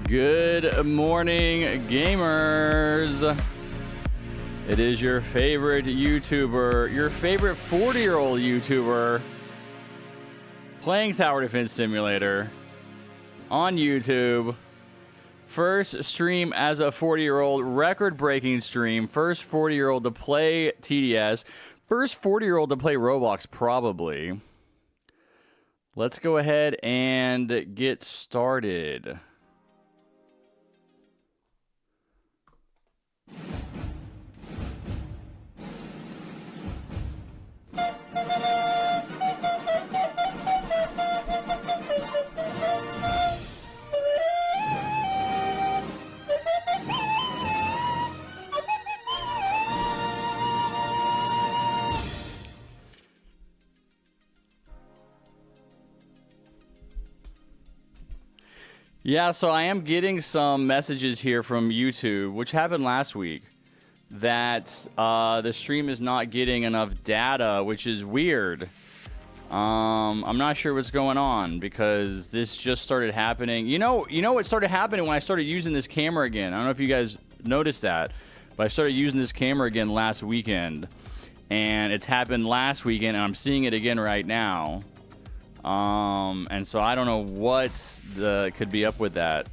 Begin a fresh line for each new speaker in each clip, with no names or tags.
Good morning, gamers. It is your favorite YouTuber, your favorite 40-year-old YouTuber, playing Tower Defense Simulator on YouTube. First stream as a 40-year-old, record-breaking stream. First 40-year-old to play TDS. First 40-year-old to play Roblox, probably. Let's go ahead and get started. Yeah, so I am getting some messages here from YouTube, which happened last week, that the stream is not getting enough data, which is weird. I'm not sure what's going on because this just started happening. You know what started happening when I started using this camera again? I don't know if you guys noticed that, but I started using this camera again last weekend, and it's happened last weekend, and I'm seeing it again right now. And so I don't know what could be up with that.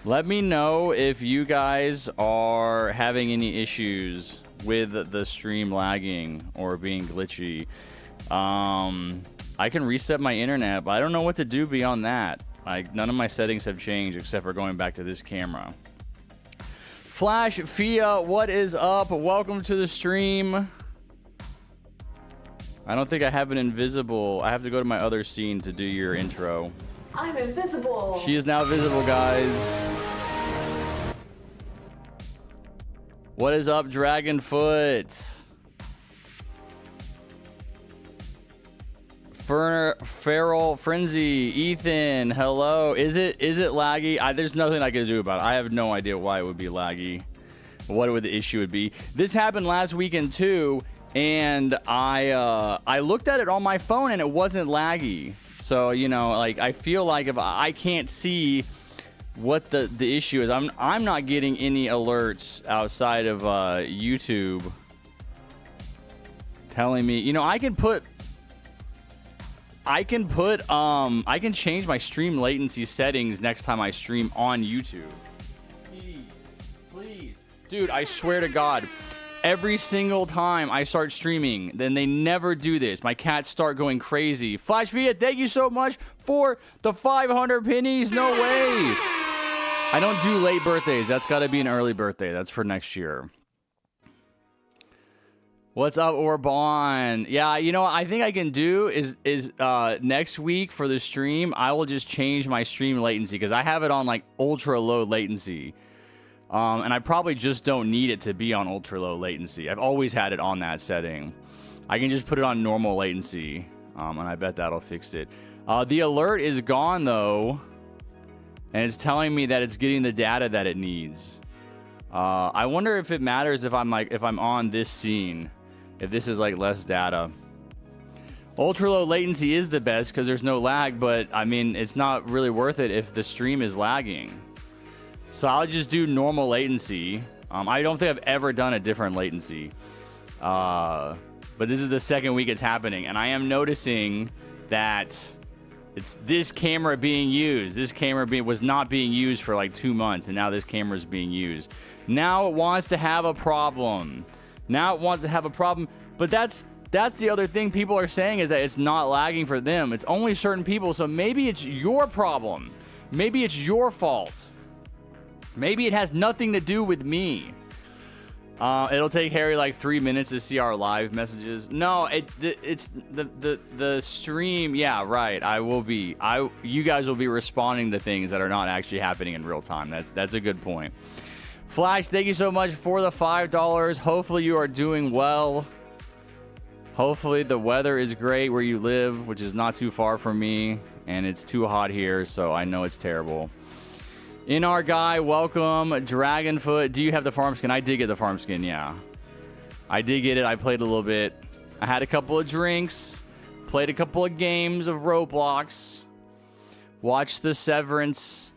Let me know if you guys are having any issues with the stream lagging or being glitchy. I can reset my internet, but I don't know what to do beyond that. Like, none of my settings have changed except for going back to this camera. Flash Fia, what is up? Welcome to the stream. I don't think I have an invisible. I have to go to my other scene to do your intro.
I'm invisible.
She is now visible, guys. What is up, Dragonfoot? Feral Frenzy, Ethan, hello. Is it laggy? There's nothing I can do about it. I have no idea why it would be laggy. What would the issue would be? This happened last weekend too. And I looked at it on my phone and it wasn't laggy. So, you know, like, I feel like if I can't see what the issue is, I'm not getting any alerts outside of YouTube telling me, you know, I can change my stream latency settings next time I stream on YouTube. Please. Dude, I swear to God. Every single time I start streaming, then they never do this. My cats start going crazy. Flash Via, thank you so much for the 500 pennies. No way. I don't do late birthdays. That's got to be an early birthday. That's for next year. What's up, Orban? Yeah, you know what I think I can do is next week for the stream, I will just change my stream latency because I have it on like ultra low latency. And I probably just don't need it to be on ultra low latency. I've always had it on that setting. I can just put it on normal latency, and I bet that'll fix it. The alert is gone though, and it's telling me that it's getting the data that it needs. I wonder if it matters if I'm on this scene, if this is like less data. Ultra low latency is the best because there's no lag, but I mean it's not really worth it if the stream is lagging. So I'll just do normal latency. I don't think I've ever done a different latency. But this is the second week it's happening. And I am noticing that it's this camera being used. This camera was not being used for like 2 months. And now this camera is being used. Now it wants to have a problem. But that's the other thing people are saying is that it's not lagging for them. It's only certain people. So maybe it's your problem. Maybe it's your fault. Maybe it has nothing to do with me. It'll take Harry like 3 minutes to see our live messages. No, it's the stream. Yeah, right. You guys will be responding to things that are not actually happening in real time. That's a good point. Flash, thank you so much for the $5. Hopefully you are doing well. Hopefully the weather is great where you live, which is not too far from me, and it's too hot here, so I know it's terrible. In our guy, welcome. Dragonfoot, do you have the farm skin? I did get the farm skin, yeah. I did get it. I played a little bit. I had a couple of drinks. Played a couple of games of Roblox. Watched the Severance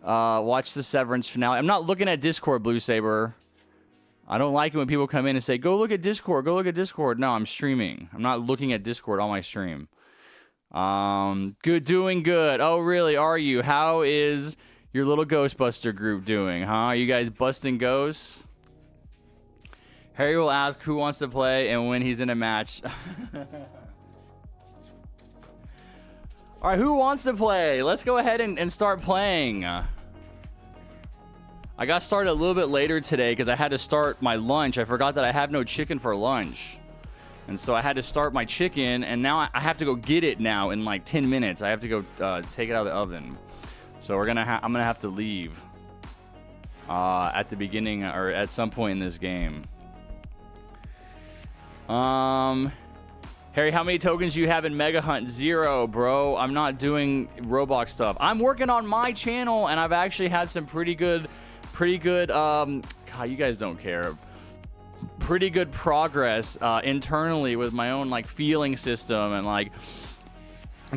Watch the Severance finale. I'm not looking at Discord, Blue Saber. I don't like it when people come in and say, go look at Discord, go look at Discord. No, I'm streaming. I'm not looking at Discord on my stream. Doing good. Oh, really? Are you? How is your little Ghostbuster group doing, huh? Are you guys busting ghosts? Harry will ask who wants to play and when he's in a match. All right, who wants to play? Let's go ahead and start playing. I got started a little bit later today because I had to start my lunch. I forgot that I have no chicken for lunch. And so I had to start my chicken, and now I have to go get it now in like 10 minutes. I have to go take it out of the oven. So I'm gonna have to leave at the beginning or at some point in this game. Harry, how many tokens do you have in Mega Hunt? 0, bro. I'm not doing Roblox stuff. I'm working on my channel, and I've actually had some pretty good, God, you guys don't care. Pretty good progress internally with my own like feeling system and like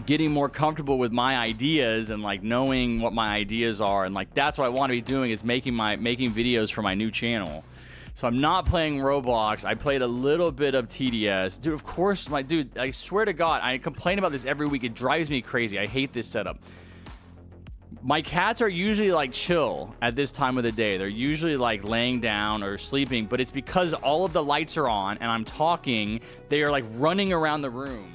getting more comfortable with my ideas and like knowing what my ideas are, and like that's what I want to be doing is making videos for my new channel. So I'm not playing Roblox. I played a little bit of TDS. Dude, of course, I swear to God, I complain about this every week. It drives me crazy. I hate this setup. My cats are usually like chill at this time of the day. They're usually like laying down or sleeping, but it's because all of the lights are on and I'm talking. They are like running around the room.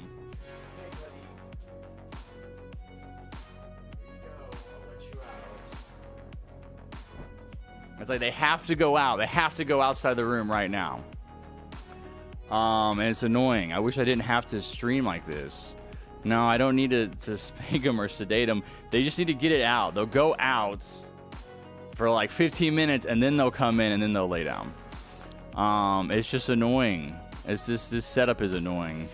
It's like they have to go out. They have to go outside the room right now. And it's annoying. I wish I didn't have to stream like this. No, I don't need to spank them or sedate them. They just need to get it out. They'll go out for like 15 minutes and then they'll come in and then they'll lay down. It's just annoying. It's just, this setup is annoying.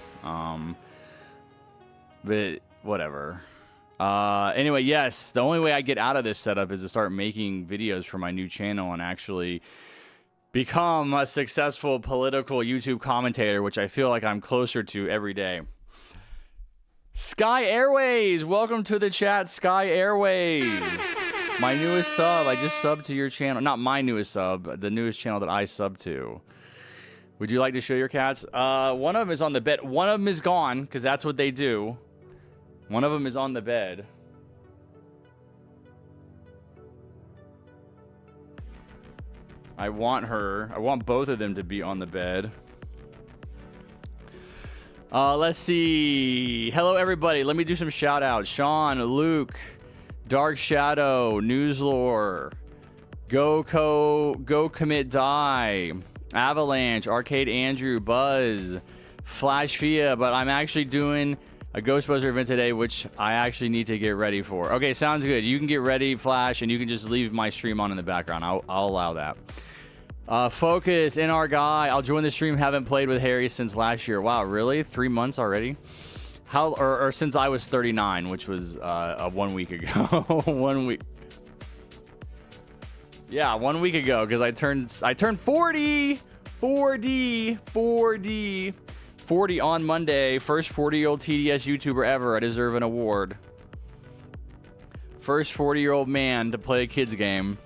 But whatever. Anyway, yes, the only way I get out of this setup is to start making videos for my new channel and actually become a successful political YouTube commentator, which I feel like I'm closer to every day. Sky Airways, welcome to the chat, Sky Airways. My newest sub, I just subbed to your channel. Not my newest sub, the newest channel that I sub to. Would you like to show your cats? One of them is on the bed. One of them is gone, because that's what they do. One of them is on the bed. I want both of them to be on the bed. Let's see. Hello, everybody. Let me do some shout outs. Sean, Luke, Dark Shadow, Newslore, Go Commit Die, Avalanche, Arcade Andrew, Buzz, Flash Fia, but I'm actually doing a Ghostbuster event today, which I actually need to get ready for. Okay, sounds good. You can get ready, Flash, and you can just leave my stream on in the background. I'll allow that. Focus, NR Guy. I'll join the stream. Haven't played with Harry since last year. Wow, really? 3 months already? Or since I was 39, which was 1 week ago. 1 week. Yeah, 1 week ago, because I turned 40. 40 on Monday. First 40-year-old TDS YouTuber ever. I deserve an award. First 40-year-old man to play a kids game.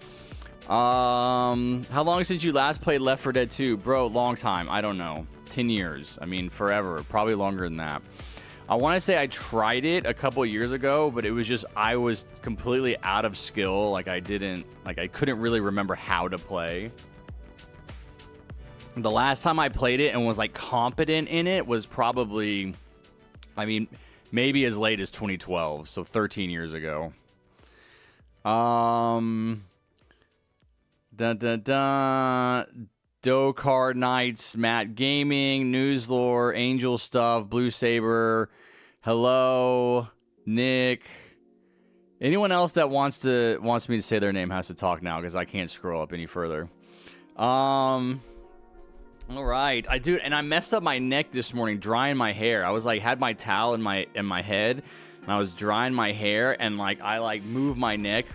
How long since you last played Left 4 Dead 2? Bro, long time. I don't know. 10 years. I mean, forever. Probably longer than that. I want to say I tried it a couple years ago, but it was just, I was completely out of skill. Like, I couldn't really remember how to play. The last time I played it and was, like, competent in it was probably, I mean, maybe as late as 2012. So 13 years ago. Dokar Knights, Matt Gaming, Newslore, Angel Stuff, Blue Saber, hello, Nick. Anyone else that wants me to say their name has to talk now because I can't scroll up any further. All right, and I messed up my neck this morning drying my hair. I was like, had my towel in my head, and I was drying my hair, and like I like moved my neck.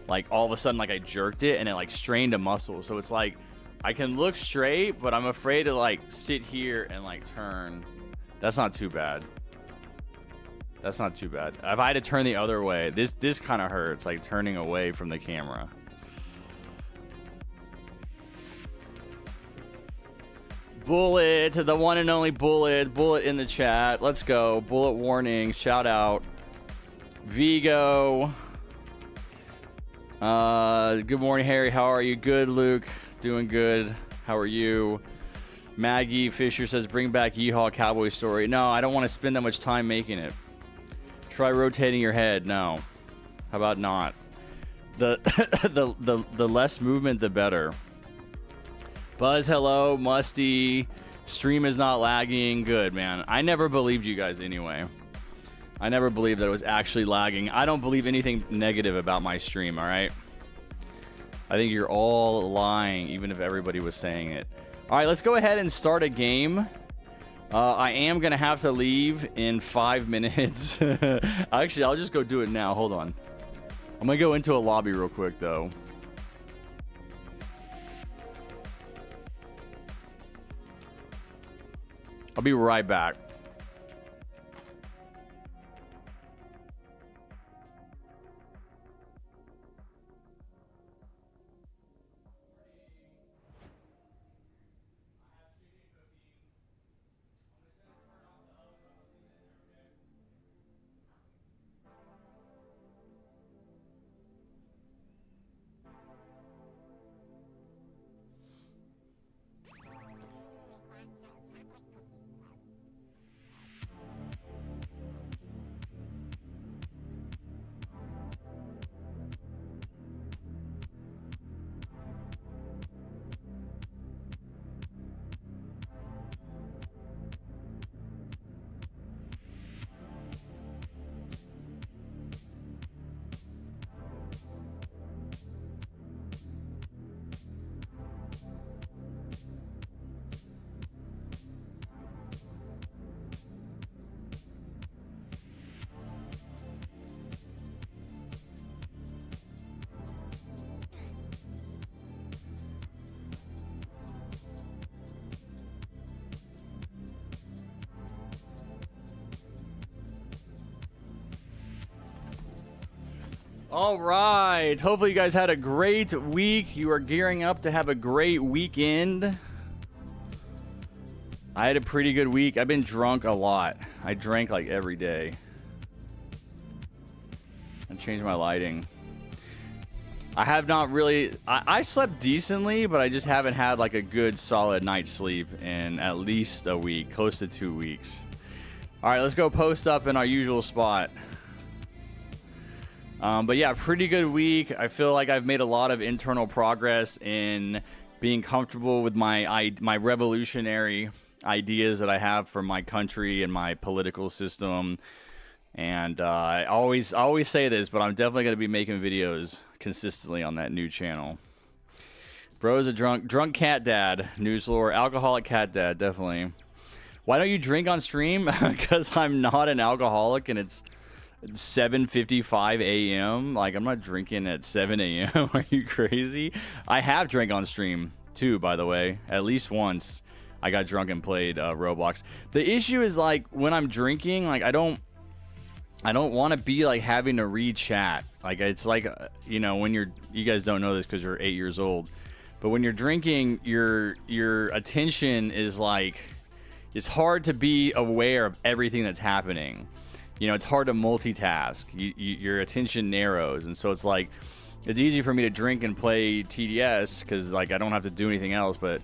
Like, all of a sudden, like, I jerked it, and it, like, strained a muscle. So it's, like, I can look straight, but I'm afraid to, like, sit here and, like, turn. That's not too bad. That's not too bad. If I had to turn the other way, this kind of hurts, like turning away from the camera. Bullet, the one and only Bullet. Bullet in the chat. Let's go. Bullet warning. Shout out. Vigo. Good morning, Harry. How are you? Good, Luke. Doing good. How are you? Maggie Fisher says, bring back Yeehaw Cowboy Story. No, I don't want to spend that much time making it. Try rotating your head. No. How about not? The less movement, the better. Buzz, hello. Musty. Stream is not lagging. Good, man. I never believed you guys anyway. I never believed that it was actually lagging. I don't believe anything negative about my stream, all right? I think you're all lying, even if everybody was saying it. All right, let's go ahead and start a game. I am going to have to leave in 5 minutes. Actually, I'll just go do it now. Hold on. I'm going to go into a lobby real quick, though. I'll be right back. All right. Hopefully you guys had a great week. You are gearing up to have a great weekend. I had a pretty good week. I've been drunk a lot. I drank like every day. I changed my lighting. I have not really... I slept decently, but I just haven't had like a good solid night's sleep in at least a week, close to 2 weeks. All right, let's go post up in our usual spot. But yeah, pretty good week. I feel like I've made a lot of internal progress in being comfortable with my revolutionary ideas that I have for my country and my political system. And I always say this, but I'm definitely going to be making videos consistently on that new channel. Bro's a drunk cat dad. News lore. Alcoholic cat dad, definitely. Why don't you drink on stream? Because I'm not an alcoholic and it's 7:55 a.m. Like, I'm not drinking at 7 a.m. Are you crazy? I have drank on stream too, by the way. At least once I got drunk and played Roblox. The issue is, like, when I'm drinking, like, I don't want to be like having to read chat. Like, it's like, you know, when you guys don't know this because you're 8 years old, but when you're drinking, your attention is like, it's hard to be aware of everything that's happening. You know, it's hard to multitask. Your attention narrows. And so it's like, it's easy for me to drink and play TDS because, like, I don't have to do anything else. But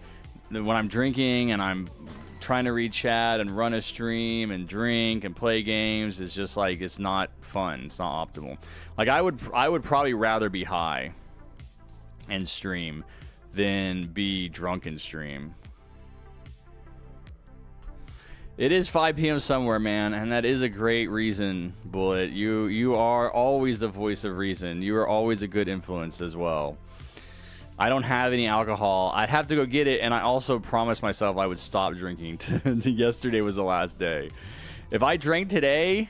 when I'm drinking and I'm trying to read chat and run a stream and drink and play games, it's just like, it's not fun. It's not optimal. Like, I would probably rather be high and stream than be drunk and stream. It is 5 p.m. somewhere, man, and that is a great reason, Bullet. You are always the voice of reason. You are always a good influence as well. I don't have any alcohol. I'd have to go get it, and I also promised myself I would stop drinking. Yesterday was the last day. If I drank today,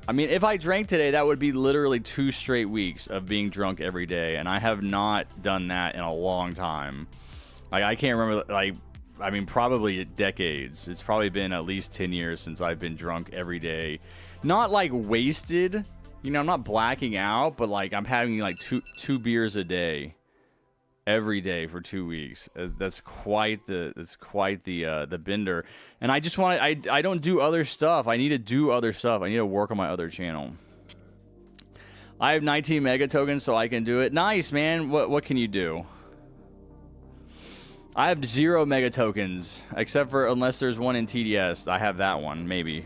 that would be literally 2 straight weeks of being drunk every day, and I have not done that in a long time. Like, I can't remember, like, I mean, probably decades. It's probably been at least 10 years since I've been drunk every day. Not like wasted, you know, I'm not blacking out, but like I'm having like two beers a day every day for 2 weeks. That's quite the bender. And I just want to, I don't do other stuff. I need to do other stuff. I need to work on my other channel. I have 19 mega tokens, so I can do it. Nice, man. What can you do? I have 0 mega tokens, except for unless there's one in TDS. I have that one, maybe.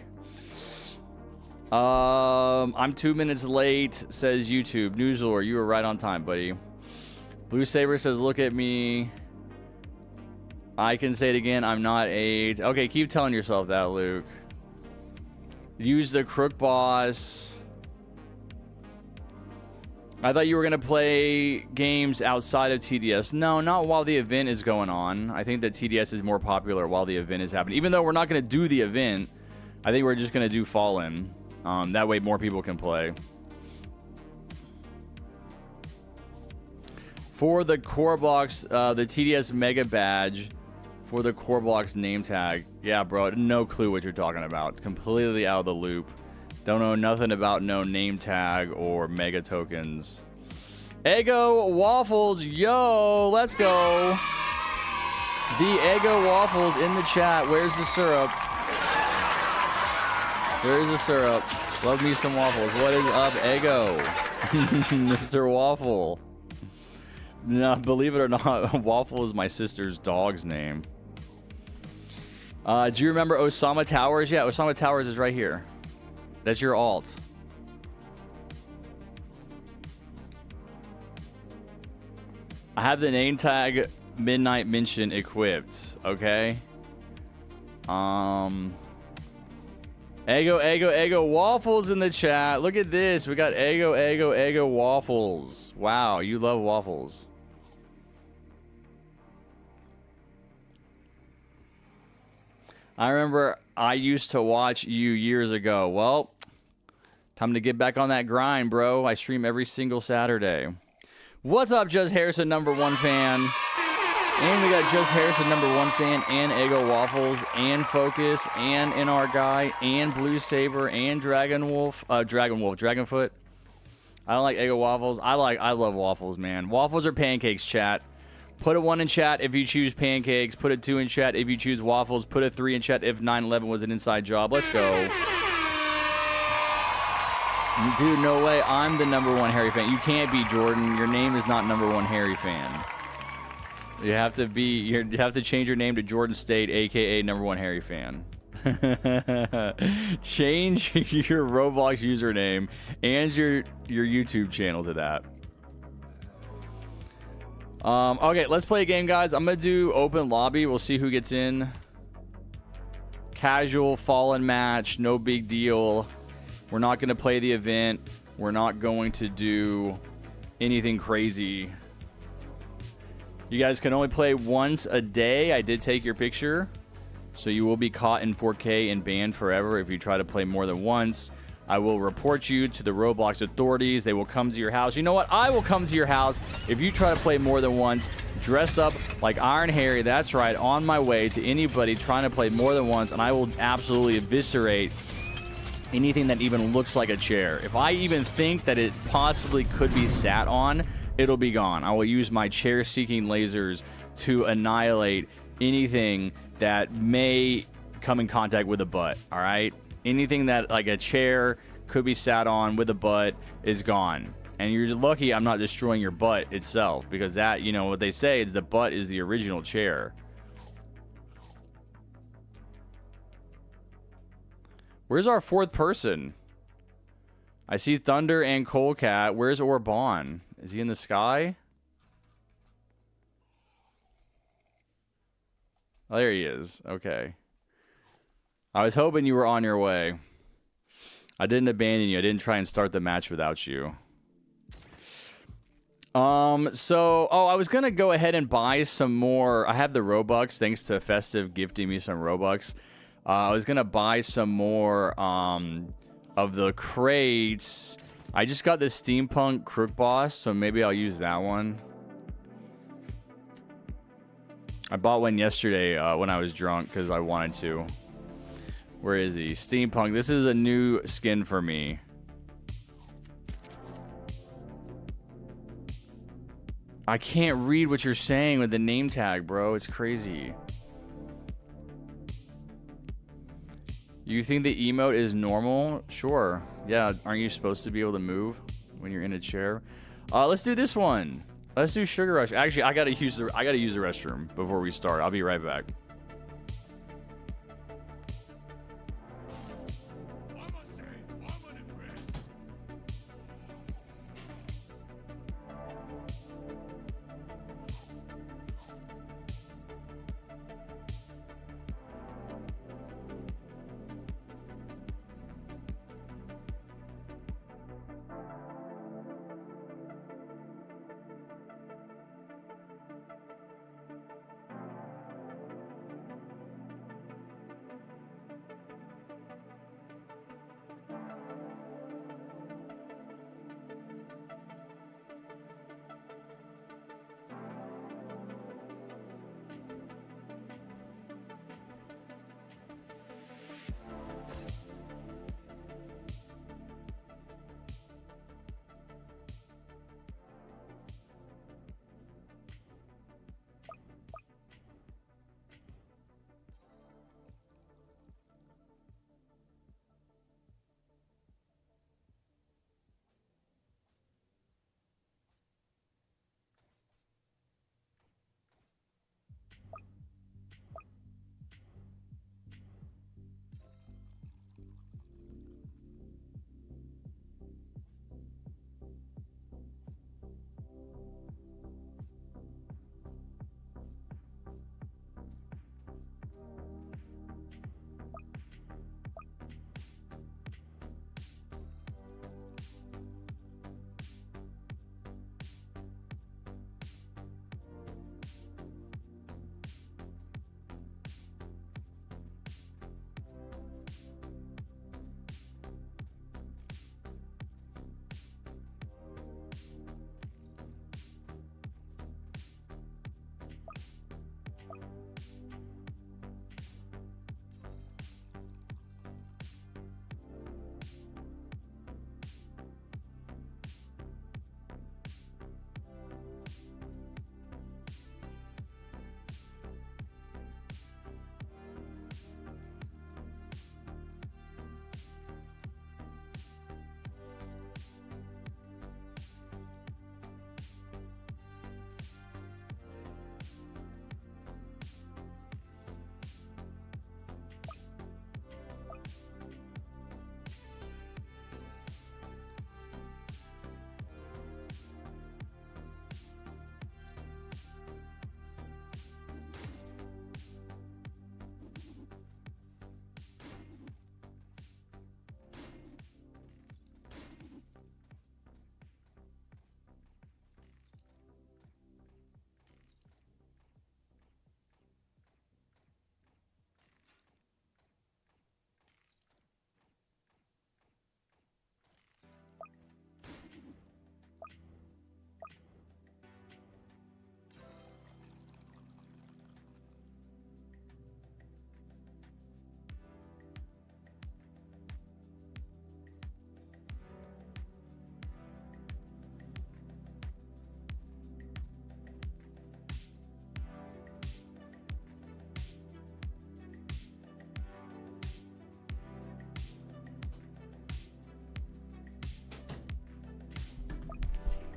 I'm 2 minutes late, says YouTube. Newslore, you were right on time, buddy. Blue Saber says, look at me. I can say it again, I'm not 8. Okay, keep telling yourself that, Luke. Use the Crook Boss. I thought you were going to play games outside of TDS. No, not while the event is going on. I think that TDS is more popular while the event is happening. Even though we're not going to do the event, I think we're just going to do Fallen. That way more people can play. For the core blocks, the TDS Mega Badge, for the core blocks name tag. Yeah, bro, no clue what you're talking about. Completely out of the loop. Don't know nothing about no name tag or mega tokens. Eggo Waffles, yo, let's go. The Eggo Waffles in the chat. Where's the syrup? Where's the syrup? Love me some waffles. What is up, Eggo? Mr. Waffle. No, believe it or not, Waffle is my sister's dog's name. Do you remember Osama Towers? Yeah, Osama Towers is right here. That's your alt. I have the name tag Midnight Mention equipped. Okay. Eggo Waffles in the chat. Look at this. We got Eggo Waffles. Wow, you love waffles. I remember I used to watch you years ago. Well, time to get back on that grind, bro. I stream every single Saturday. What's up, JustHarrison #1 fan? And we got JustHarrison #1 fan and Eggo Waffles and Focus and NR Guy and Blue Saber and Dragonfoot. I don't like Eggo Waffles. I love waffles, man. Waffles or pancakes, chat. Put a 1 in chat if you choose pancakes. Put a 2 in chat if you choose waffles. Put a 3 in chat if 9/11 was an inside job. Let's go. Dude, no way. I'm the #1 Harry fan. You can't be, Jordan. Your name is not #1 Harry fan. You have to be. You have to change your name to Jordan State, aka #1 Harry fan. Change your Roblox username and your YouTube channel to that. Okay, let's play a game, guys. I'm gonna do open lobby. We'll see who gets in. Casual fallen match, no big deal. We're not gonna play the event. We're not going to do anything crazy. You guys can only play once a day. I did take your picture, so you will be caught in 4K and banned forever if you try to play more than once. I will report you to the Roblox authorities. They will come to your house. You know what? I will come to your house if you try to play more than once. Dress up like Iron Harry. That's right. On my way to anybody trying to play more than once, and I will absolutely eviscerate anything that even looks like a chair. If I even think that it possibly could be sat on, it'll be gone. I will use my chair-seeking lasers to annihilate anything that may come in contact with a butt, all right? Anything that, like a chair, could be sat on with a butt is gone. And you're lucky I'm not destroying your butt itself, because that, you know, what they say is the butt is the original chair. Where's our 4th person? I see Thunder and Colecat. Where's Orban? Is he in the sky? Oh, there he is. Okay. I was hoping you were on your way. I didn't abandon you. I didn't try and start the match without you. I was going to go ahead and buy some more. I have the Robux, thanks to Festive gifting me some Robux. I was going to buy some more of the crates. I just got this Steampunk Crook Boss, so maybe I'll use that one. I bought one yesterday when I was drunk because I wanted to. Where is he? Steampunk. This is a new skin for me. I can't read what you're saying with the name tag, bro. It's crazy. You think the emote is normal? Sure. Yeah, aren't you supposed to be able to move when you're in a chair? Let's do this one. Let's do Sugar Rush. Actually, I gotta use the restroom before we start. I'll be right back.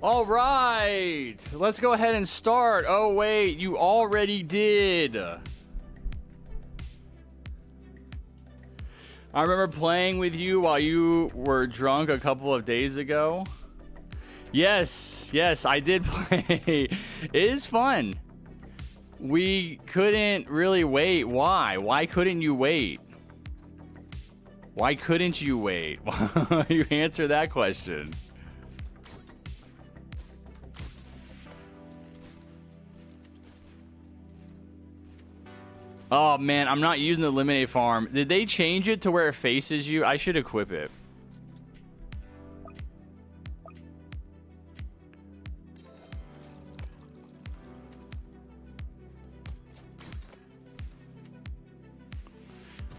All right, let's go ahead and start. Oh, wait, you already did. I remember playing with you while you were drunk a couple of days ago. Yes, I did play. It is fun. We couldn't really wait. Why? Why couldn't you wait? Why couldn't you wait? You answer that question. Oh, man, I'm not using the Eliminate Farm. Did they change it to where it faces you? I should equip it.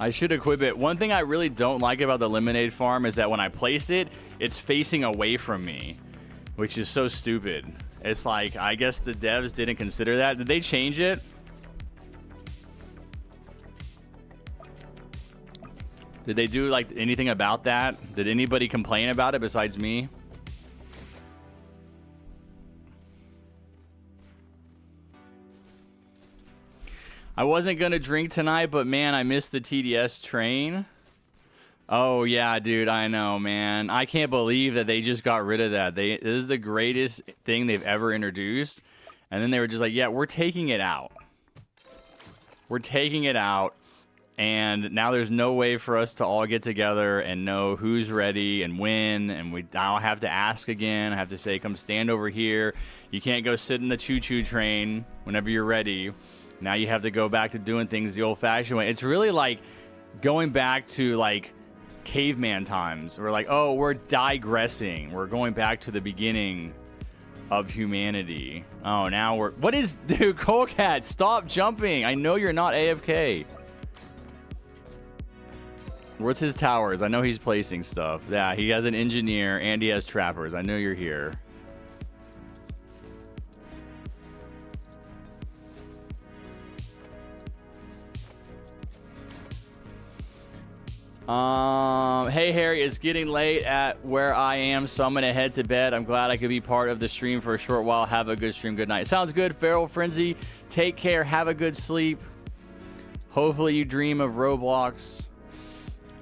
I should equip it. One thing I really don't like about the lemonade farm is that when I place it, it's facing away from me, which is so stupid. It's like, I guess the devs didn't consider that. Did they change it? Did they do like anything about that? Did anybody complain about it besides me? I wasn't gonna drink tonight, but man, I missed the TDS train. Oh yeah, dude, I know, man. I can't believe that they just got rid of that. This is the greatest thing they've ever introduced. And then they were just like, yeah, we're taking it out. We're taking it out. And now there's no way for us to all get together and know who's ready and when. And I'll have to ask again. I have to say, come stand over here. You can't go sit in the choo-choo train whenever you're ready. Now you have to go back to doing things the old-fashioned way. It's really like going back to like caveman times. We're like, oh, we're digressing. We're going back to the beginning of humanity. Oh, now we're... What is... Dude, Colecat, stop jumping. I know you're not AFK. What's his towers? I know he's placing stuff. Yeah, he has an engineer and he has trappers. I know you're here. Hey Harry, it's getting late at where I am, so I'm gonna head to bed. I'm glad I could be part of the stream for a short while. Have a good stream. Good night. Sounds good. Feral Frenzy, take care. Have a good sleep. Hopefully you dream of Roblox.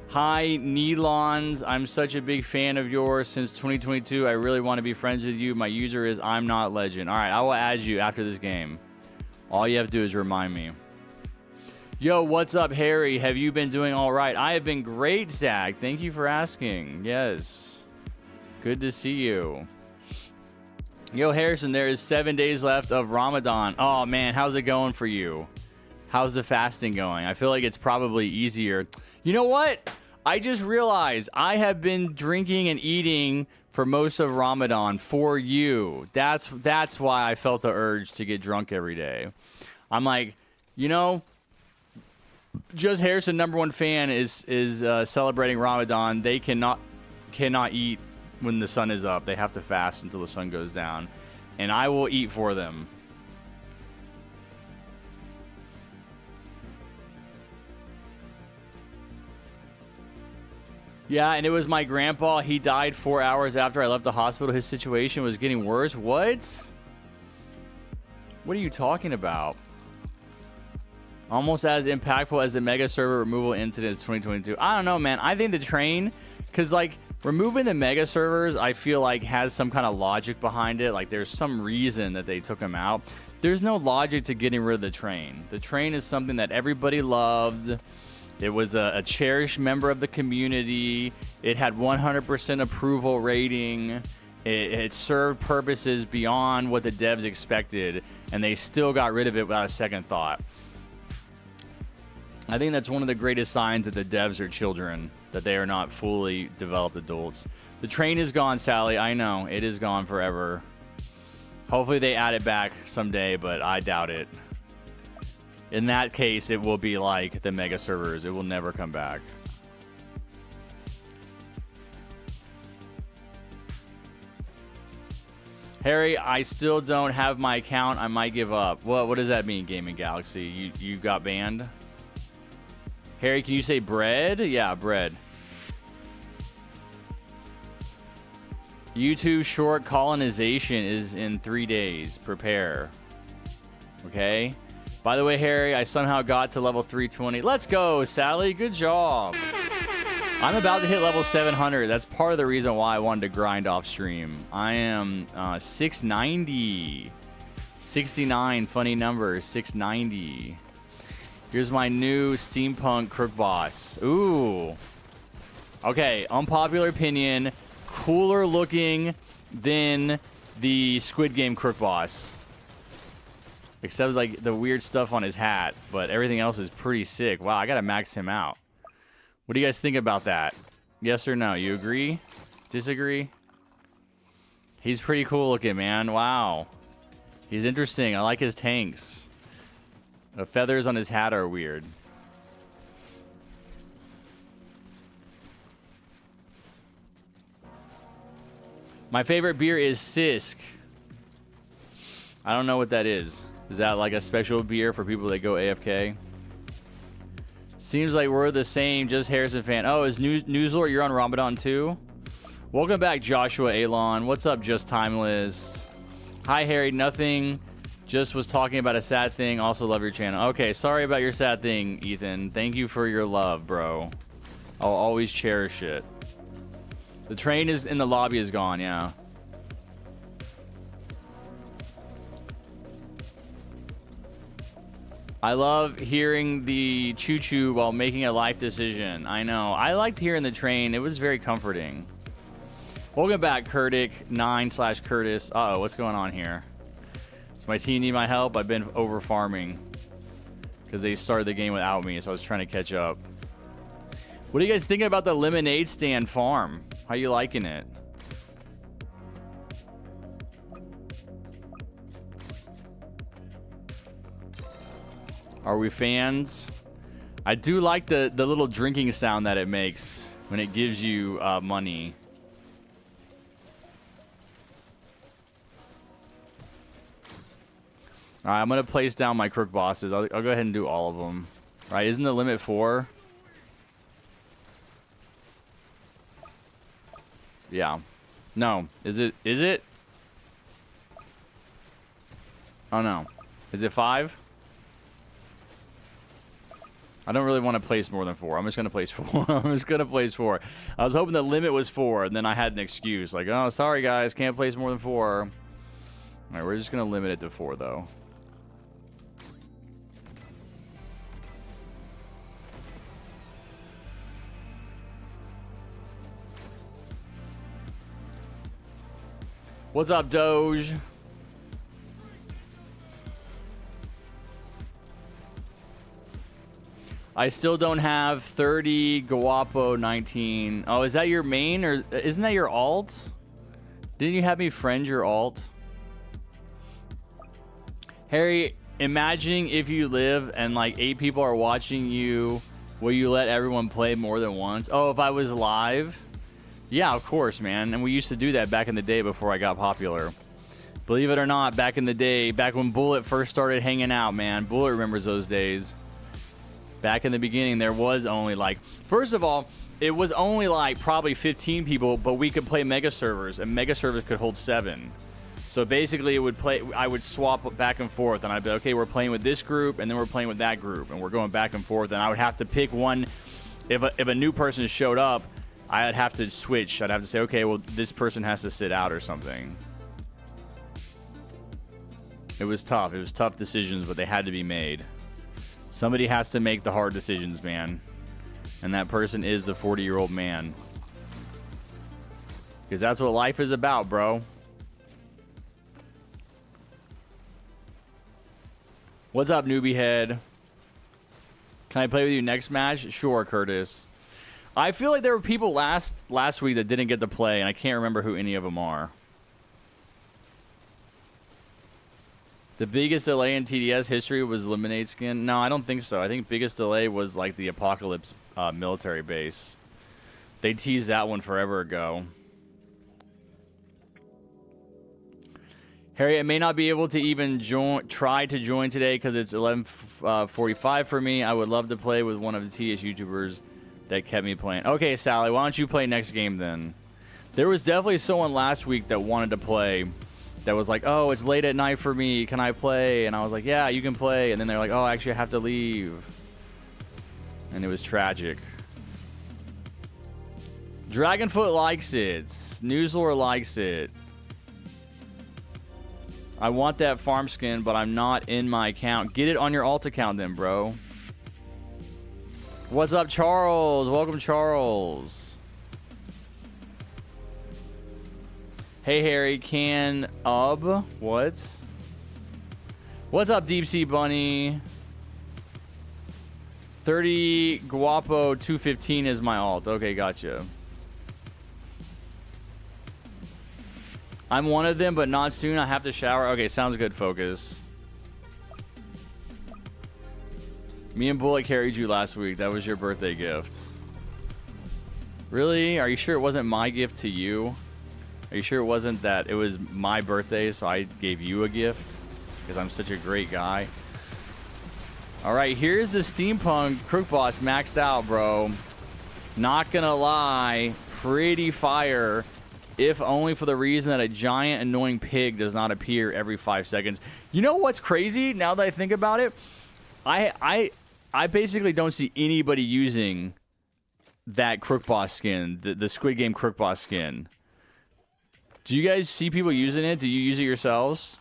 Hi, Neelons. I'm such a big fan of yours since 2022. I really want to be friends with you. My user is I'm Not Legend. All right, I will add you after this game. All you have to do is remind me. Yo, what's up, Harry? Have you been doing all right? I have been great, Zach. Thank you for asking. Yes. Good to see you. Yo, Harrison, there is 7 days left of Ramadan. Oh, man, how's it going for you? How's the fasting going? I feel like it's probably easier. You know what? I just realized I have been drinking and eating for most of Ramadan for you. That's why I felt the urge to get drunk every day. I'm like, you know... JustHarrison, #1 fan, is celebrating Ramadan. They cannot eat when the sun is up. They have to fast until the sun goes down, and I will eat for them. Yeah, and it was my grandpa. He died 4 hours after I left the hospital. His situation was getting worse. What? What are you talking about? Almost as impactful as the mega server removal incident in 2022. I don't know, man. I think the train, because like removing the mega servers, I feel like has some kind of logic behind it. Like there's some reason that they took them out. There's no logic to getting rid of the train. The train is something that everybody loved. It was a cherished member of the community. It had 100% approval rating. It served purposes beyond what the devs expected, and they still got rid of it without a second thought. I think that's one of the greatest signs that the devs are children, that they are not fully developed adults. The train is gone, Sally. I know. It is gone forever. Hopefully they add it back someday, but I doubt it. In that case, it will be like the mega servers. It will never come back. Harry, I still don't have my account. I might give up. What does that mean, Gaming Galaxy? You got banned? Harry, can you say bread? Yeah, bread. YouTube short colonization is in 3 days. Prepare. Okay. By the way, Harry, I somehow got to level 320. Let's go, Sally. Good job. I'm about to hit level 700. That's part of the reason why I wanted to grind off stream. I am 690. 69, funny number, 690. Here's my new steampunk crook boss. Ooh. Okay, unpopular opinion. Cooler looking than the Squid Game crook boss. Except like the weird stuff on his hat. But everything else is pretty sick. Wow, I gotta max him out. What do you guys think about that? Yes or no? You agree? Disagree? He's pretty cool looking, man. Wow. He's interesting. I like his tanks. The feathers on his hat are weird. My favorite beer is Sisk. I don't know what that is. Is that like a special beer for people that go AFK? Seems like we're the same, just Harrison fan. Oh, is Newslord, you're on Ramadan too? Welcome back, Joshua Alon. What's up, Just Timeless? Hi, Harry. Nothing. Just was talking about a sad thing. Also love your channel. Okay, sorry about your sad thing, Ethan. Thank you for your love, bro. I'll always cherish it. The train is in the lobby is gone, yeah. I love hearing the choo-choo while making a life decision. I know. I liked hearing the train. It was very comforting. Welcome back, Kurdic9/Curtis. Uh-oh, what's going on here? Does my team need my help? I've been over farming because they started the game without me, so I was trying to catch up. What do you guys think about the lemonade stand farm? How you liking it? Are we fans? I do like the little drinking sound that it makes when it gives you money. All right, I'm going to place down my crook bosses. I'll go ahead and do all of them. All right, isn't the limit 4? Yeah. No. Is it? Oh, no. Is it 5? I don't really want to place more than 4. I'm just going to place 4. I'm just going to place 4. I was hoping the limit was 4, and then I had an excuse. Like, oh, sorry, guys. Can't place more than 4. All right, we're just going to limit it to 4, though. What's up, Doge? I still don't have 30 Guapo 19. Oh, is that your main or isn't that your alt? Didn't you have me friend your alt? Harry, imagining if you live and like 8 people are watching you, will you let everyone play more than once? Oh, if I was live? Yeah, of course, man. And we used to do that back in the day before I got popular. Believe it or not, back in the day, back when Bullet first started hanging out, man. Bullet remembers those days. Back in the beginning, there was only like... First of all, it was only like probably 15 people, but we could play mega servers, and mega servers could hold 7. So basically, I would swap back and forth, and I'd be, okay, we're playing with this group, and then we're playing with that group, and we're going back and forth, and I would have to pick one. If a new person showed up, I'd have to switch. I'd have to say, okay, well, this person has to sit out or something. It was tough. It was tough decisions, but they had to be made. Somebody has to make the hard decisions, man. And that person is the 40-year-old man. Because that's what life is about, bro. What's up, newbie head? Can I play with you next match? Sure, Curtis. I feel like there were people last week that didn't get to play, and I can't remember who any of them are. The biggest delay in TDS history was Lemonade Skin? No, I don't think so. I think biggest delay was like the Apocalypse military base. They teased that one forever ago. Harry, I may not be able to even try to join today because it's 11:45 for me. I would love to play with one of the TDS YouTubers that kept me playing. Okay, Sally, why don't you play next game then? There was definitely someone last week that wanted to play that was like, oh, it's late at night for me. Can I play? And I was like, yeah, you can play. And then they're like, oh, actually, I have to leave. And it was tragic. Dragonfoot likes it. Newslore likes it. I want that farm skin, but I'm not in my account. Get it on your alt account then, bro. What's up, Charles? Welcome, Charles. Hey, Harry, what? What's up, Deep Sea Bunny? 30 Guapo 215 is my alt. Okay, gotcha. I'm one of them, but not soon. I have to shower. Okay, sounds good, Focus. Me and Bullet carried you last week. That was your birthday gift. Really? Are you sure it wasn't my gift to you? Are you sure it wasn't that it was my birthday, so I gave you a gift? Because I'm such a great guy. All right, here's the Steampunk Crook Boss maxed out, bro. Not gonna lie, pretty fire. If only for the reason that a giant annoying pig does not appear every 5 seconds. You know what's crazy? Now that I think about it, I basically don't see anybody using that Crook Boss skin, the Squid Game Crook Boss skin. Do you guys see people using it? Do you use it yourselves?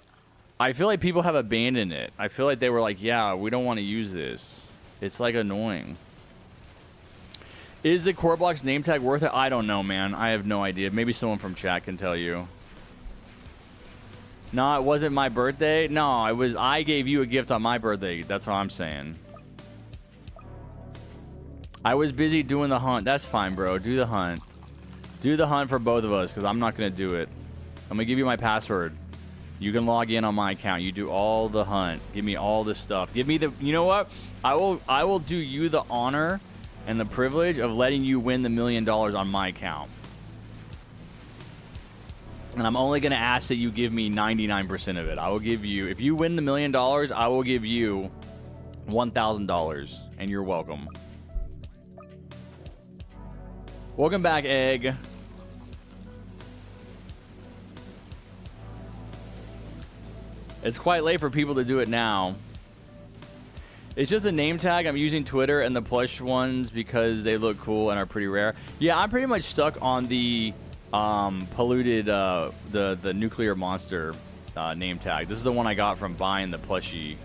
I feel like people have abandoned it. I feel like they were like, yeah, we don't want to use this. It's like annoying. Is the core block's name tag worth it? I don't know, man. I have no idea. Maybe someone from chat can tell you. No, it wasn't my birthday. No, it was. I gave you a gift on my birthday. That's what I'm saying. I was busy doing the hunt. That's fine, bro. Do the hunt. Do the hunt for both of us, because I'm not going to do it. I'm going to give you my password. You can log in on my account. You do all the hunt. Give me all the stuff. Give me the... You know what? I will do you the honor and the privilege of letting you win the $1 million on my account. And I'm only going to ask that you give me 99% of it. I will give you... If you win the $1 million, I will give you $1,000. And you're welcome. Welcome back, Egg. It's quite late for people to do it now. It's just a name tag. I'm using Twitter and the plush ones because they look cool and are pretty rare. Yeah, I'm pretty much stuck on the polluted, the nuclear monster name tag. This is the one I got from buying the plushie.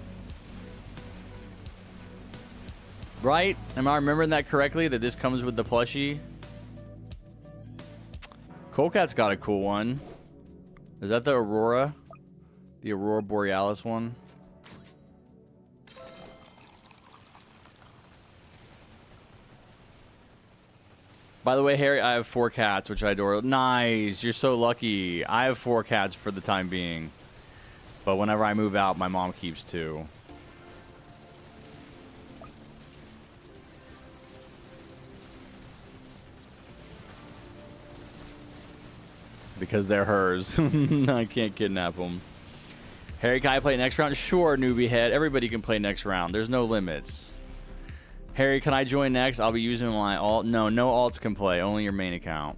Right? Am I remembering that correctly? That this comes with the plushie? Colecat's got a cool one. Is that the Aurora? The Aurora Borealis one? By the way, Harry, I have 4 cats, which I adore. Nice. You're so lucky. I have 4 cats for the time being. But whenever I move out, my mom keeps 2. Because they're hers. I can't kidnap them. Harry, can I play next round? Sure, newbie head. Everybody can play next round. There's no limits. Harry, can I join next? I'll be using my alt. No alts can play. Only your main account.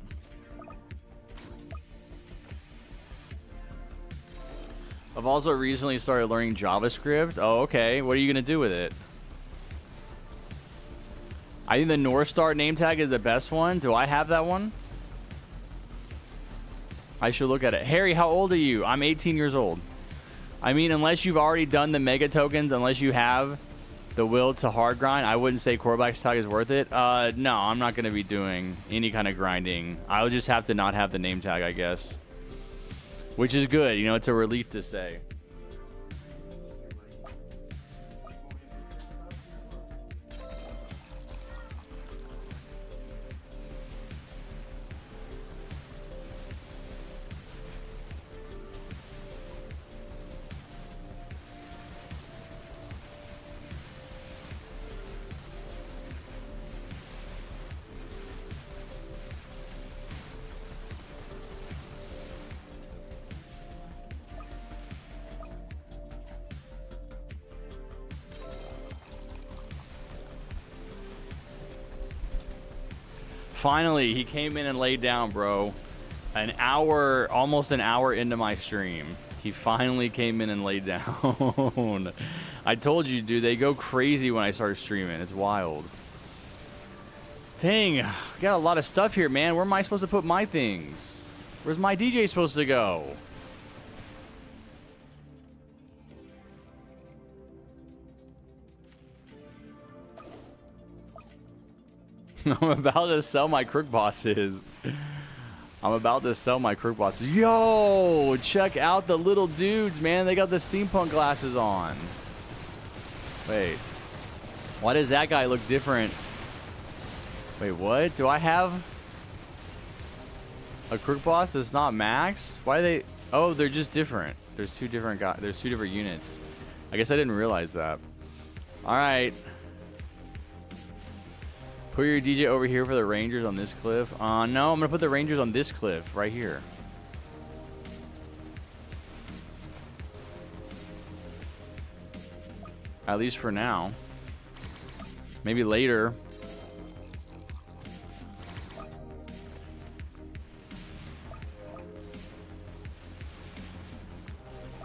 I've also recently started learning JavaScript. Oh, okay. What are you going to do with it? I think the North Star name tag is the best one. Do I have that one? I should look at it. Harry, how old are you? I'm 18 years old. I mean, unless you've already done the mega tokens, unless you have the will to hard grind, I wouldn't say Coreblack's tag is worth it. No, I'm not going to be doing any kind of grinding. I'll just have to not have the name tag, I guess. Which is good. You know, it's a relief to say. Finally, he came in and laid down, bro. An hour, almost an hour into my stream. He finally came in and laid down. I told you, dude, they go crazy when I start streaming. It's wild. Dang, we got a lot of stuff here, man. Where am I supposed to put my things? Where's my DJ supposed to go? I'm about to sell my crook bosses. I'm about to sell my crook bosses. Yo, check out the little dudes, man. They got the steampunk glasses on. Wait. Why does that guy look different? Wait, what? Do I have a crook boss that's not max? Why are they... Oh, they're just different. There's 2 different guys. There's 2 different units. I guess I didn't realize that. All right. Put your DJ over here for the Rangers on this cliff. No, I'm going to put the Rangers on this cliff right here. At least for now. Maybe later.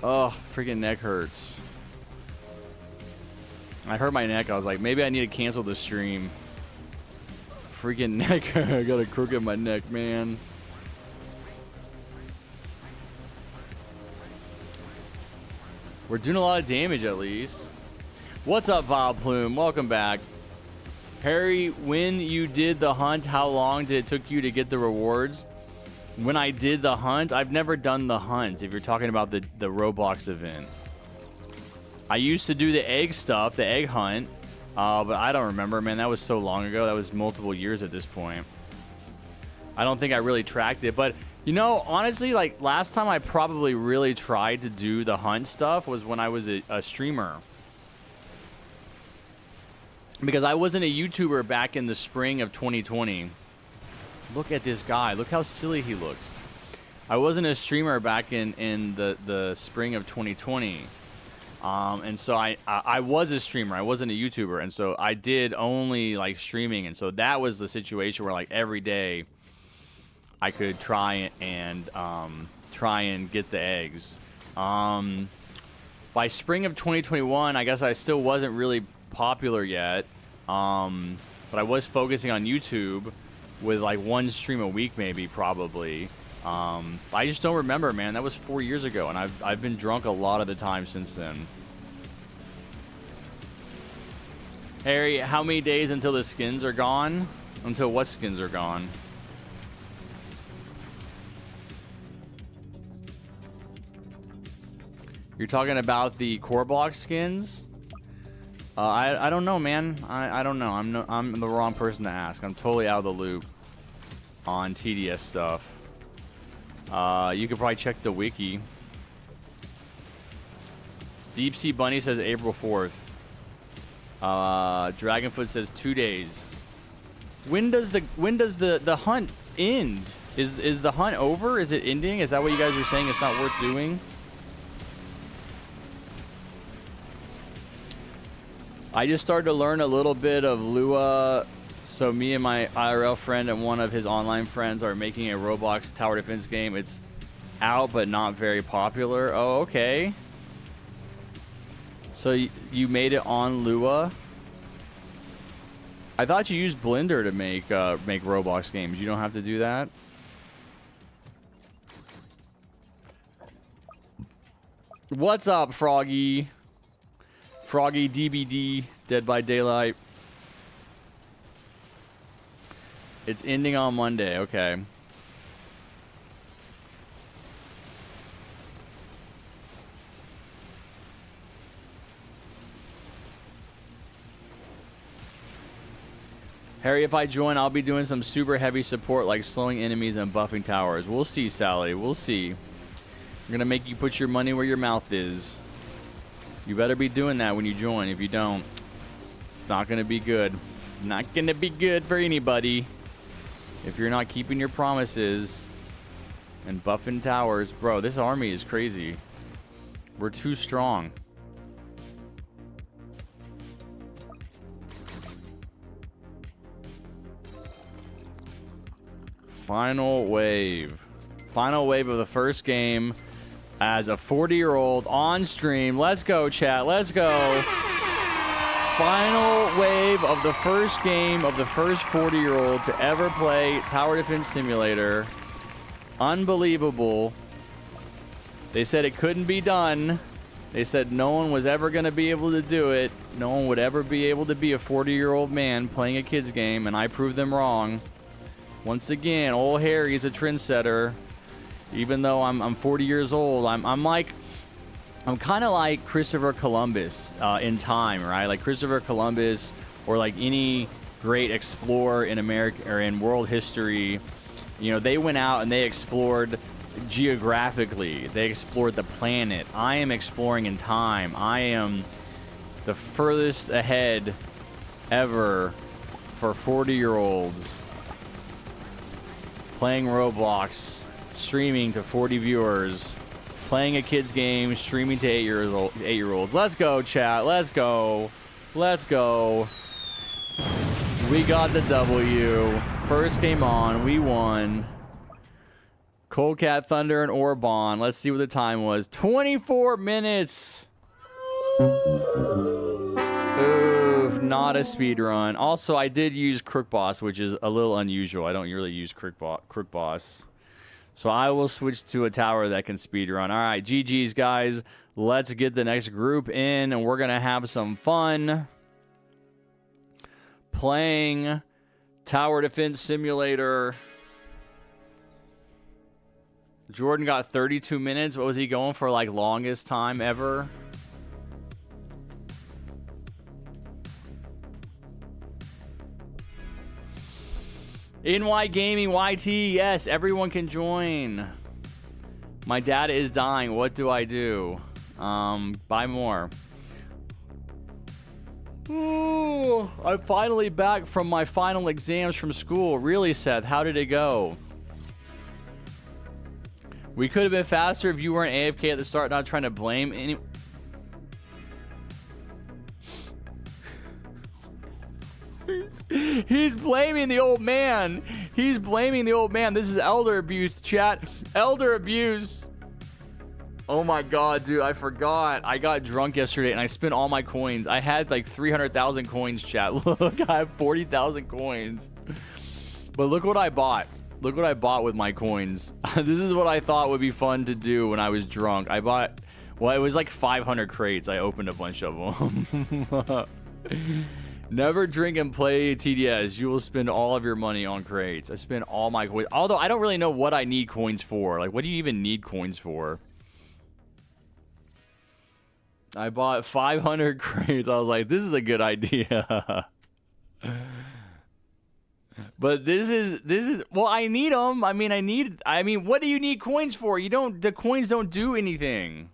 Oh, freaking neck hurts. I hurt my neck. I was like, maybe I need to cancel the stream. Freaking neck. I got a crook in my neck, man. We're doing a lot of damage at least. What's up, Vile Plume? Welcome back. Harry, when you did the hunt, how long did it took you to get the rewards? When I did the hunt, I've never done the hunt, if you're talking about the Roblox event. I used to do the egg stuff, the egg hunt, but I don't remember, man. That was so long ago. That was multiple years at this point. I don't think I really tracked it, but you know, honestly, like last time I probably really tried to do the hunt stuff was when I was a streamer. Because I wasn't a YouTuber back in the spring of 2020. Look at this guy. Look how silly he looks. I wasn't a streamer back in the spring of 2020. And so I was a streamer. I wasn't a YouTuber. And so I did only like streaming. And so that was the situation where like every day I could try and get the eggs. By spring of 2021, I guess I still wasn't really popular yet. But I was focusing on YouTube with like one stream a week, maybe, probably. I just don't remember, man. That was 4 years ago, and I've been drunk a lot of the time since then. Harry, how many days until the skins are gone? Until what skins are gone? You're talking about the core block skins? I don't know, man. I don't know. I'm the wrong person to ask. I'm totally out of the loop on TDS stuff. You could probably check the wiki. Deep Sea Bunny says April 4th. Dragonfoot says 2 days. When does the hunt end? Is the hunt over? Is it ending? Is that what you guys are saying? It's not worth doing? I just started to learn a little bit of Lua. So me and my IRL friend and one of his online friends are making a Roblox tower defense game. It's out but not very popular. Oh, okay. So you made it on Lua? I thought you used Blender to make Roblox games. You don't have to do that? What's up, Froggy? Froggy DBD, Dead by Daylight. It's ending on Monday, okay. Harry, if I join, I'll be doing some super heavy support like slowing enemies and buffing towers. We'll see, Sally. We'll see. I'm gonna make you put your money where your mouth is. You better be doing that when you join. If you don't, it's not gonna be good. Not gonna be good for anybody. If you're not keeping your promises and buffing towers. Bro, this army is crazy. We're too strong. Final wave. Final wave of the first game as a 40-year-old on stream. Let's go, chat. Let's go. Final wave of the first game of the first 40-year-old to ever play Tower Defense Simulator. Unbelievable. They said it couldn't be done. They said no one was ever going to be able to do it. No one would ever be able to be a 40-year-old man playing a kid's game, and I proved them wrong. Once again, old Harry's a trendsetter. Even though I'm 40 years old, I'm kind of like Christopher Columbus in time, right? Like Christopher Columbus, or like any great explorer in America or in world history. You know, they went out and they explored geographically. They explored the planet. I am exploring in time. I am the furthest ahead ever for 40-year-olds playing Roblox, streaming to 40 viewers. Playing a kid's game, streaming to 8-year-olds. Let's go, chat. Let's go. Let's go. We got the W. First game on. We won. Cold Cat, Thunder, and Orbon. Let's see what the time was. 24 minutes. Oof, not a speed run. Also, I did use Crook Boss, which is a little unusual. I don't really use Crook Boss. So I will switch to a tower that can speed run. All right, GG's, guys. Let's get the next group in, and we're going to have some fun playing Tower Defense Simulator. Jordan got 32 minutes. What was he going for, like, longest time ever? NY Gaming YT, yes, everyone can join. My data is dying. What do I do? Buy more. Ooh, I'm finally back from my final exams from school. Really, Seth? How did it go? We could have been faster if you weren't AFK at the start, not trying to blame any... He's blaming the old man. He's blaming the old man. This is elder abuse, chat. Elder abuse. Oh my god, dude, I forgot. I got drunk yesterday and I spent all my coins. I had like 300,000 coins, chat. Look, I have 40,000 coins. But look what I bought. Look what I bought with my coins. This is what I thought would be fun to do when I was drunk. I bought, well, it was like 500 crates. I opened a bunch of them. Never drink and play TDS. You will spend all of your money on crates. I spend all my coins. Although I don't really know what I need coins for. Like, what do you even need coins for? I bought 500 crates. I was like, this is a good idea. But this is well, I need them. I mean, what do you need coins for? The coins don't do anything.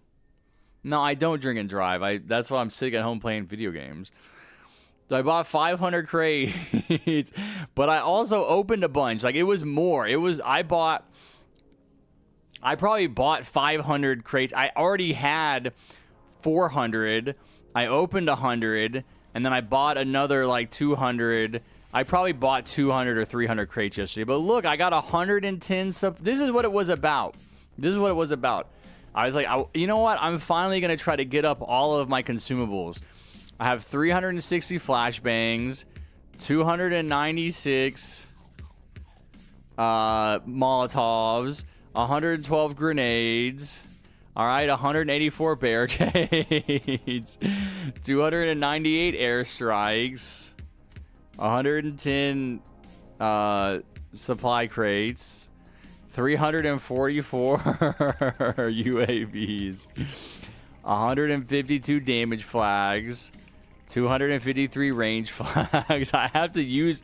No, I don't drink and drive. That's why I'm sitting at home playing video games. So I bought 500 crates, but I also opened a bunch. Like, it was more. I probably bought 500 crates. I already had 400. I opened 100, and then I bought another like 200. I probably bought 200 or 300 crates yesterday. But look, I got 110 sub. This is what it was about. I was like, you know what? I'm finally going to try to get up all of my consumables. I have 360 flashbangs, 296 Molotovs, 112 grenades, all right, 184 barricades, 298 airstrikes, 110 supply crates, 344 UAVs, 152 damage flags, 253 range flags. I have to use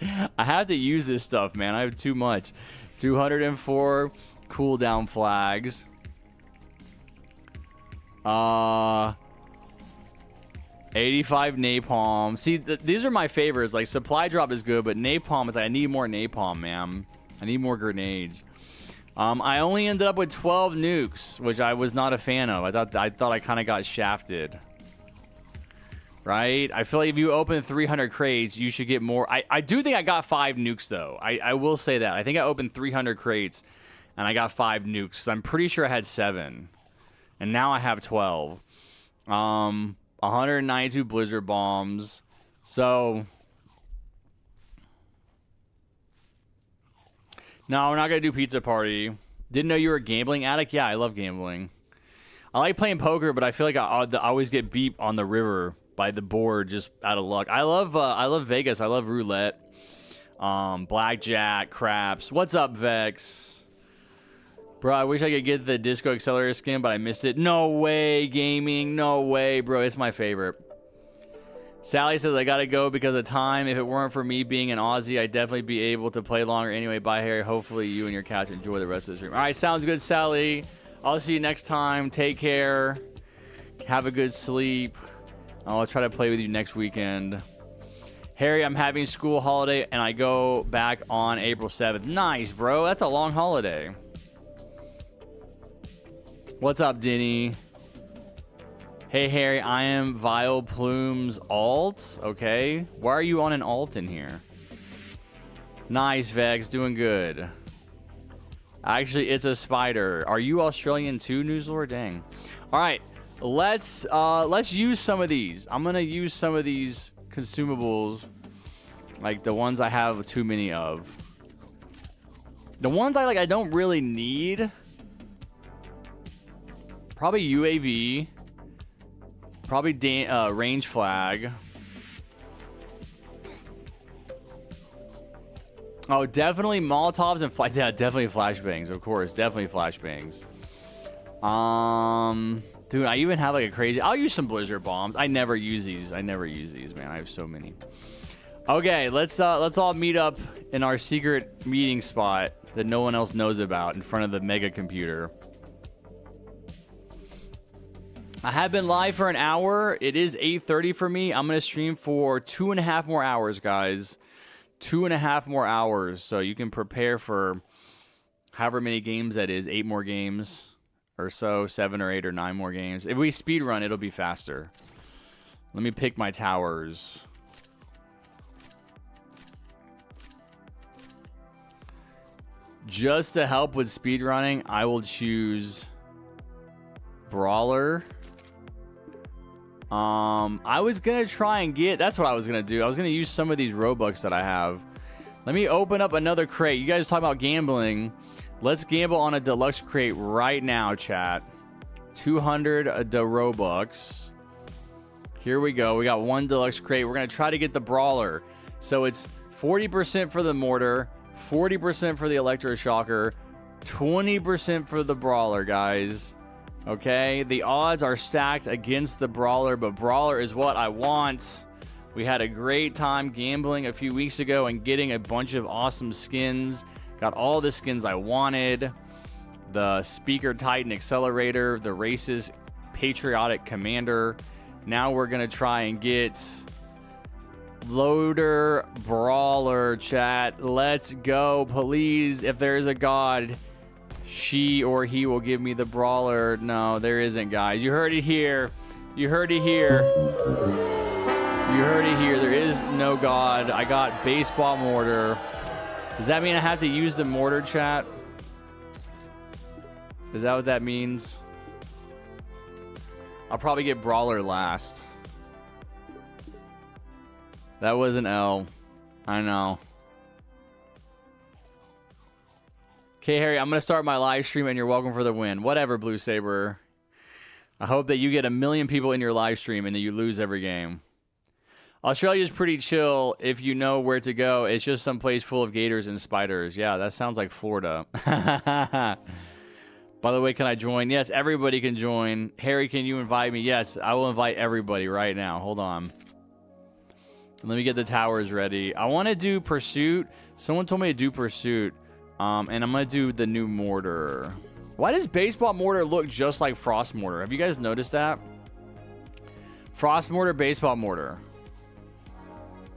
this stuff, man. I have too much. 204 cooldown flags. 85 napalm. See, these are my favorites. Like, supply drop is good, but napalm is like, I need more napalm, man. I need more grenades. I only ended up with 12 nukes, which I was not a fan of. I thought I kind of got shafted. Right? I feel like if you open 300 crates, you should get more. I do think I got 5 nukes, though. I will say that. I think I opened 300 crates, and I got 5 nukes. I'm pretty sure I had 7. And now I have 12. 192 blizzard bombs. So... No, we're not going to do pizza party. Didn't know you were a gambling addict? Yeah, I love gambling. I like playing poker, but I feel like I always get beat on the river by the board just out of luck. I love Vegas. I love roulette. Blackjack, craps. What's up, Vex? Bro, I wish I could get the Disco Accelerator skin, but I missed it. No way, gaming. No way, bro. It's my favorite. Sally says, I gotta go because of time. If it weren't for me being an Aussie, I'd definitely be able to play longer anyway. Bye, Harry. Hopefully you and your couch enjoy the rest of the stream. All right, sounds good, Sally. I'll see you next time. Take care. Have a good sleep. I'll try to play with you next weekend. Harry, I'm having school holiday, and I go back on April 7th. Nice, bro. That's a long holiday. What's up, Denny? Hey, Harry, I am Vile Plume's alt. Okay. Why are you on an alt in here? Nice, Vex. Doing good. Actually, it's a spider. Are you Australian too, Newslord? Dang. All right. Let's use some of these. I'm going to use some of these consumables. Like the ones I have too many of. The ones I don't really need. Probably UAV. Probably range flag. Oh, definitely Molotovs and yeah, definitely flashbangs, of course. Definitely flashbangs. Dude, I even have like a crazy. I'll use some blizzard bombs. I never use these. Man. I have so many. Okay, let's all meet up in our secret meeting spot that no one else knows about in front of the mega computer. I have been live for an hour. It is 8:30 for me. I'm going to stream for 2.5 more hours, guys. 2.5 more hours. So you can prepare for however many games that is. 8 more games or so. 7 or 8 or 9 more games. If we speedrun, it'll be faster. Let me pick my towers. Just to help with speedrunning, I will choose Brawler. I was gonna try and get. That's what I was gonna do. I was gonna use some of these Robux that I have. Let me open up another crate. You guys talk about gambling. Let's gamble on a deluxe crate right now, chat. 200 Robux. Here we go. We got one deluxe crate. We're gonna try to get the Brawler. So it's 40% for the mortar, 40% for the electroshocker, 20% for the Brawler, guys. Okay, the odds are stacked against the Brawler, but Brawler is what I want. We had a great time gambling a few weeks ago and getting a bunch of awesome skins. Got all the skins I wanted. The Speaker Titan Accelerator, the Racist Patriotic Commander. Now we're going to try and get Loader Brawler, chat. Let's go, please. If there is a god, she or he will give me the Brawler. No, there isn't, guys. You heard it here. You heard it here. You heard it here. There is no god. I got baseball mortar. Does that mean I have to use the mortar, chat? Is that what that means? I'll probably get Brawler last. That was an L. I know. Okay, Harry, I'm going to start my live stream and you're welcome for the win. Whatever, Blue Saber. I hope that you get 1 million people in your live stream and that you lose every game. Australia's pretty chill if you know where to go. It's just some place full of gators and spiders. Yeah, that sounds like Florida. By the way, can I join? Yes, everybody can join. Harry, can you invite me? Yes, I will invite everybody right now. Hold on. Let me get the towers ready. I want to do Pursuit. Someone told me to do Pursuit. And I'm going to do the new mortar. Why does baseball mortar look just like frost mortar? Have you guys noticed that? Frost mortar, baseball mortar.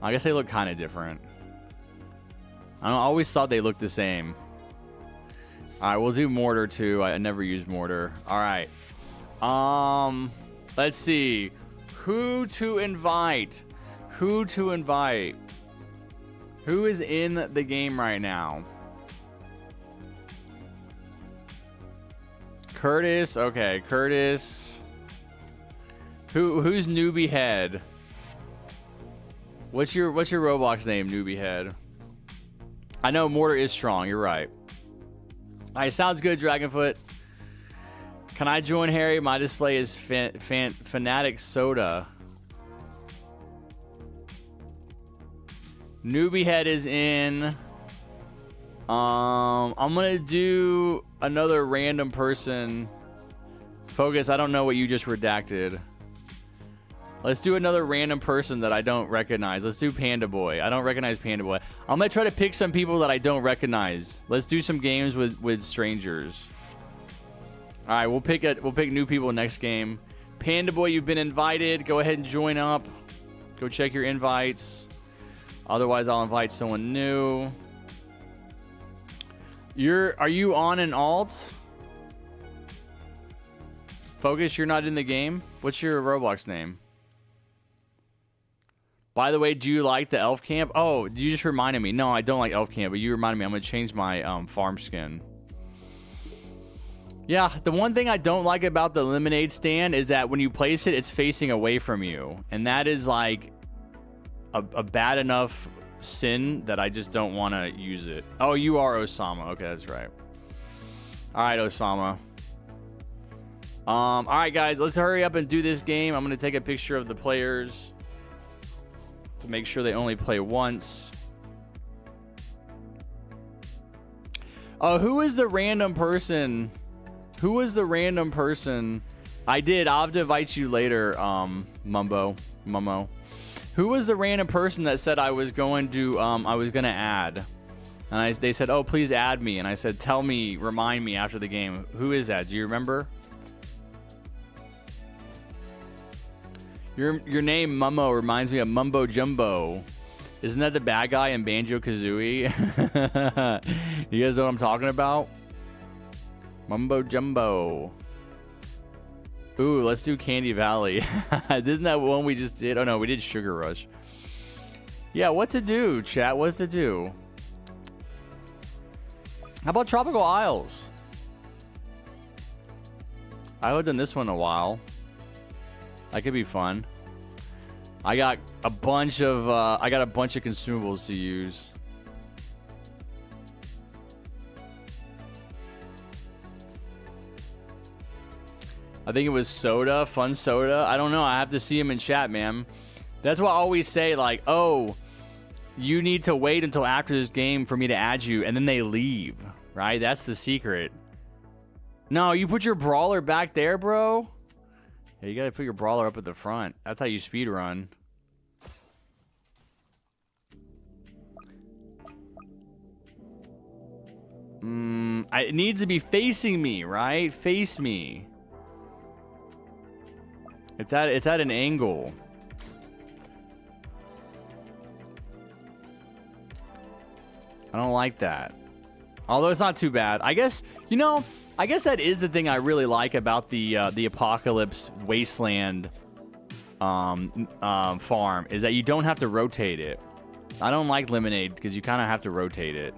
I guess they look kind of different. I always thought they looked the same. All right, we'll do mortar too. I never used mortar. All right. Let's see. Who to invite? Who to invite? Who is in the game right now? Curtis. Okay, Curtis. Who's Newbie Head? What's your Roblox name, Newbie Head? I know mortar is strong. You're right. All right, sounds good, Dragonfoot. Can I join, Harry? My display is Fanatic Soda. Newbie Head is in. I'm gonna do another random person. Focus, I don't know what you just redacted. Let's do another random person that I don't recognize. Let's do Panda Boy. I don't recognize Panda Boy. I'm gonna try to pick some people that I don't recognize. Let's do some games with strangers. All right, we'll pick new people next game. Panda Boy, you've been invited. Go ahead and join up. Go check your invites. Otherwise, I'll invite someone new. Are you on an alt? Focus, you're not in the game? What's your Roblox name? By the way, do you like the elf camp? Oh, you just reminded me. No, I don't like elf camp, but you reminded me. I'm going to change my farm skin. Yeah, the one thing I don't like about the lemonade stand is that when you place it, it's facing away from you. And that is like a bad enough sin that I just don't want to use it. Oh, you are Osama. Okay, that's right. All right, Osama. All right, guys, let's hurry up and do this game. I'm going to take a picture of the players to make sure they only play once. Oh, who is the random person? Who was the random person? I did. I'll have to invite you later, Mumbo. Who was the random person that said I was going to add? And they said, oh, please add me. And I said, tell me, remind me after the game. Who is that? Do you remember? Your name, Mummo, reminds me of Mumbo Jumbo. Isn't that the bad guy in Banjo-Kazooie? You guys know what I'm talking about? Mumbo Jumbo. Ooh, let's do Candy Valley. Isn't that one we just did? Oh, no, we did Sugar Rush. Yeah, what to do, chat? What's to do? How about Tropical Isles? I haven't done this one in a while. That could be fun. I got a bunch of consumables to use. I think it was Soda, Fun Soda. I don't know. I have to see him in chat, man. That's why I always say, like, oh, you need to wait until after this game for me to add you, and then they leave, right? That's the secret. No, you put your brawler back there, bro. Yeah, you gotta put your brawler up at the front. That's how you speedrun. It needs to be facing me, right? Face me. It's at an angle. I don't like that. Although it's not too bad. I guess, you know, I guess that is the thing I really like about the Apocalypse Wasteland farm, is that you don't have to rotate it. I don't like Lemonade because you kind of have to rotate it.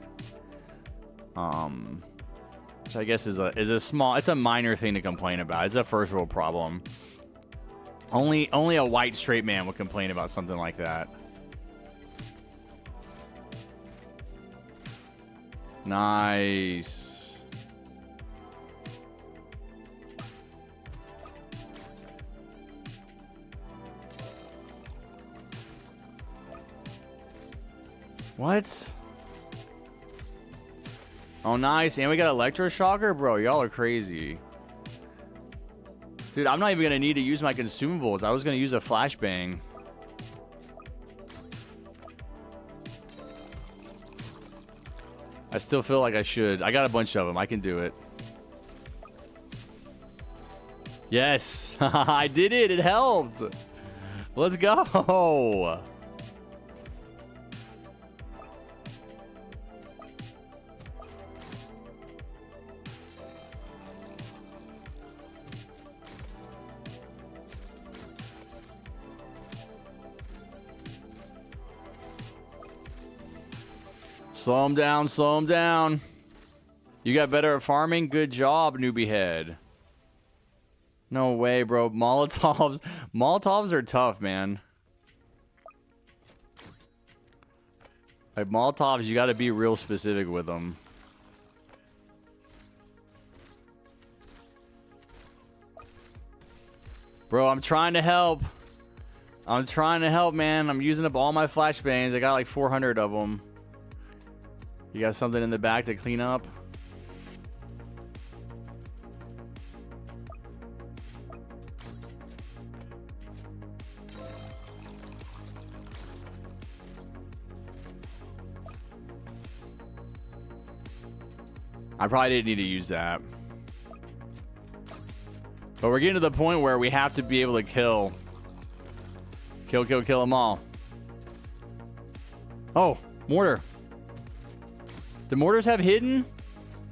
Which I guess is a minor thing to complain about. It's a first world problem. Only a white straight man would complain about something like that. Nice. What? Oh, nice. And we got Electroshocker? Bro, y'all are crazy. Dude, I'm not even going to need to use my consumables. I was going to use a flashbang. I still feel like I should. I got a bunch of them. I can do it. Yes. I did it. It helped. Let's go. Slow him down, slow him down. You got better at farming? Good job, newbie head. No way, bro. Molotovs are tough, man. Like, Molotovs, you got to be real specific with them. Bro, I'm trying to help. I'm trying to help, man. I'm using up all my flashbangs. I got like 400 of them. You got something in the back to clean up? I probably didn't need to use that. But we're getting to the point where we have to be able to kill. Kill them all. Oh, mortar. Do mortars have hidden?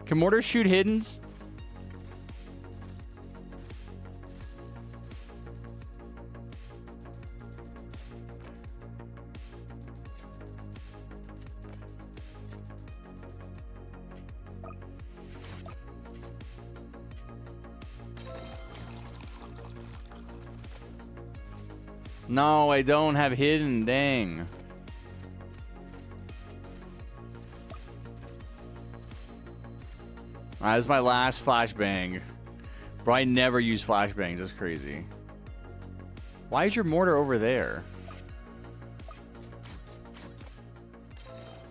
Can mortars shoot hiddens? No, I don't have hidden. Dang. Alright, this is my last flashbang. Bro, I never use flashbangs. That's crazy. Why is your mortar over there?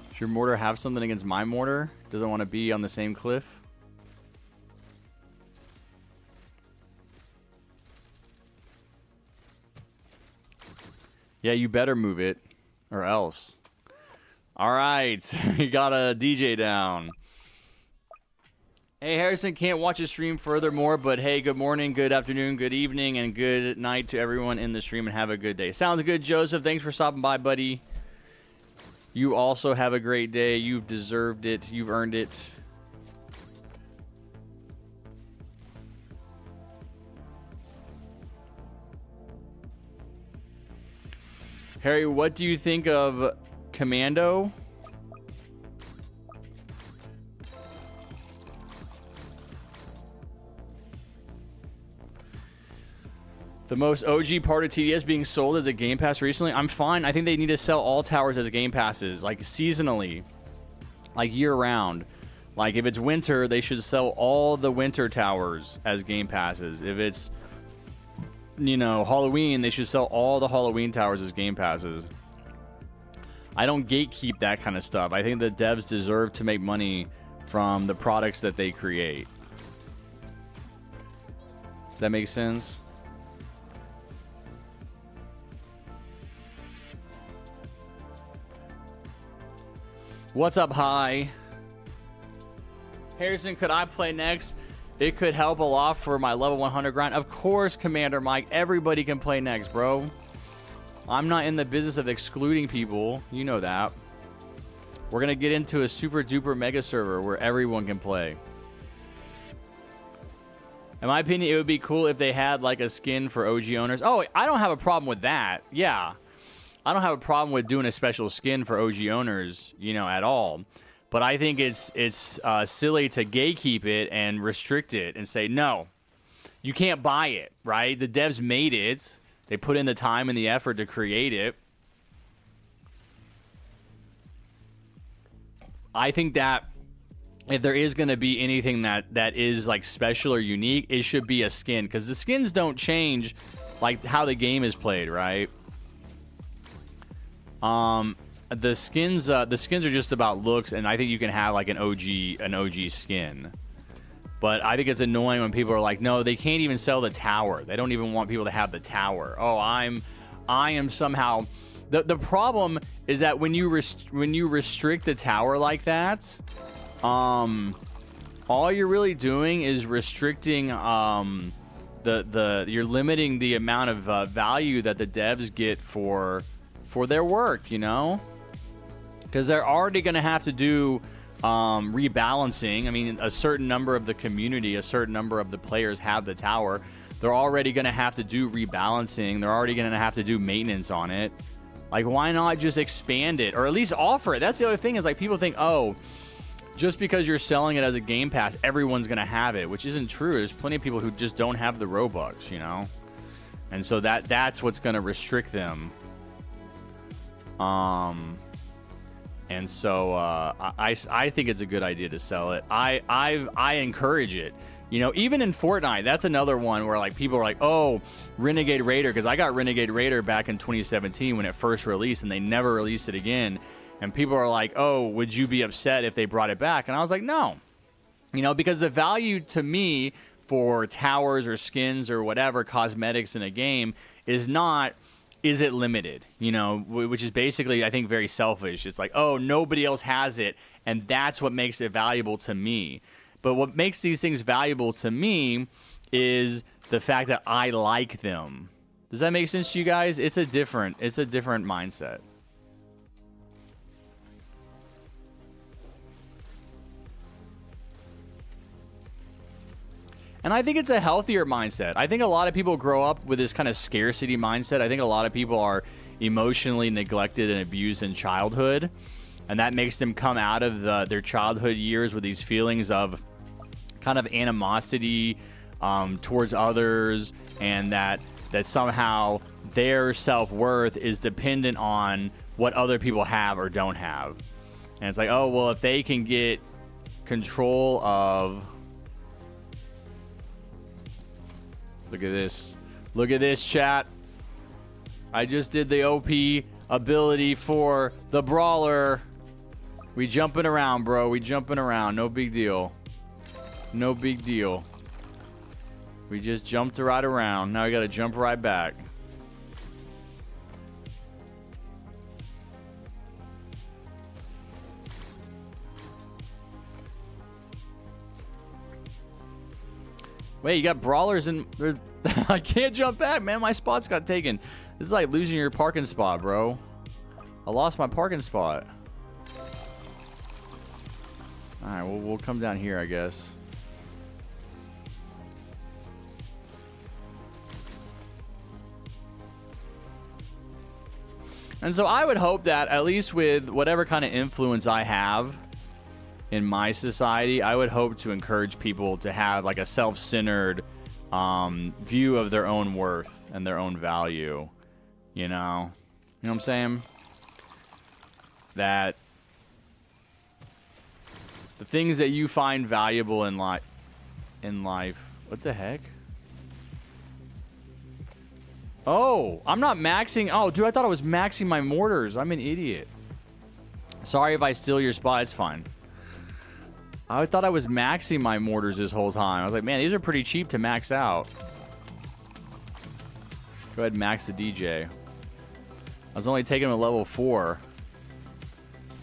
Does your mortar have something against my mortar? Doesn't want to be on the same cliff? Yeah, you better move it. Or else. Alright. You got a DJ down. Hey, Harrison, can't watch a stream furthermore, but hey, good morning, good afternoon, good evening, and good night to everyone in the stream, and have a good day. Sounds good, Joseph. Thanks for stopping by, buddy. You also have a great day. You've deserved it. You've earned it. Harry, what do you think of Commando? The most OG part of TDS being sold as a Game Pass recently? I'm fine. I think they need to sell all towers as Game Passes, like seasonally, like year-round. Like if it's winter, they should sell all the winter towers as Game Passes. If it's, you know, Halloween, they should sell all the Halloween towers as Game Passes. I don't gatekeep that kind of stuff. I think the devs deserve to make money from the products that they create. Does that make sense? What's up, hi? Harrison, could I play next? It could help a lot for my level 100 grind. Of course, Commander Mike. Everybody can play next, bro. I'm not in the business of excluding people. You know that. We're going to get into a super duper mega server where everyone can play. In my opinion, it would be cool if they had like a skin for OG owners. Oh, I don't have a problem with that. Yeah. I don't have a problem with doing a special skin for OG owners, you know, at all. But I think it's silly to gatekeep it and restrict it and say, no, you can't buy it, right? The devs made it. They put in the time and the effort to create it. I think that if there is going to be anything that is like special or unique, it should be a skin. Because the skins don't change like how the game is played, right? The skins are just about looks, and I think you can have like an OG skin. But I think it's annoying when people are like, no, they can't even sell the tower. They don't even want people to have the tower. Oh, I am somehow. The problem is that when you restrict the tower like that, all you're really doing is restricting you're limiting the amount of value that the devs get for their work, you know, because they're already going to have to do rebalancing. I mean, a certain number of the community, a certain number of the players have the tower. They're already going to have to do rebalancing. They're already going to have to do maintenance on it. Like, why not just expand it or at least offer it? That's the other thing is like people think, oh, just because you're selling it as a Game Pass, everyone's going to have it, which isn't true. There's plenty of people who just don't have the Robux, you know, and so that's what's going to restrict them. And so I think it's a good idea to sell it. I encourage it. You know, even in Fortnite, that's another one where like people are like, oh, Renegade Raider, because I got Renegade Raider back in 2017 when it first released, and they never released it again. And people are like, oh, would you be upset if they brought it back? And I was like, no. You know, because the value to me for towers or skins or whatever cosmetics in a game is not, is it limited, you know, which is basically, I think, very selfish. It's like, oh, nobody else has it, and that's what makes it valuable to me. But what makes these things valuable to me is the fact that I like them. Does that make sense to you guys? It's a different mindset. And I think it's a healthier mindset. I think a lot of people grow up with this kind of scarcity mindset. I think a lot of people are emotionally neglected and abused in childhood. And that makes them come out of their childhood years with these feelings of kind of animosity towards others. And that somehow their self-worth is dependent on what other people have or don't have. And it's like, oh, well, if they can get control of... Look at this. Look at this, chat. I just did the OP ability for the brawler. We jumping around, bro. We jumping around. No big deal. No big deal. We just jumped right around. Now we got to jump right back. Wait, you got brawlers in... I can't jump back, man. My spots got taken. This is like losing your parking spot, bro. I lost my parking spot. Alright, we'll come down here, I guess. And so I would hope that, at least with whatever kind of influence I have in my society, I would hope to encourage people to have like a self-centered view of their own worth and their own value. You know what I'm saying? That the things that you find valuable in life, what the heck? Oh, I'm not maxing. Oh, dude, I thought I was maxing my mortars. I'm an idiot. Sorry if I steal your spot. It's fine. I thought I was maxing my mortars this whole time. I was like, man, these are pretty cheap to max out. Go ahead and max the DJ. I was only taking him to level 4.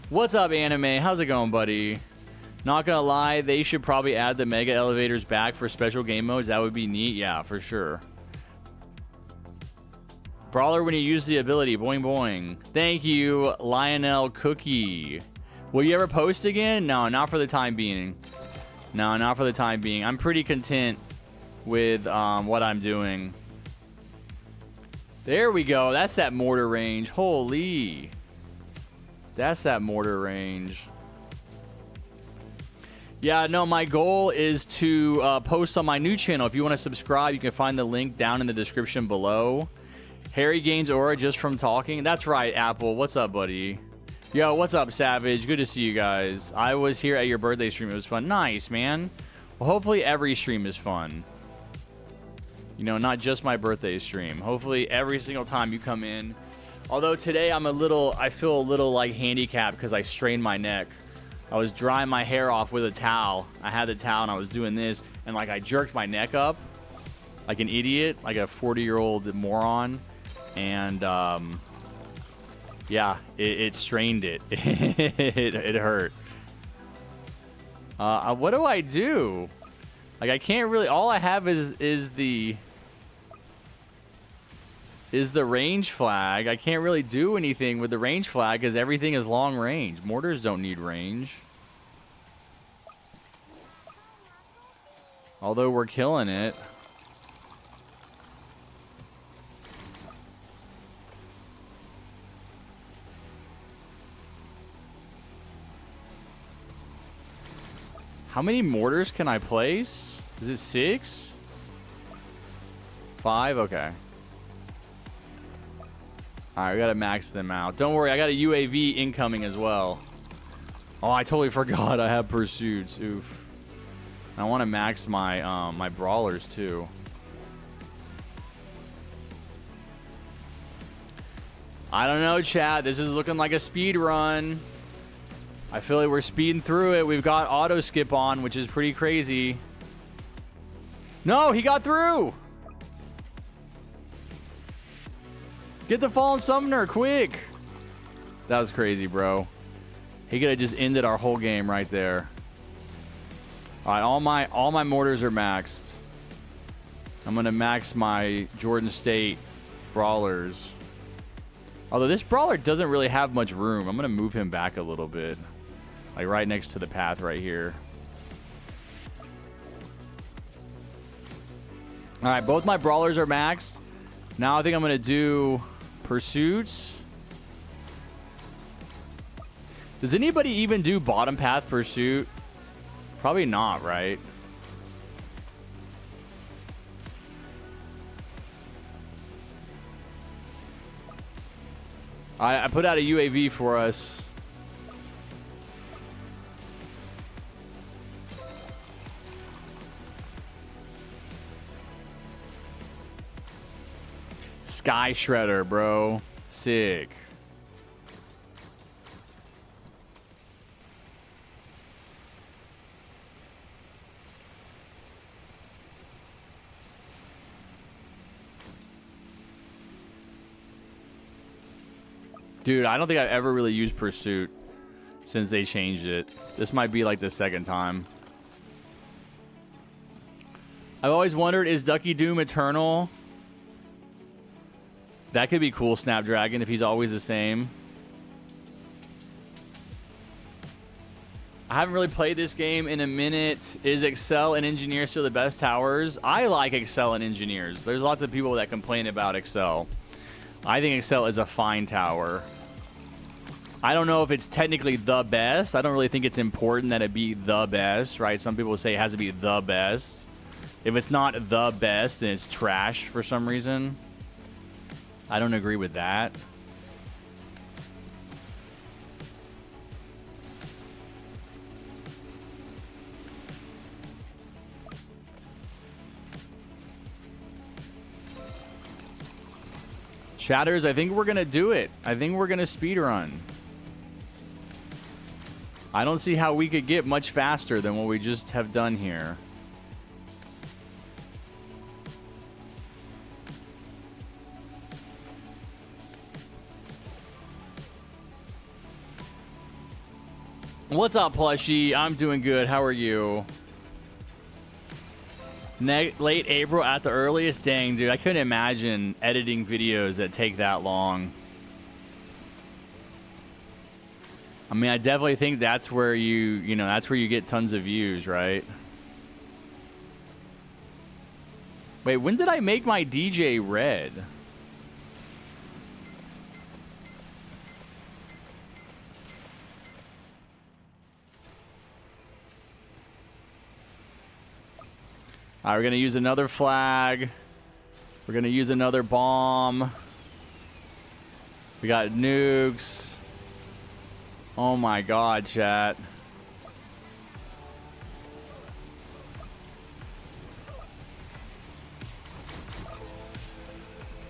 What's up, anime? How's it going, buddy? Not gonna lie, they should probably add the mega elevators back for special game modes. That would be neat. Yeah, for sure. Brawler when you use the ability. Boing, boing. Thank you, Lionel Cookie. Will you ever post again? No, not for the time being. No, not for the time being. I'm pretty content with what I'm doing. There we go. That's that mortar range. Holy. That's that mortar range. Yeah, no, my goal is to post on my new channel. If you want to subscribe, you can find the link down in the description below. Harry gains aura just from talking. That's right, Apple. What's up, buddy? Yo, what's up, Savage? Good to see you guys. I was here at your birthday stream. It was fun. Nice, man. Well, hopefully every stream is fun. You know, not just my birthday stream. Hopefully every single time you come in. Although today I feel a little like handicapped because I strained my neck. I was drying my hair off with a towel. I had the towel and I was doing this. And like I jerked my neck up like an idiot, like a 40-year-old moron. And yeah, it strained it. It hurt. What do I do? Like I can't really. All I have is the range flag. I can't really do anything with the range flag because everything is long range. Mortars don't need range. Although we're killing it. How many mortars can I place? Is it 6? 5? Okay. Alright, we gotta max them out. Don't worry, I got a UAV incoming as well. Oh, I totally forgot I have pursuits. Oof. I want to max my my brawlers too. I don't know, chat. This is looking like a speed run. I feel like we're speeding through it. We've got auto skip on, which is pretty crazy. No, he got through. Get the fallen summoner, quick. That was crazy, bro. He could have just ended our whole game right there. All right, all my mortars are maxed. I'm gonna max my Jordan State brawlers. Although this brawler doesn't really have much room. I'm gonna move him back a little bit. Like right next to the path right here. All right, both my brawlers are maxed. Now I think I'm going to do pursuits. Does anybody even do bottom path pursuit? Probably not, right? I put out a UAV for us. Sky Shredder, bro. Sick. Dude, I don't think I've ever really used Pursuit since they changed it. This might be like the second time. I've always wondered, is Ducky Doom eternal? That could be cool, Snapdragon, if he's always the same. I haven't really played this game in a minute. Is Excel and Engineer still the best towers? I like Excel and Engineers. There's lots of people that complain about Excel. I think Excel is a fine tower. I don't know if it's technically the best. I don't really think it's important that it be the best, right? Some people say it has to be the best. If it's not the best, then it's trash for some reason. I don't agree with that. Shatters, I think we're going to do it. I think we're going to speedrun. I don't see how we could get much faster than what we just have done here. What's up, Plushie? I'm doing good. How are you? Late April at the earliest? Dang, dude. I couldn't imagine editing videos that take that long. I mean, I definitely think that's where that's where you get tons of views, right? Wait, when did I make my DJ red? All right, we're going to use another flag. We're going to use another bomb. We got nukes. Oh my god, chat.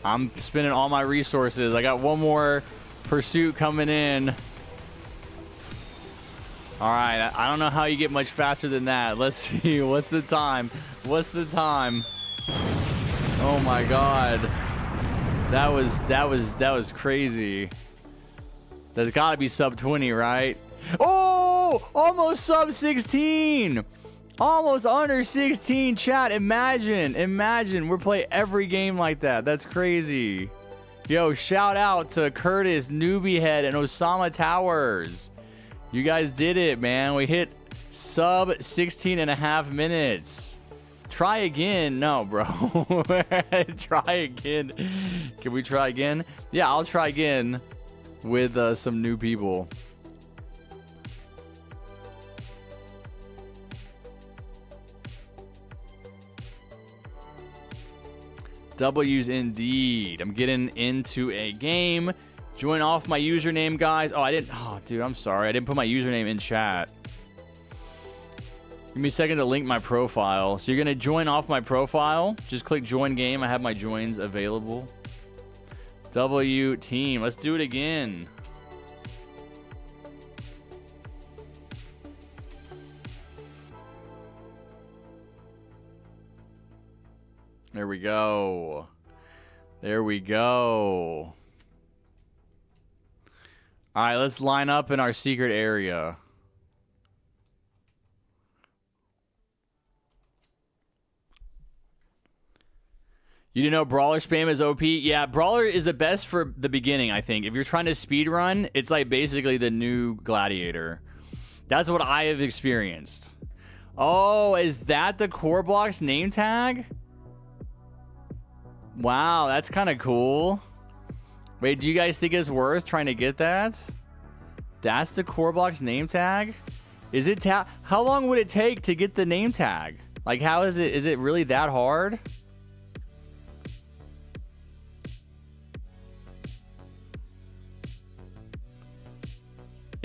I'm spending all my resources. I got one more pursuit coming in. All right, I don't know how you get much faster than that. Let's see. What's the time? What's the time? Oh my god. That was crazy. There's got to be sub 20, right? Oh, almost sub 16. Almost under 16, chat. Imagine we're playing every game like that. That's crazy. Yo, shout out to Curtis, Newbie Head, and Osama Towers. You guys did it, man. We hit sub 16 and a half minutes. Try again. No, bro. Try again. Can we try again? Yeah, I'll try again with some new people. W's indeed. I'm getting into a game. Join off my username, guys. Oh, I didn't. Oh, dude, I'm sorry. I didn't put my username in chat. Give me a second to link my profile. So you're going to join off my profile. Just click join game. I have my joins available. W team. Let's do it again. There we go. There we go. All right, let's line up in our secret area. You didn't know Brawler spam is OP? Yeah, Brawler is the best for the beginning, I think. If you're trying to speedrun, it's like basically the new Gladiator. That's what I have experienced. Oh, is that the core blocks name tag? Wow, that's kind of cool. Wait, do you guys think it's worth trying to get that? That's the core blocks name tag? Is it how long would it take to get the name tag? Like, how is it really that hard?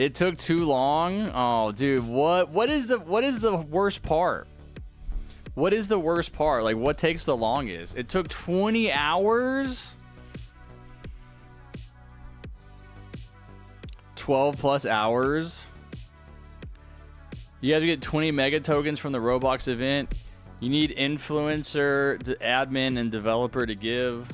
It took too long. Oh, dude, what is the worst part? What is the worst part? Like, what takes the longest? It took 20 hours. 12 plus hours. You have to get 20 mega tokens from the Roblox event. You need influencer, admin, and developer to give.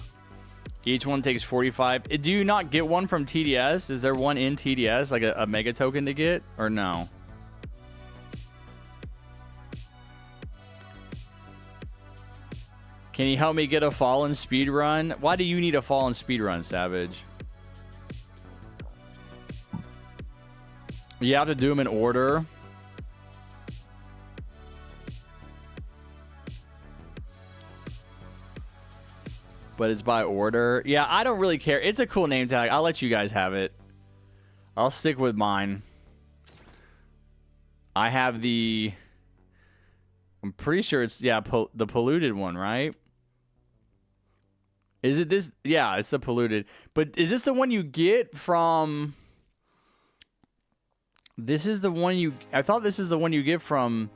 Each one takes 45. Do you not get one from TDS? Is there one in TDS, like a mega token to get, or no? Can you help me get a fallen speedrun? Why do you need a fallen speedrun, Savage? You have to do them in order. But it's by order. Yeah, I don't really care. It's a cool name tag. I'll let you guys have it. I'll stick with mine. I have the... I'm pretty sure it's, yeah, the polluted one, right? Is it this? Yeah, it's the polluted. But is this the one you get from... This is the one you... I thought this is the one you get from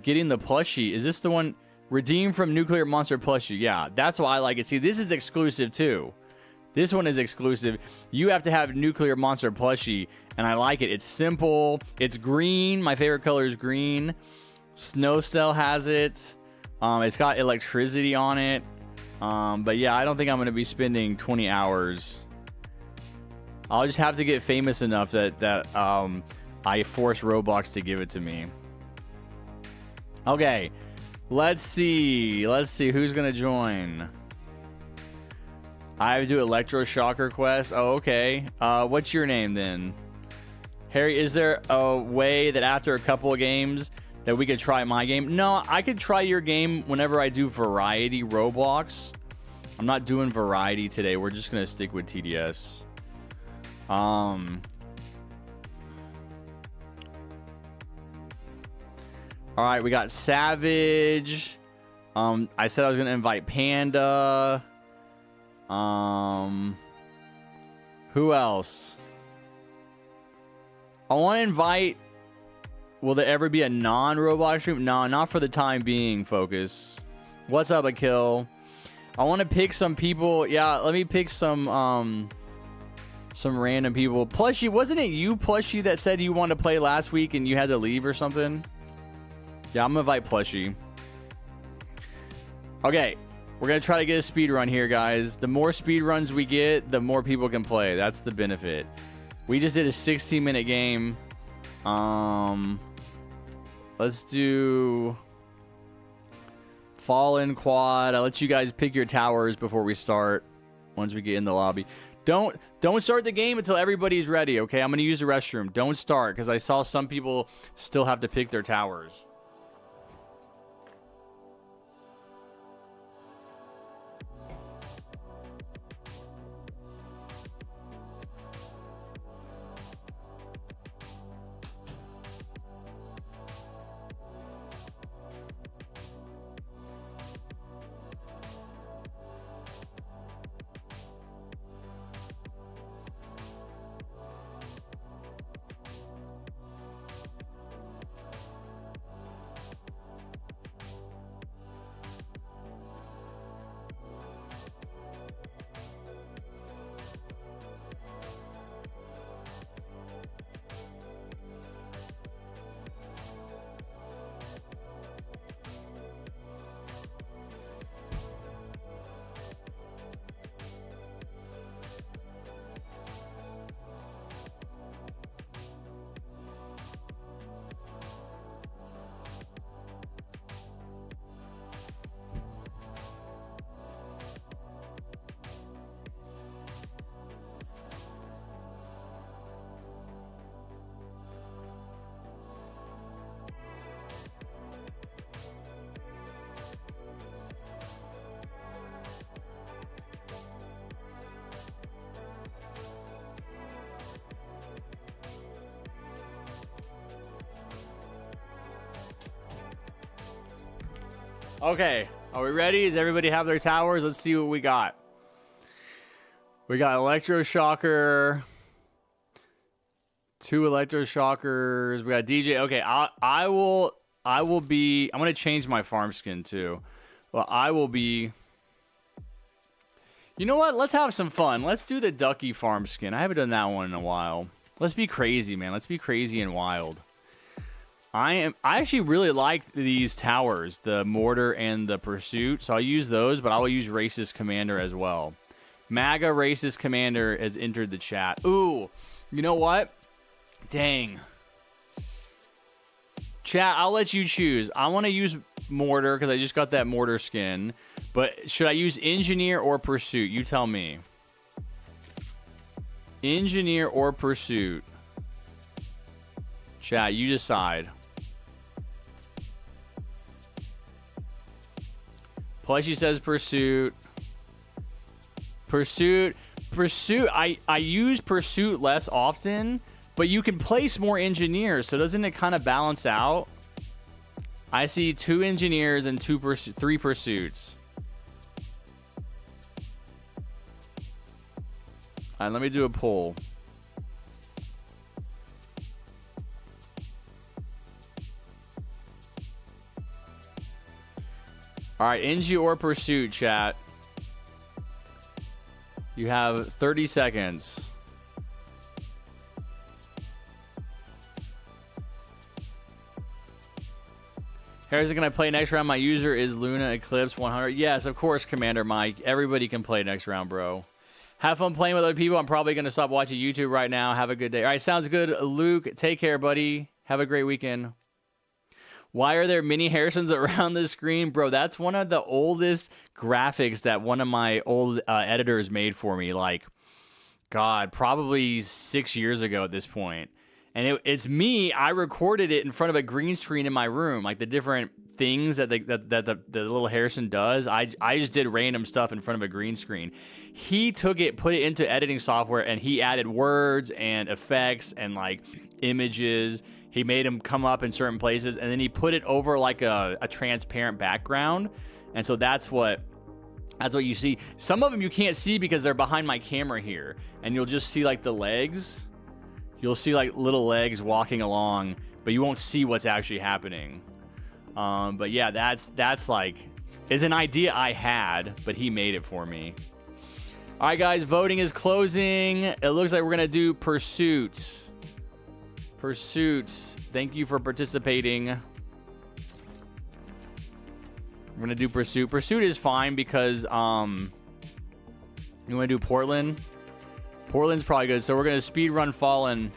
getting the plushie. Is this the one... Redeem from Nuclear Monster plushie. Yeah, that's why I like it. See, this is exclusive too. This one is exclusive. You have to have Nuclear Monster plushie, and I like it. It's simple. It's green. My favorite color is green. Snow Cell has it. It's got electricity on it. But yeah, I don't think I'm going to be spending 20 hours. I'll just have to get famous enough that I force Roblox to give it to me. Okay. Let's see who's gonna join. I have to do electroshocker quest. Oh, okay. What's your name then? Harry, is there a way that after a couple of games that we could try my game? No, I could try your game whenever I do variety Roblox. I'm not doing variety today. We're just gonna stick with TDS. All right, we got Savage. I said I was gonna invite Panda. Who else? I want to invite. Will there ever be a non-Roblox stream? No, not for the time being. Focus. What's up, Akil? I want to pick some people. Yeah, let me pick some random people. Plushie, wasn't it you, Plushie, that said you wanted to play last week and you had to leave or something? Yeah, I'm going to invite Plushie. Okay, we're going to try to get a speed run here, guys. The more speed runs we get, the more people can play. That's the benefit. We just did a 16-minute game. Let's do Fallen Quad. I'll let you guys pick your towers before we start. Once we get in the lobby. Don't start the game until everybody's ready, okay? I'm going to use the restroom. Don't start, because I saw some people still have to pick their towers. Okay, are we ready? Does everybody have their towers? Let's see what we got. We got Electroshocker, 2 electroshockers. We got DJ. Okay, I will be. I'm gonna change my farm skin too. Well, I will be. You know what? Let's have some fun. Let's do the Ducky farm skin. I haven't done that one in a while. Let's be crazy, man. Let's be crazy and wild. I actually really like these towers, the mortar and the pursuit. So I'll use those, but I will use racist commander as well. MAGA racist commander has entered the chat. Ooh, you know what? Dang. Chat, I'll let you choose. I want to use mortar because I just got that mortar skin. But should I use engineer or pursuit? You tell me. Engineer or pursuit? Chat, you decide. Plushy says pursuit. Pursuit. I use pursuit less often, but you can place more engineers, so doesn't it kind of balance out? I see 2 engineers and 3 pursuits. All right, let me do a poll. All right, NG or pursuit, chat. You have 30 seconds. Harrison, can I play next round? My user is Luna Eclipse 100. Yes, of course, Commander Mike. Everybody can play next round, bro. Have fun playing with other people. I'm probably going to stop watching YouTube right now. Have a good day. All right, sounds good. Luke, take care, buddy. Have a great weekend. Why are there mini Harrisons around the screen? Bro, that's one of the oldest graphics that one of my old editors made for me. Like, God, probably 6 years ago at this point. And it's me. I recorded it in front of a green screen in my room. Like the different things that the little Harrison does. I just did random stuff in front of a green screen. He took it, put it into editing software, and he added words and effects and like images. He made them come up in certain places, and then he put it over like a transparent background. And so that's what you see. Some of them you can't see because they're behind my camera here, and you'll just see like the legs. You'll see like little legs walking along, but you won't see what's actually happening. But yeah, that's like, it's an idea I had, but he made it for me. All right, guys, voting is closing. It looks like we're gonna do pursuit. Pursuits. Thank you for participating. I'm gonna do pursuit. Pursuit is fine because you want to do Portland. Portland's probably good. So we're gonna speedrun Fallen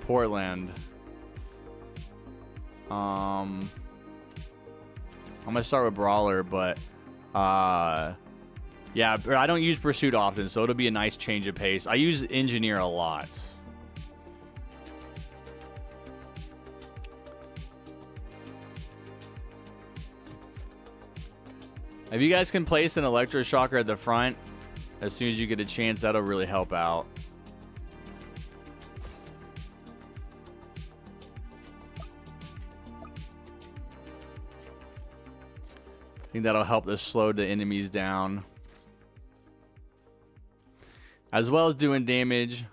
Portland. I'm gonna start with Brawler, but yeah, I don't use Pursuit often, so it'll be a nice change of pace. I use Engineer a lot. If you guys can place an electroshocker at the front as soon as you get a chance, that'll really help out. I think that'll help to slow the enemies down, as well as doing damage.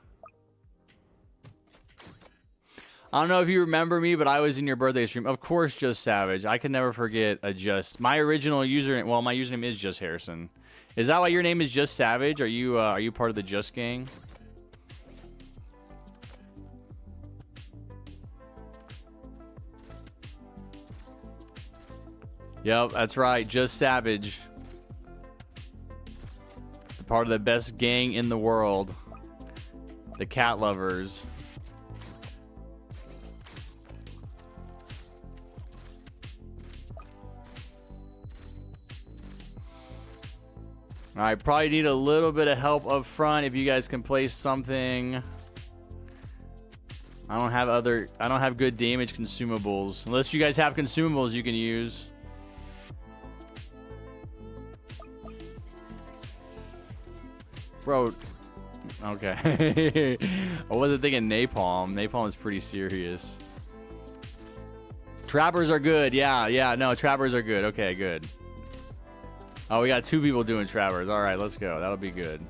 I don't know if you remember me, but I was in your birthday stream. Of course, Just Savage. I can never forget a Just. My original username, well, my username is JustHarrison. Is that why your name is Just Savage? Are you part of the Just gang? Yep, that's right. Just Savage. Part of the best gang in the world. The cat lovers. All right, probably need a little bit of help up front if you guys can place something. I don't have good damage consumables. Unless you guys have consumables you can use. Bro, okay. I wasn't thinking napalm. Napalm is pretty serious. Trappers are good. Yeah, no, trappers are good. Okay, good. Oh, we got 2 people doing trappers. All right, let's go. That'll be good.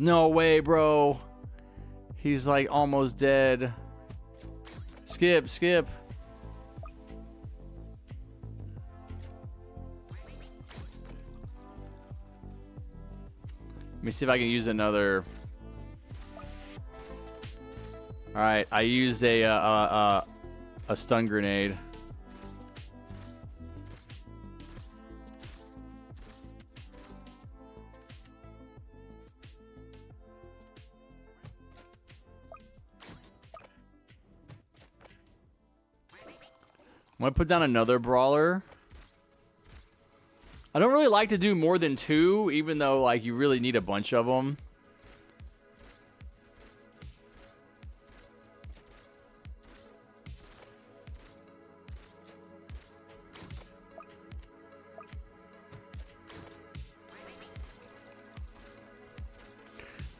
No way, bro. He's like almost dead. Skip, skip. Let me see if I can use another. All right, I used a stun grenade. I'm gonna put down another brawler. I don't really like to do more than 2, even though like you really need a bunch of them.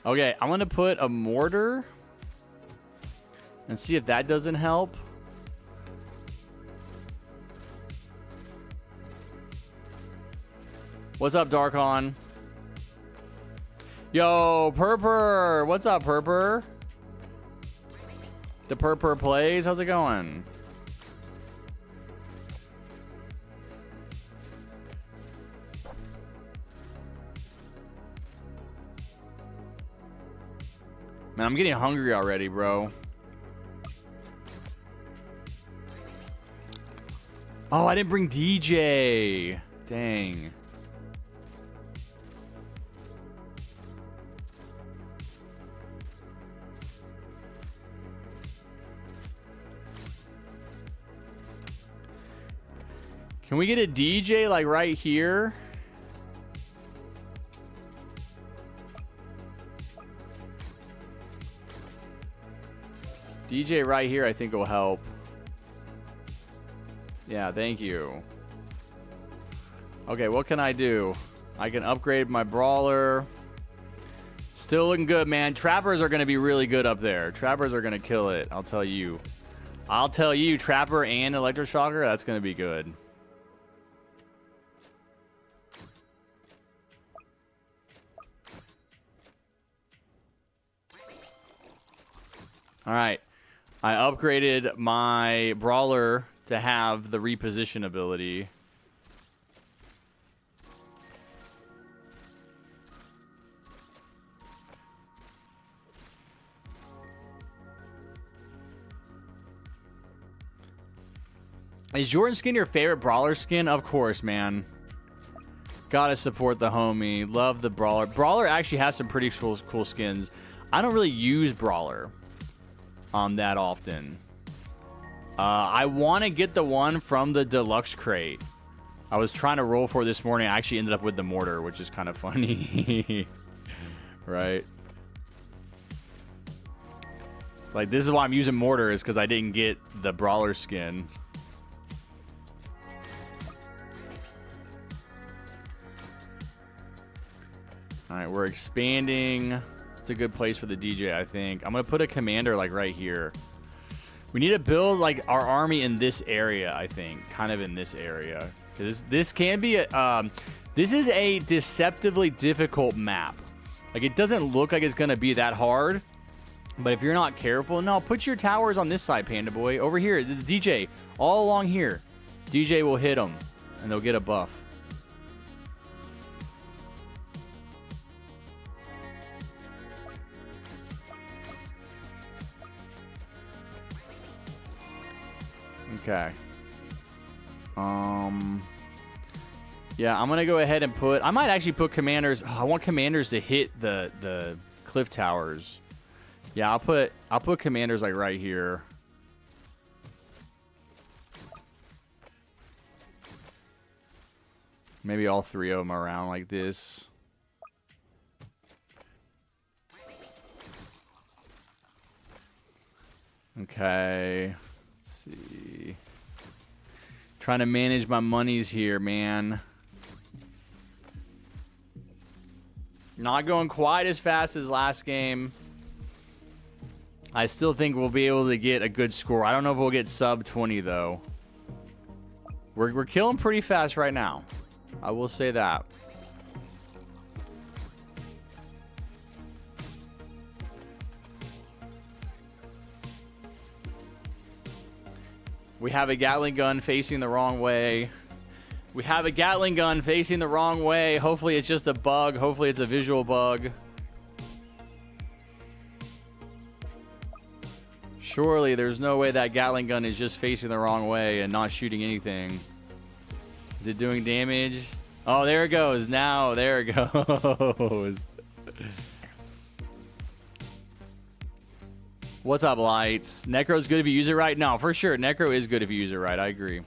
Okay, I'm gonna put a mortar and see if that doesn't help. What's up, Darkon? Yo, Purpur! What's up, Purpur? The Purpur plays. How's it going? Man, I'm getting hungry already, bro. Oh, I didn't bring DJ. Dang. Can we get a DJ like right here? DJ right here I think will help. Yeah, thank you. Okay, what can I do? I can upgrade my brawler. Still looking good, man. Trappers are going to be really good up there. Trappers are going to kill it, I'll tell you. I'll tell you, Trapper and Electroshocker, that's going to be good. All right, I upgraded my brawler to have the reposition ability. Is Jordan skin your favorite brawler skin? Of course, man. Gotta support the homie. Love the brawler. Brawler actually has some pretty cool skins. I don't really use brawler that often. I want to get the one from the deluxe crate. I was trying to roll for this morning. I actually ended up with the mortar, which is kind of funny. Right? Like, this is why I'm using mortar, is because I didn't get the brawler skin. All right, we're expanding. It's a good place for the DJ, I think. I'm going to put a commander, like, right here. We need to build, like, our army in this area, I think. Kind of in this area. Because this can be a... this is a deceptively difficult map. Like, it doesn't look like it's going to be that hard. But if you're not careful... No, put your towers on this side, Panda Boy. Over here, the DJ. All along here. DJ will hit them. And they'll get a buff. Okay. Yeah, I'm gonna go ahead and put... I might actually put commanders... Oh, I want commanders to hit the cliff towers. Yeah, I'll put commanders like right here. Maybe all 3 of them around like this. Okay. See, trying to manage my monies here, man. Not going quite as fast as last game. I still think we'll be able to get a good score. I don't know if we'll get sub 20 though. We're killing pretty fast right now. I will say that. We have a Gatling gun facing the wrong way. We have a Gatling gun facing the wrong way. Hopefully it's just a bug. Hopefully it's a visual bug. Surely there's no way that Gatling gun is just facing the wrong way and not shooting anything. Is it doing damage? Oh, there it goes. Now, there it goes. What's up, Lights? Necro's good if you use it right? No, for sure. Necro is good if you use it right. I agree.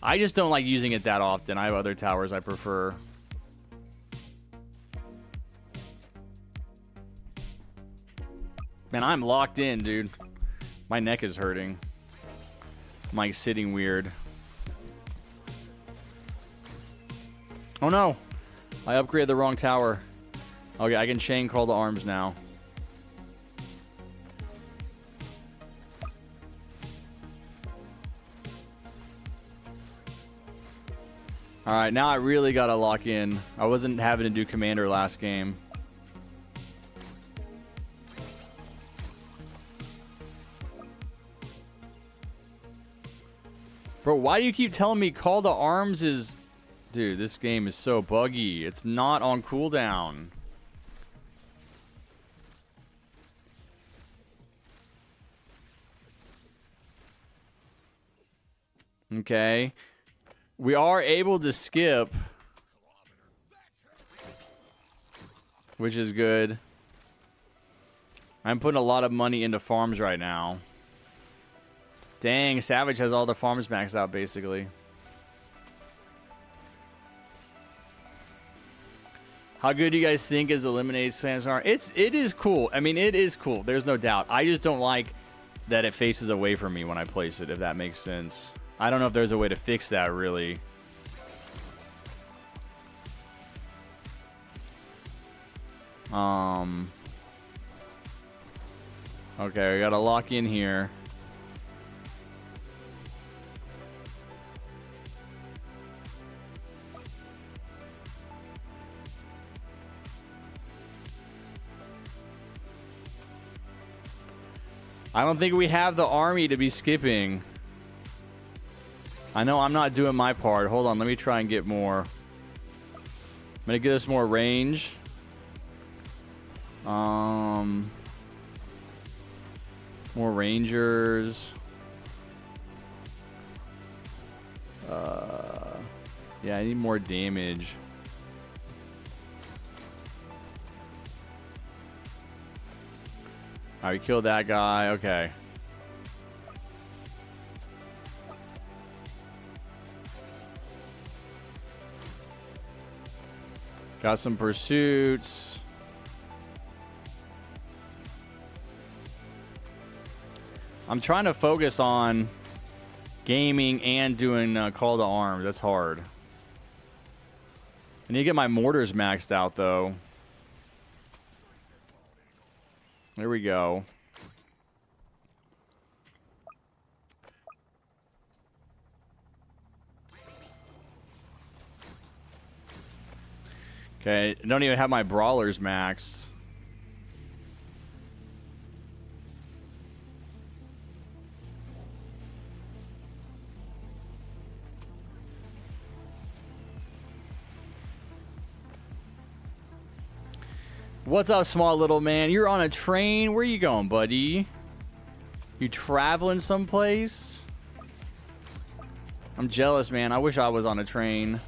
I just don't like using it that often. I have other towers I prefer. Man, I'm locked in, dude. My neck is hurting. I'm like sitting weird. Oh no! I upgraded the wrong tower. Okay, I can chain call to arms now. Alright, now I really gotta lock in. I wasn't having to do commander last game. Bro, why do you keep telling me call to arms is... Dude, this game is so buggy. It's not on cooldown. Okay. We are able to skip, which is good. I'm putting a lot of money into farms right now. Dang, Savage has all the farms maxed out, basically. How good do you guys think is Eliminate Sandstorm? It is cool. I mean, it is cool. There's no doubt. I just don't like that it faces away from me when I place it, if that makes sense. I don't know if there's a way to fix that, really. Okay, we gotta lock in here. I don't think we have the army to be skipping. I know I'm not doing my part. Hold on, let me try and get more. I'm gonna get us more range. More rangers. Yeah, I need more damage. Alright, we killed that guy. Okay. Got some pursuits. I'm trying to focus on gaming and doing call to arms. That's hard. I need to get my mortars maxed out, though. There we go. Okay, I don't even have my brawlers maxed. What's up, small little man? You're on a train? Where you going, buddy? You traveling someplace? I'm jealous, man. I wish I was on a train.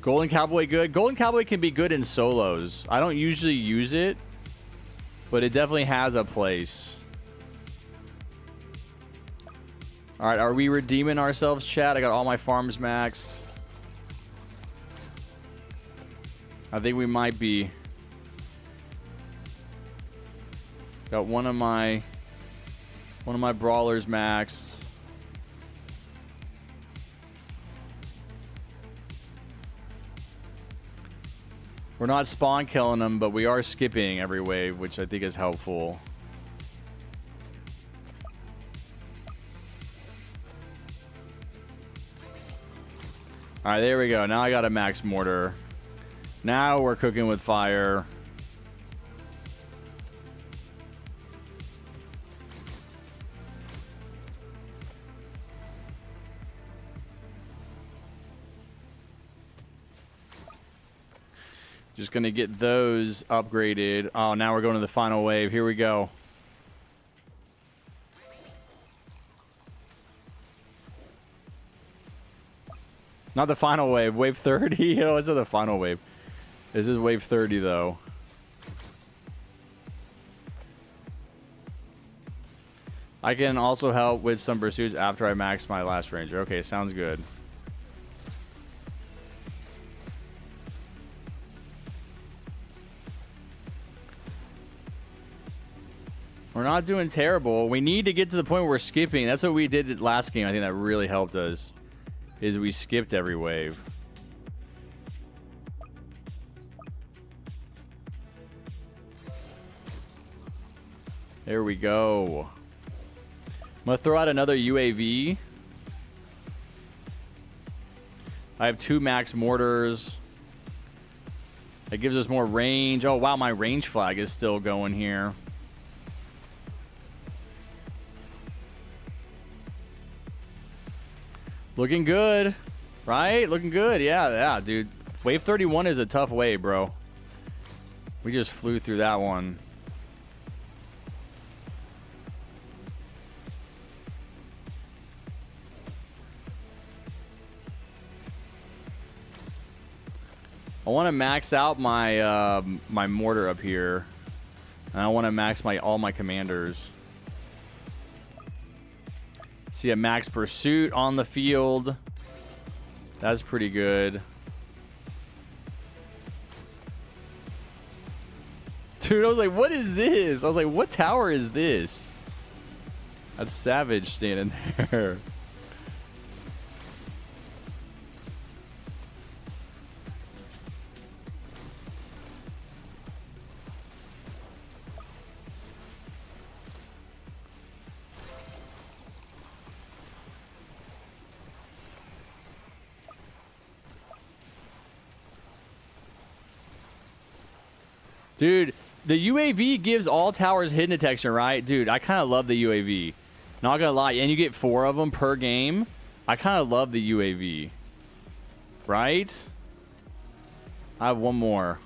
Golden Cowboy good? Golden Cowboy can be good in solos. I don't usually use it, but it definitely has a place. Alright, are we redeeming ourselves, chat? I got all my farms maxed. I think we might be. Got one of my brawlers maxed. We're not spawn killing them, but we are skipping every wave, which I think is helpful. All right, there we go. Now I got a max mortar. Now we're cooking with fire. Just going to get those upgraded. Oh, now we're going to the final wave. Here we go. Not the final wave. Wave 30. Oh, it's not the final wave. This is wave 30, though. I can also help with some pursuits after I max my last ranger. Okay, sounds good. We're not doing terrible. We need to get to the point where we're skipping. That's what we did last game. I think that really helped us. Is we skipped every wave. There we go. I'm going to throw out another UAV. I have 2 max mortars. That gives us more range. Oh, wow, my range flag is still going here. Looking good, right? Looking good. Yeah, dude. Wave 31 is a tough wave, bro. We just flew through that one. I want to max out my my mortar up here, and I want to max all my commanders. See a max pursuit on the field. That's pretty good. Dude, I was like, what is this? I was like, what tower is this? That's Savage standing there. Dude, the UAV gives all towers hidden detection, right? Dude, I kind of love the UAV. Not gonna lie. And you get 4 of them per game. I kind of love the UAV. Right? I have one more.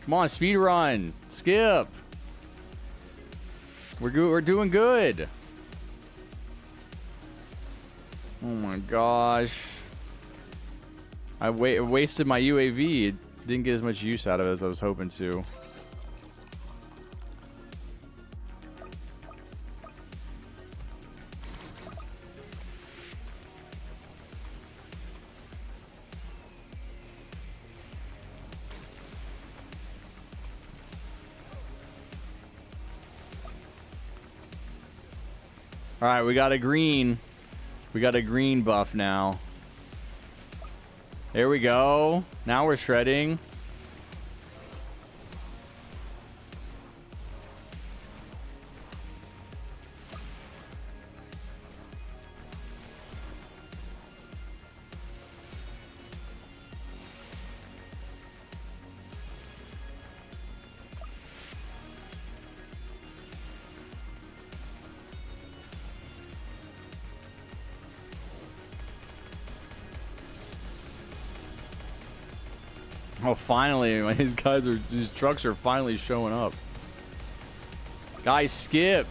Come on, speedrun. Skip. We're doing good. Oh my gosh. I wasted my UAV. It didn't get as much use out of it as I was hoping to. All right, we got a green. We got a green buff now. There we go. Now we're shredding. Oh, finally, these trucks are finally showing up. Guys, skip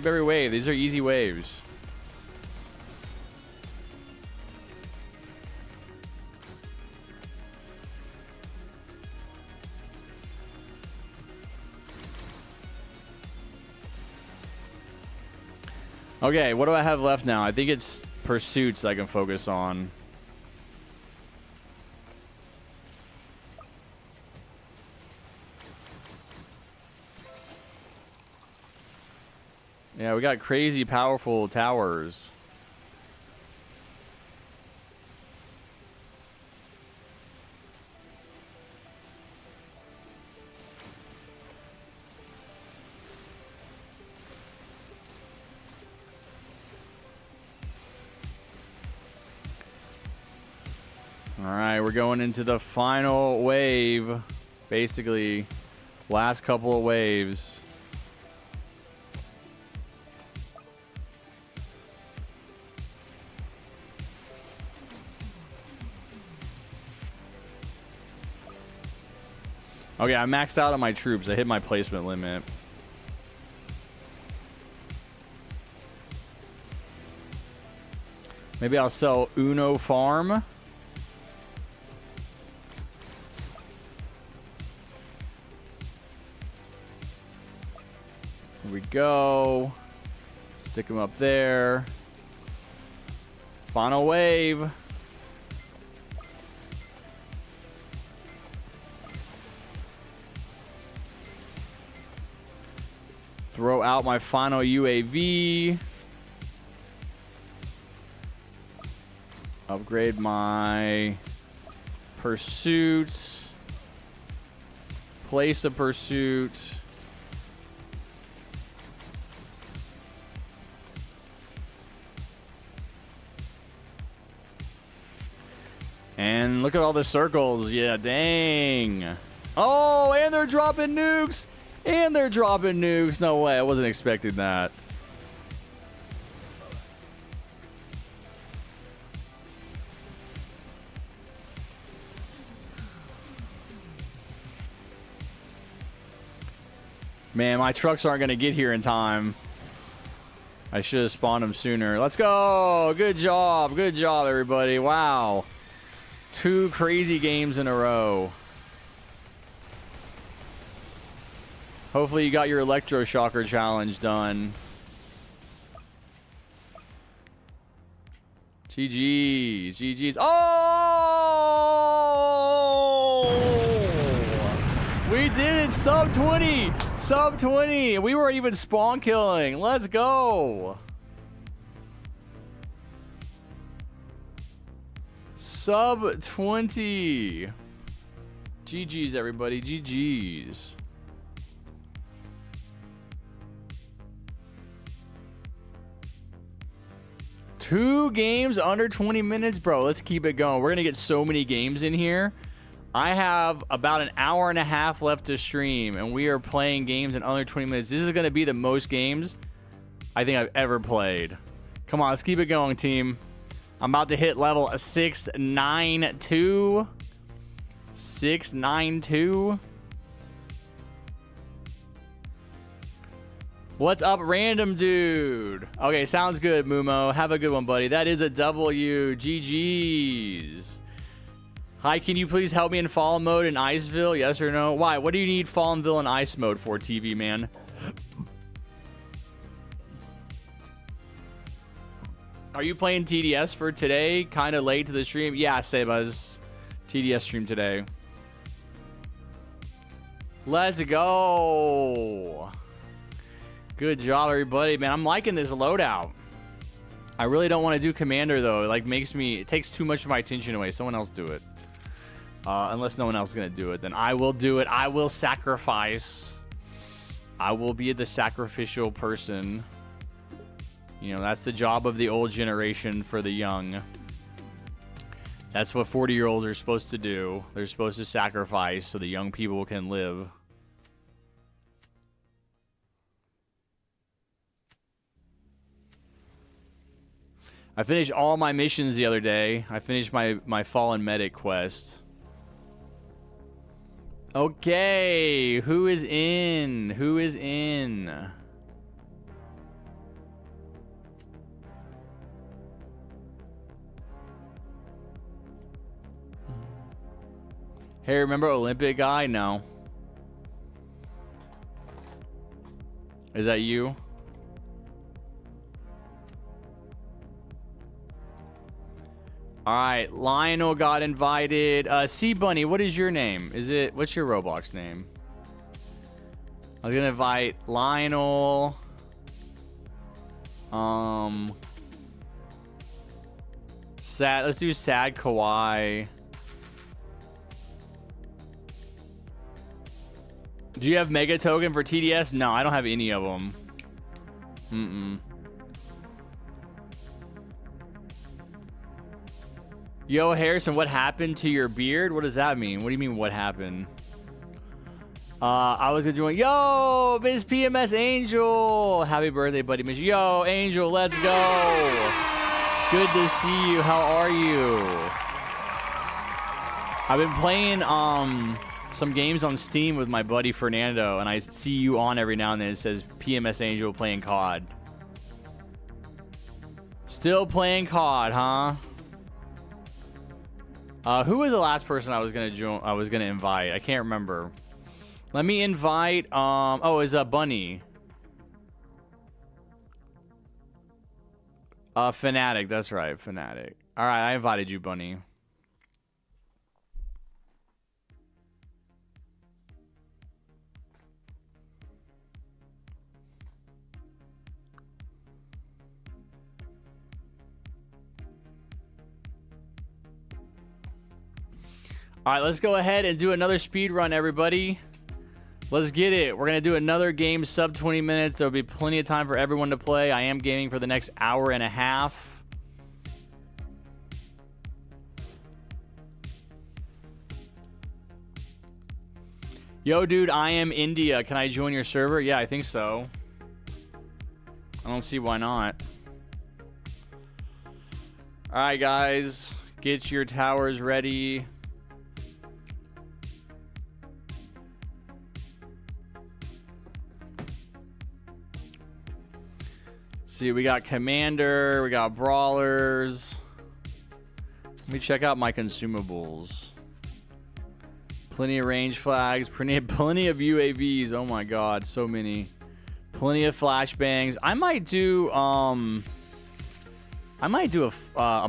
every wave. These are easy waves. Okay, what do I have left now? I think it's pursuits I can focus on. Yeah, we got crazy powerful towers. All right, we're going into the final wave. Basically, last couple of waves. Okay, I maxed out on my troops. I hit my placement limit. Maybe I'll sell Uno Farm. Here we go. Stick them up there. Final wave. Throw out my final UAV. Upgrade my pursuit. Place a pursuit. And look at all the circles. Yeah, dang. Oh, and they're dropping nukes. And they're dropping nukes. No way. I wasn't expecting that. Man, my trucks aren't going to get here in time. I should have spawned them sooner. Let's go. Good job. Good job, everybody. Wow. 2 crazy games in a row. Hopefully you got your electroshocker challenge done. GG's. GG's. Oh! We did it. Sub 20. Sub 20. We were even spawn killing. Let's go. Sub 20. GG's, everybody. GG's. Two games under 20 minutes, bro. Let's keep it going. We're going to get so many games in here. I have about an hour and a half left to stream, and we are playing games in under 20 minutes. This is going to be the most games I think I've ever played. Come on, let's keep it going, team. I'm about to hit level 692. 692. What's up, random dude? Okay, sounds good, Mumo. Have a good one, buddy. That is a W. GG's. Hi, can you please help me in Fallen mode in Iceville? Yes or no? Why? What do you need Fallenville in Ice mode for, TV man? Are you playing TDS for today? Kind of late to the stream? Yeah, Sebas. TDS stream today. Let's go. Good job, everybody. Man, I'm liking this loadout. I really don't want to do Commander, though. It, like, it takes too much of my attention away. Someone else do it. Unless no one else is going to do it, then I will do it. I will sacrifice. I will be the sacrificial person. You know, that's the job of the old generation for the young. That's what 40-year-olds are supposed to do. They're supposed to sacrifice so the young people can live. I finished all my missions the other day. I finished my Fallen Medic quest. Okay, who is in? Who is in? Hey, remember Olympic guy? No. Is that you? All right, Lionel got invited. Sea Bunny, what is your name? What's your Roblox name? I was gonna invite Lionel. Sad. Let's do Sad Kawaii. Do you have Mega Token for TDS? No, I don't have any of them. Yo, Harrison, what happened to your beard? What does that mean? What do you mean, what happened? I was gonna join. Yo, Miss PMS Angel. Happy birthday, buddy. Miss. Yo, Angel, let's go. Good to see you. How are you? I've been playing some games on Steam with my buddy Fernando, and I see you on every now and then. It says PMS Angel playing COD. Still playing COD, huh? Who was the last person I was gonna join? I was gonna invite. I can't remember. Let me invite. Oh, is Bunny? Fanatic. That's right, Fanatic. All right, I invited you, Bunny. All right, let's go ahead and do another speed run, everybody. Let's get it. We're going to do another game, sub 20 minutes. There'll be plenty of time for everyone to play. I am gaming for the next hour and a half. Yo, dude, I am India. Can I join your server? Yeah, I think so. I don't see why not. All right, guys. Get your towers ready. See, we got Commander, we got Brawlers. Let me check out my consumables. Plenty of range flags, plenty of UAVs. Oh my god, so many. Plenty of flashbangs. I might do a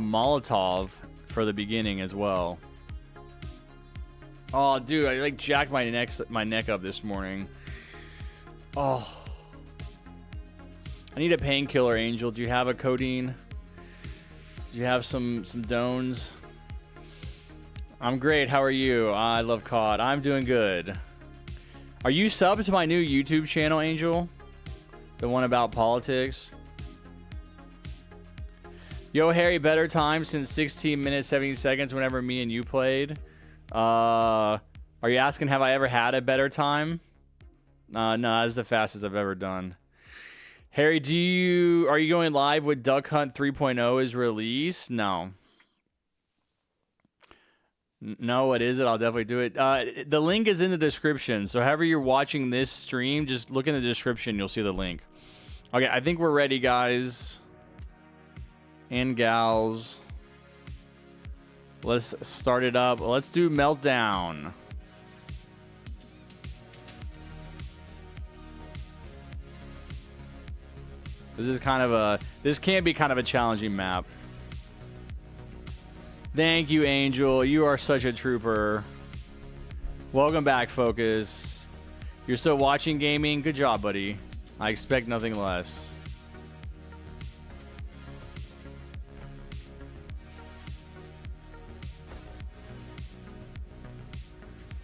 Molotov for the beginning as well. Oh, dude, I like jacked my neck up this morning. Oh. I need a painkiller, Angel. Do you have a codeine? Do you have some Dones? I'm great. How are you? I love COD. I'm doing good. Are you subbed to my new YouTube channel, Angel? The one about politics? Yo, Harry, better time since 16 minutes, 70 seconds whenever me and you played. Are you asking, have I ever had a better time? No, that's the fastest I've ever done. Harry, are you going live with Duck Hunt 3.0 is released? No. No, what is it? I'll definitely do it. The link is in the description. So however you're watching this stream, just look in the description. You'll see the link. Okay, I think we're ready, guys. And gals. Let's start it up. Let's do Meltdown. This can be kind of a challenging map. Thank you, Angel. You are such a trooper. Welcome back, Focus. You're still watching gaming? Good job, buddy. I expect nothing less.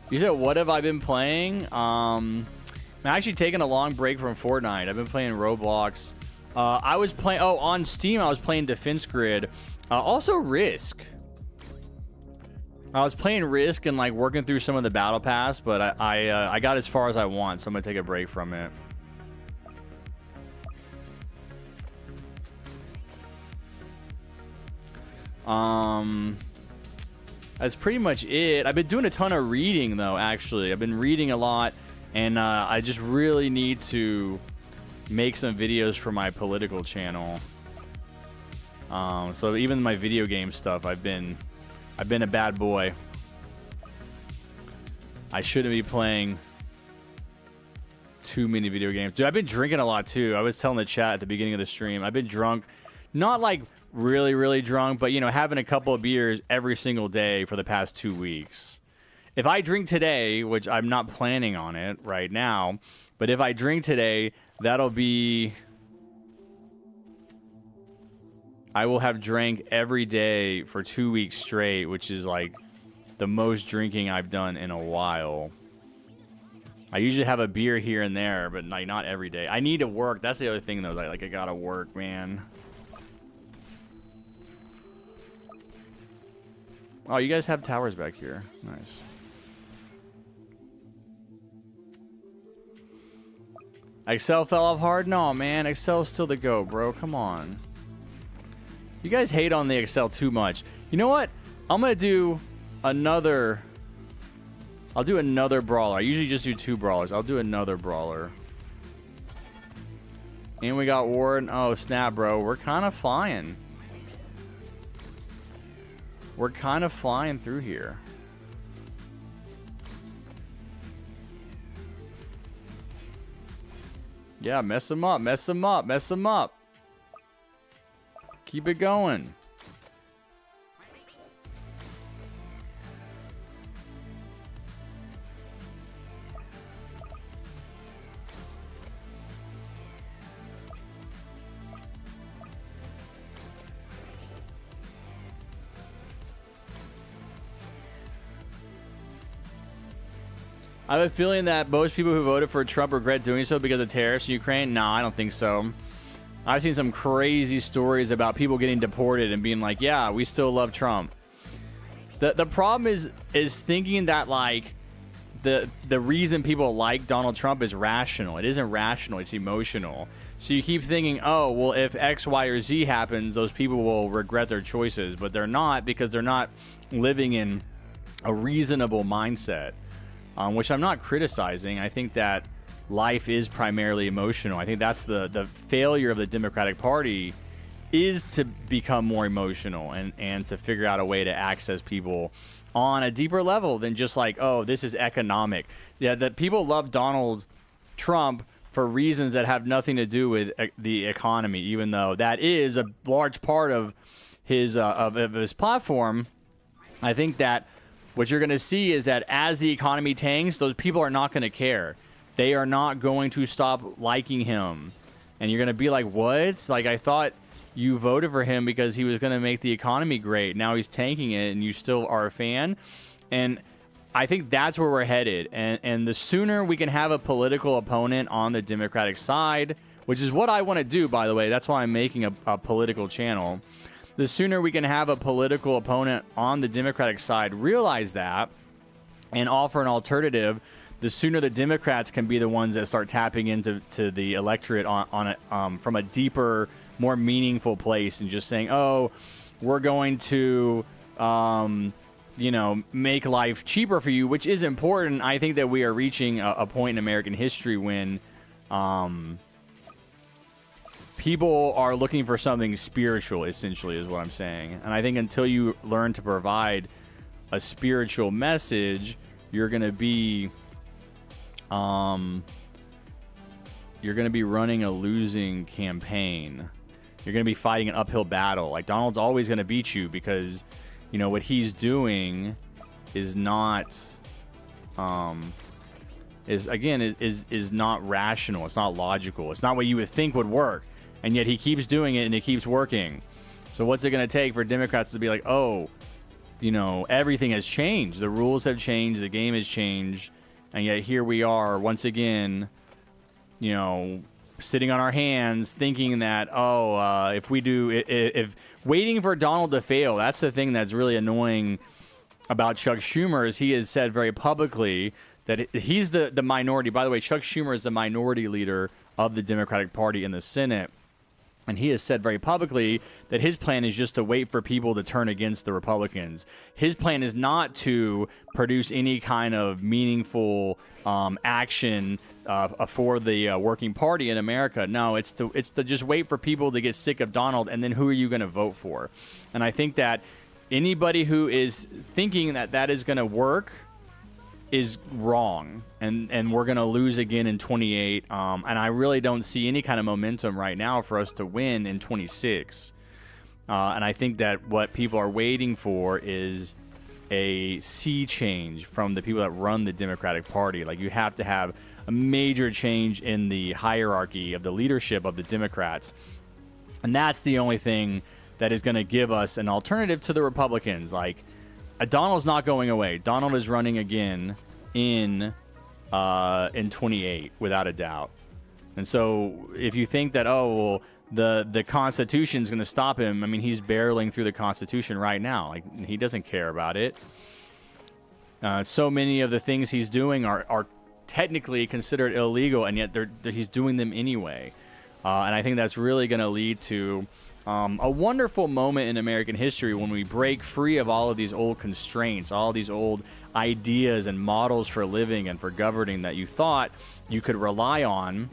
You said, what have I been playing? I'm actually taking a long break from Fortnite. I've been playing Roblox. I was playing, on Steam, I was playing Defense Grid. Also Risk. I was playing Risk and like working through some of the battle pass, but I got as far as I want, so I'm gonna take a break from it. That's pretty much it. I've been doing a ton of reading though, actually. I've been reading a lot, and I just really need to make some videos for my political channel. So even my video game stuff, I've been a bad boy. I shouldn't be playing too many video games. Dude, I've been drinking a lot too. I was telling the chat at the beginning of the stream. I've been drunk. Not like really, really drunk, but, you know, having a couple of beers every single day for the past 2 weeks. If I drink today, which I'm not planning on it right now, but if I drink today, that'll be... I will have drank every day for 2 weeks straight, which is like the most drinking I've done in a while. I usually have a beer here and there, but like not every day. I need to work. That's the other thing though. Like I gotta work, man. Oh, you guys have towers back here. Nice. Excel fell off hard? No, man. Excel's still the go, bro. Come on. You guys hate on the Excel too much. You know what? I'm going to do another... I'll do another brawler. I usually just do 2 brawlers. I'll do another brawler. And we got Warden. Oh, snap, bro. We're kind of flying. We're kind of flying through here. Yeah, mess them up. Mess them up. Mess them up. Keep it going. I have a feeling that most people who voted for Trump regret doing so because of tariffs in Ukraine. No, I don't think so. I've seen some crazy stories about people getting deported and being like, yeah, we still love Trump. The problem is thinking that, like, the reason people like Donald Trump is rational. It isn't rational. It's emotional. So you keep thinking, oh, well, if X, Y, or Z happens, those people will regret their choices. But they're not, because they're not living in a reasonable mindset. Which I'm not criticizing. I think that life is primarily emotional. I think that's the failure of the Democratic Party, is to become more emotional and to figure out a way to access people on a deeper level than just like, oh, this is economic. Yeah, that people love Donald Trump for reasons that have nothing to do with the economy, even though that is a large part of his platform. I think that what you're going to see is that as the economy tanks, those people are not going to care. They are not going to stop liking him. And you're going to be like, what? Like, I thought you voted for him because he was going to make the economy great. Now he's tanking it and you still are a fan. And I think that's where we're headed. And the sooner we can have a political opponent on the Democratic side, which is what I want to do, by the way. That's why I'm making a political channel. The sooner we can have a political opponent on the Democratic side realize that and offer an alternative, the sooner the Democrats can be the ones that start tapping into the electorate from a deeper, more meaningful place and just saying, oh, we're going to, make life cheaper for you, which is important. I think that we are reaching a point in American history when people are looking for something spiritual, essentially, is what I'm saying. And I think until you learn to provide a spiritual message, you're going to be running a losing campaign. You're going to be fighting an uphill battle. Like, Donald's always going to beat you because, what he's doing is not is not rational. It's not logical. It's not what you would think would work. And yet he keeps doing it and it keeps working. So what's it going to take for Democrats to be like, oh, everything has changed. The rules have changed. The game has changed. And yet here we are once again, sitting on our hands thinking that, if waiting for Donald to fail, that's the thing that's really annoying about Chuck Schumer is he has said very publicly that he's the minority. By the way, Chuck Schumer is the minority leader of the Democratic Party in the Senate. And he has said very publicly that his plan is just to wait for people to turn against the Republicans. His plan is not to produce any kind of meaningful action for the working party in America. No, it's to just wait for people to get sick of Donald, and then who are you going to vote for? And I think that anybody who is thinking that that is going to work is wrong, and we're going to lose again in 28. And I really don't see any kind of momentum right now for us to win in 26. And I think that what people are waiting for is a sea change from the people that run the Democratic Party. Like, you have to have a major change in the hierarchy of the leadership of the Democrats. And that's the only thing that is going to give us an alternative to the Republicans. Like, Donald's not going away. Donald is running again in 28 without a doubt. And so if you think that, the Constitution's going to stop him. I mean, he's barreling through the Constitution right now. Like, he doesn't care about it. So many of the things he's doing are technically considered illegal, and yet he's doing them anyway. And I think that's really going to lead to a wonderful moment in American history when we break free of all of these old constraints, all these old ideas and models for living and for governing that you thought you could rely on.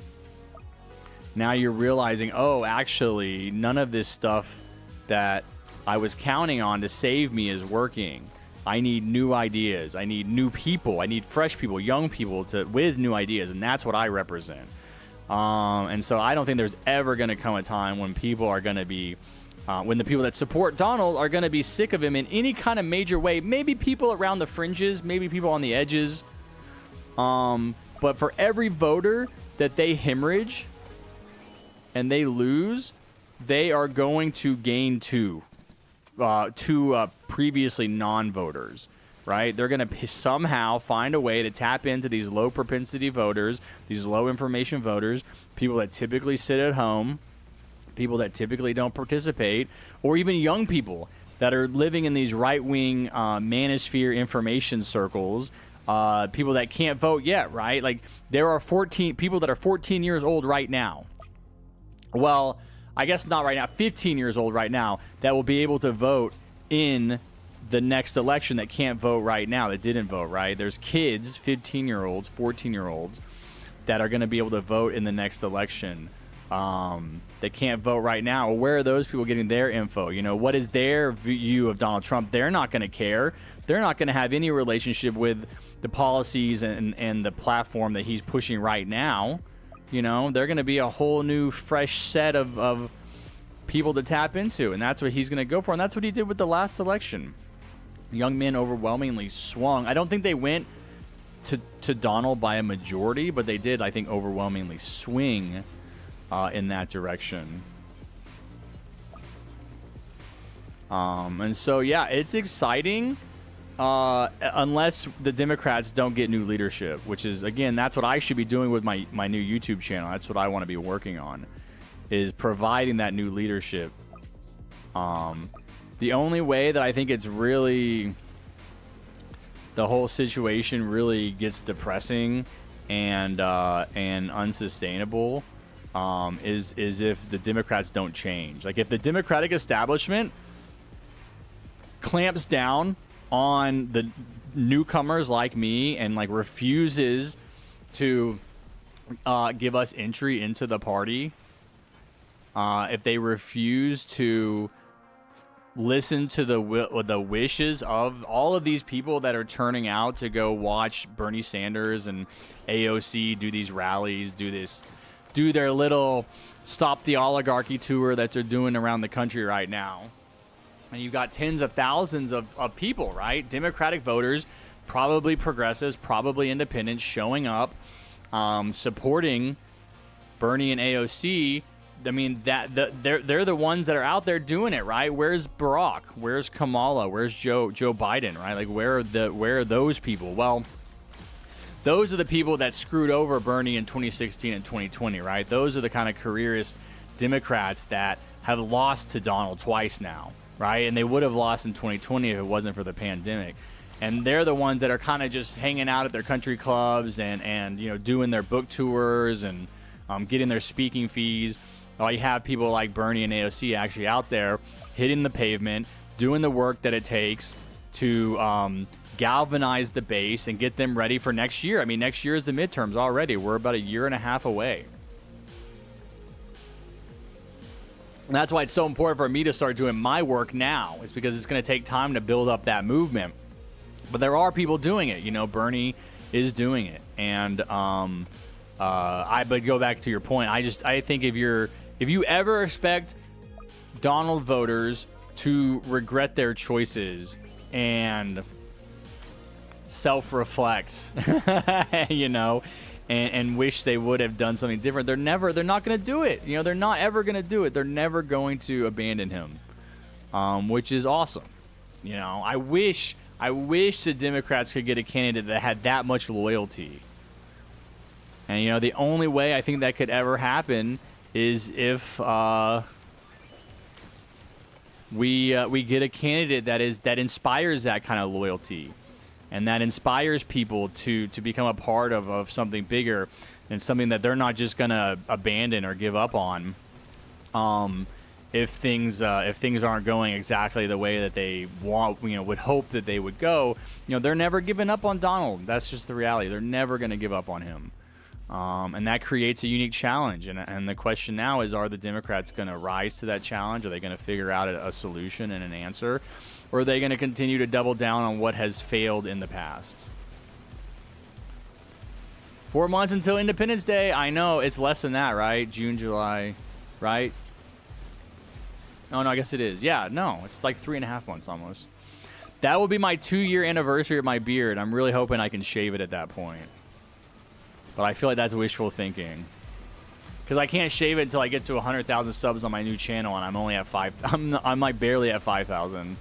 Now you're realizing, oh, actually, none of this stuff that I was counting on to save me is working. I need new ideas. I need new people. I need fresh people, young people with new ideas, and that's what I represent. And so I don't think there's ever going to come a time when people are going to be, when the people that support Donald are going to be sick of him in any kind of major way. Maybe people around the fringes, maybe people on the edges. But for every voter that they hemorrhage and they lose, they are going to gain two previously non-voters, right? They're going to somehow find a way to tap into these low propensity voters, these low information voters, people that typically sit at home, people that typically don't participate, or even young people that are living in these right-wing manosphere information circles, people that can't vote yet, right? Like, there are 14 people that are 14 years old right now. Well, I guess not right now, 15 years old right now, that will be able to vote in the next election that can't vote right now, that didn't vote, right? There's kids, 15-year-olds, 14-year-olds, that are going to be able to vote in the next election. They can't vote right now. Well, where are those people getting their info? You know, what is their view of Donald Trump? They're not going to care. They're not going to have any relationship with the policies and the platform that he's pushing right now. You know, they're going to be a whole new, fresh set of people to tap into, and that's what he's going to go for, and that's what he did with the last election. Young men overwhelmingly swung. I don't think they went to Donald by a majority, but they did, I think, overwhelmingly swing in that direction. And so, yeah, it's exciting. Unless the Democrats don't get new leadership, which is, again, that's what I should be doing with my new YouTube channel. That's what I want to be working on, is providing that new leadership. The only way that I think it's really, the whole situation really gets depressing and unsustainable is if the Democrats don't change. Like, if the Democratic establishment clamps down on the newcomers like me and like refuses to give us entry into the party, if they refuse to listen to the wishes of all of these people that are turning out to go watch Bernie Sanders and AOC do these rallies, do their little Stop the Oligarchy tour that they're doing around the country right now. And you've got tens of thousands of people, right? Democratic voters, probably progressives, probably independents, showing up, supporting Bernie and AOC. I mean, they're the ones that are out there doing it, right? Where's Barack? Where's Kamala? Where's Joe Biden, right? Like, where are those people? Well, those are the people that screwed over Bernie in 2016 and 2020, right? Those are the kind of careerist Democrats that have lost to Donald twice now. Right? And they would have lost in 2020 if it wasn't for the pandemic. And they're the ones that are kind of just hanging out at their country clubs and you know, doing their book tours and getting their speaking fees. While you have people like Bernie and AOC actually out there hitting the pavement, doing the work that it takes to galvanize the base and get them ready for next year. I mean, next year is the midterms already. We're about a year and a half away. And that's why it's so important for me to start doing my work now. It's because it's going to take time to build up that movement. But there are people doing it. You know, Bernie is doing it. And but go back to your point. I think if you ever expect Donald voters to regret their choices and self-reflect, you know, and wish they would have done something different, they're not going to do it. You know, they're not ever going to do it. They're never going to abandon him, which is awesome. You know, I wish the Democrats could get a candidate that had that much loyalty. And, you know, the only way I think that could ever happen is if we get a candidate that inspires that kind of loyalty, and that inspires people to become a part of something bigger and something that they're not just gonna abandon or give up on. If things aren't going exactly the way that they want, would hope that they would go, they're never giving up on Donald. That's just the reality. They're never going to give up on him. And that creates a unique challenge. And the question now is, are the Democrats going to rise to that challenge? Are they going to figure out a solution and an answer? Or are they going to continue to double down on what has failed in the past? 4 months until Independence Day. I know, it's less than that, right? June, July, right? Oh, no, I guess it is. Yeah, no, it's like 3.5 months almost. That will be my 2-year anniversary of my beard. I'm really hoping I can shave it at that point. But I feel like that's wishful thinking. Because I can't shave it until I get to 100,000 subs on my new channel, and I'm only at 5. I'm like barely at 5,000.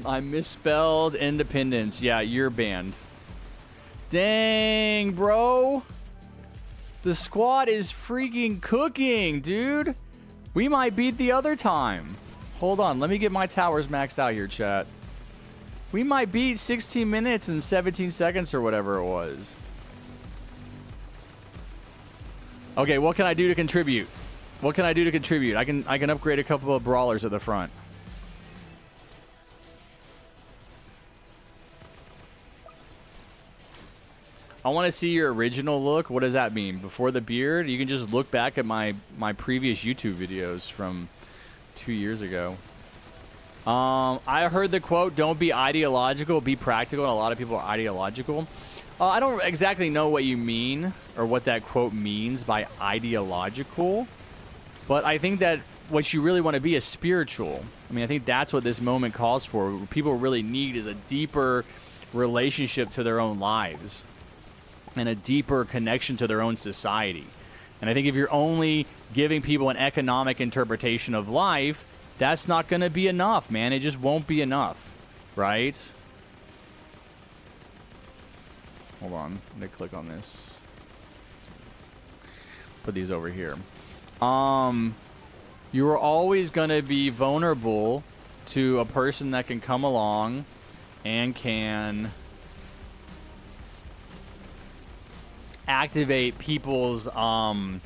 I misspelled independence. Yeah, you're banned. Dang, bro. The squad is freaking cooking, dude. We might beat the other time. Hold on. Let me get my towers maxed out here, chat. We might beat 16 minutes and 17 seconds or whatever it was. Okay, what can I do to contribute? What can I do to contribute? I can upgrade a couple of brawlers at the front. I want to see your original look. What does that mean? Before the beard? You can just look back at my previous YouTube videos from 2 years ago. I heard the quote, don't be ideological, be practical, and a lot of people are ideological. I don't exactly know what you mean or what that quote means by ideological, but I think that what you really want to be is spiritual. I mean, I think that's what this moment calls for. What people really need is a deeper relationship to their own lives and a deeper connection to their own society. And I think if you're only giving people an economic interpretation of life, that's not going to be enough, man. It just won't be enough, right? Hold on. Let me click on this. Put these over here. You are always going to be vulnerable to a person that can come along and can activate people's the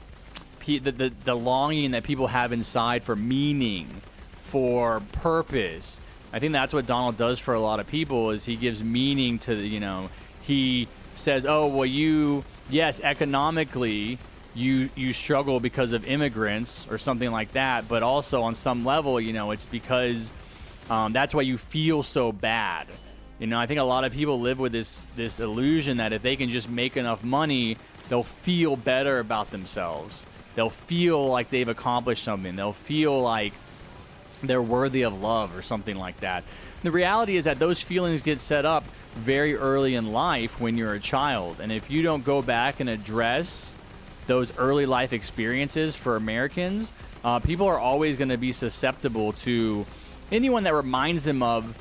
longing that people have inside for meaning, for purpose. I think that's what Donald does for a lot of people, is he gives meaning to he says, oh, well, yes, economically you struggle because of immigrants or something like that, but also on some level, it's because that's why you feel so bad. I think a lot of people live with this illusion that if they can just make enough money, they'll feel better about themselves. They'll feel like they've accomplished something. They'll feel like they're worthy of love or something like that. The reality is that those feelings get set up very early in life when you're a child. And if you don't go back and address those early life experiences for Americans, people are always going to be susceptible to anyone that reminds them of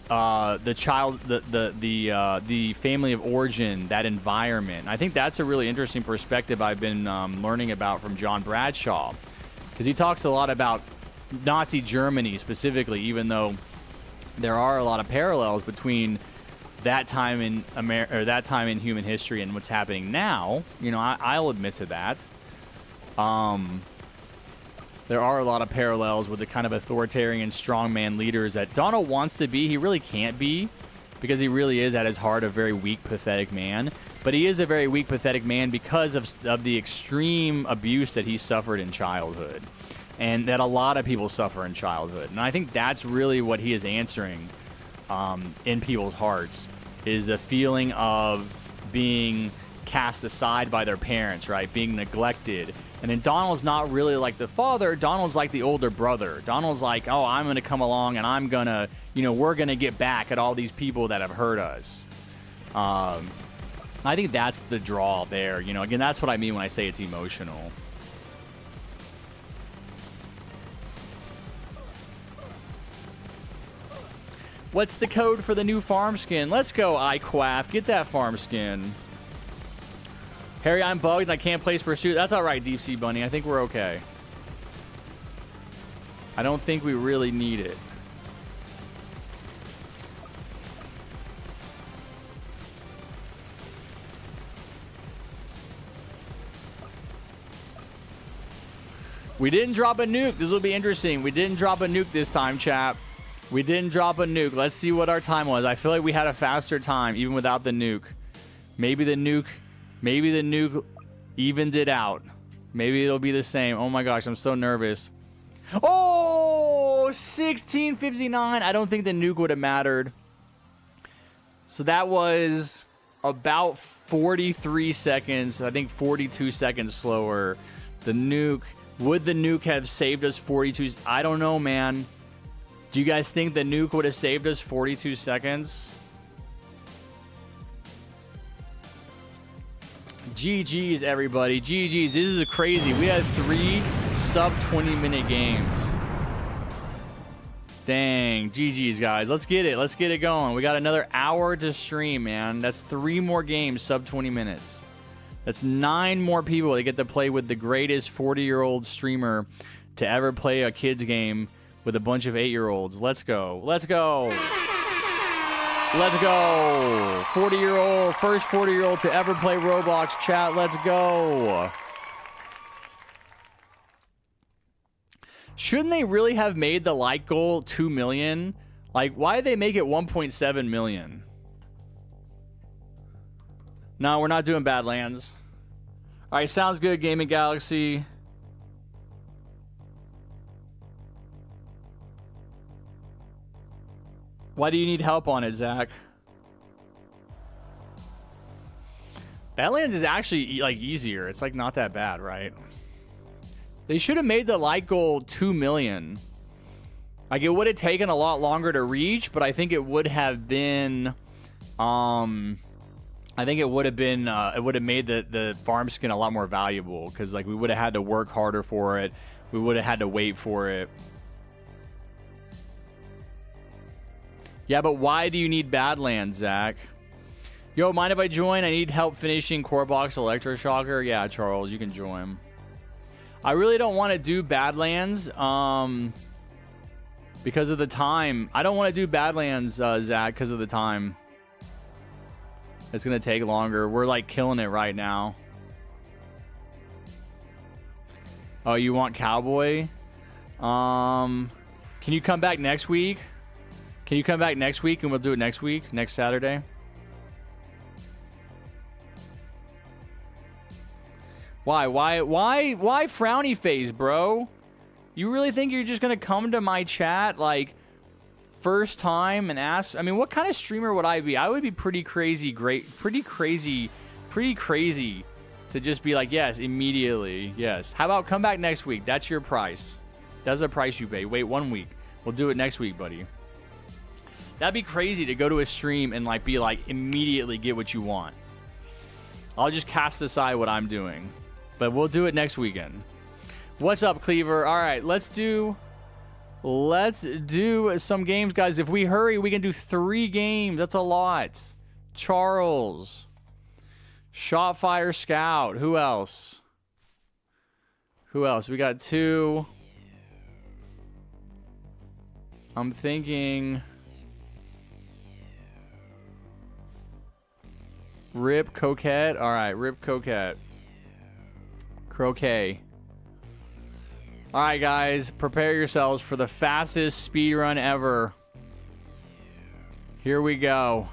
the child, the family of origin, that environment. I think that's a really interesting perspective I've been learning about from John Bradshaw, because he talks a lot about Nazi Germany specifically, even though there are a lot of parallels between that time in that time in human history and what's happening now. I'll admit to that. There are a lot of parallels with the kind of authoritarian strongman leaders that Donald wants to be. He really can't be, because he really is at his heart a very weak, pathetic man. But he is a very weak, pathetic man because of the extreme abuse that he suffered in childhood, and that a lot of people suffer in childhood. And I think that's really what he is answering in people's hearts, is a feeling of being cast aside by their parents, right? Being neglected. And then Donald's not really like the father. Donald's like the older brother. Donald's like, oh, I'm going to come along and I'm going to, we're going to get back at all these people that have hurt us. I think that's the draw there. Again, that's what I mean when I say it's emotional. What's the code for the new farm skin? Let's go, iQuaff. Get that farm skin. Harry, I'm bugged and I can't place pursuit. That's all right, Deep Sea Bunny. I think we're okay. I don't think we really need it. We didn't drop a nuke. This will be interesting. We didn't drop a nuke this time, chap. We didn't drop a nuke. Let's see what our time was. I feel like we had a faster time even without the nuke. Maybe the nuke evened it out. Maybe it'll be the same. Oh my gosh, I'm so nervous. Oh, 16:59. I don't think the nuke would have mattered. So that was about 43 seconds. I think 42 seconds slower. The nuke. Would the nuke have saved us 42? I don't know, man. Do you guys think the nuke would have saved us 42 seconds? GG's, everybody. GG's. This is crazy. We had 3 sub 20-minute games. Dang. GG's, guys. Let's get it. Let's get it going. We got another hour to stream, man. That's 3 more games sub 20 minutes. That's 9 more people that get to play with the greatest 40-year-old streamer to ever play a kids game with a bunch of 8-year-olds. Let's go. Let's go. Let's go. 40-year-old, first 40-year-old to ever play Roblox, chat. Let's go. Shouldn't they really have made the like goal 2 million? Like, why did they make it 1.7 million? No, we're not doing Badlands. All right, sounds good, Gaming Galaxy. Why do you need help on it, Zach? Badlands is actually like easier. It's like not that bad, right? They should have made the like goal 2 million. Like it would have taken a lot longer to reach, but I think it would have been I think it would have been it would have made the farm skin a lot more valuable because like we would have had to work harder for it. We would have had to wait for it. Yeah, but why do you need Badlands, Zach? Yo, mind if I join? I need help finishing Core Box Electroshocker. Yeah, Charles, you can join. I really don't want to do Badlands because of the time. I don't want to do Badlands, Zach, because of the time. It's going to take longer. We're like killing it right now. Oh, you want Cowboy? Can you come back next week? Can you come back next week and we'll do it next week, next Saturday? Why frowny face, bro? You really think you're just going to come to my chat like first time and ask? I mean, what kind of streamer would I be? I would be pretty crazy to just be like, yes, immediately. Yes. How about come back next week? That's your price. That's the price you pay. Wait 1 week. We'll do it next week, buddy. That'd be crazy to go to a stream and like be like immediately get what you want. I'll just cast aside what I'm doing. But we'll do it next weekend. What's up, Cleaver? All right, let's do some games, guys. If we hurry, we can do 3 games. That's a lot. Charles. Shotfire Scout. Who else? We got 2. I'm thinking Rip Coquette. All right, Rip Coquette. Croquet. All right, guys, prepare yourselves for the fastest speedrun ever. Here we go.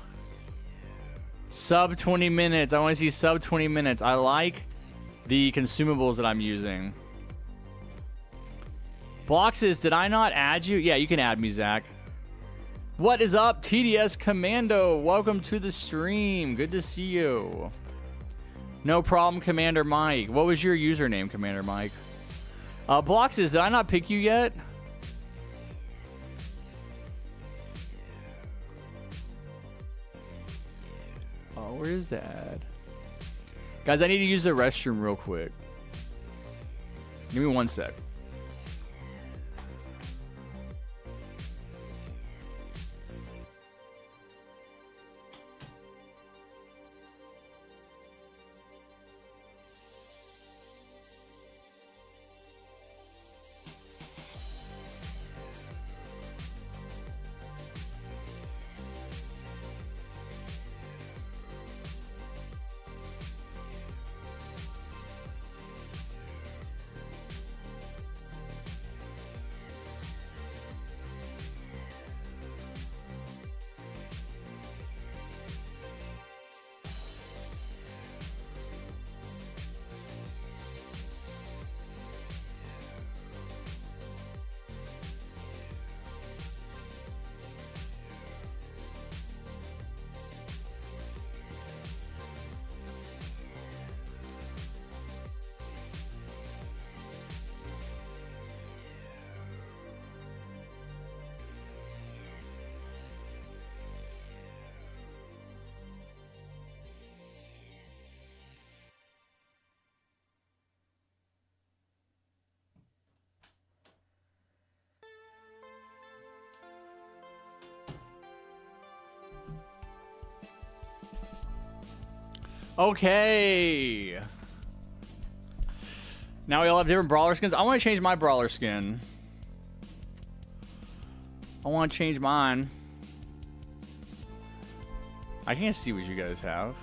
Sub 20 minutes. I want to see sub 20 minutes. I like the consumables that I'm using. Bloxes, did I not add you? Yeah, you can add me, Zach. What is up, TDS Commando? Welcome to the stream. Good to see you. No problem, Commander Mike. What was your username, Commander Mike? Bloxes, did I not pick you yet? Oh, where is that? Guys, I need to use the restroom real quick. Give me 1 sec. Okay. Now we all have different brawler skins. I want to change my brawler skin. I want to change mine. I can't see what you guys have.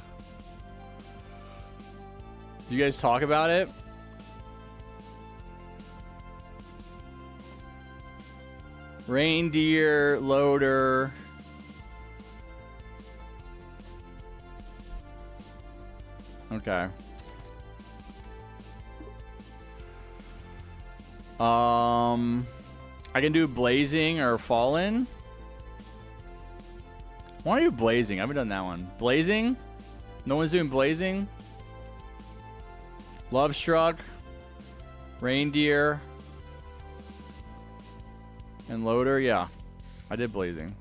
Do you guys talk about it? Reindeer, loader. Okay. I can do blazing or fallen. I want to do blazing. I haven't done that one. Blazing? No one's doing blazing? Love struck. Reindeer. And loader, yeah. I did blazing.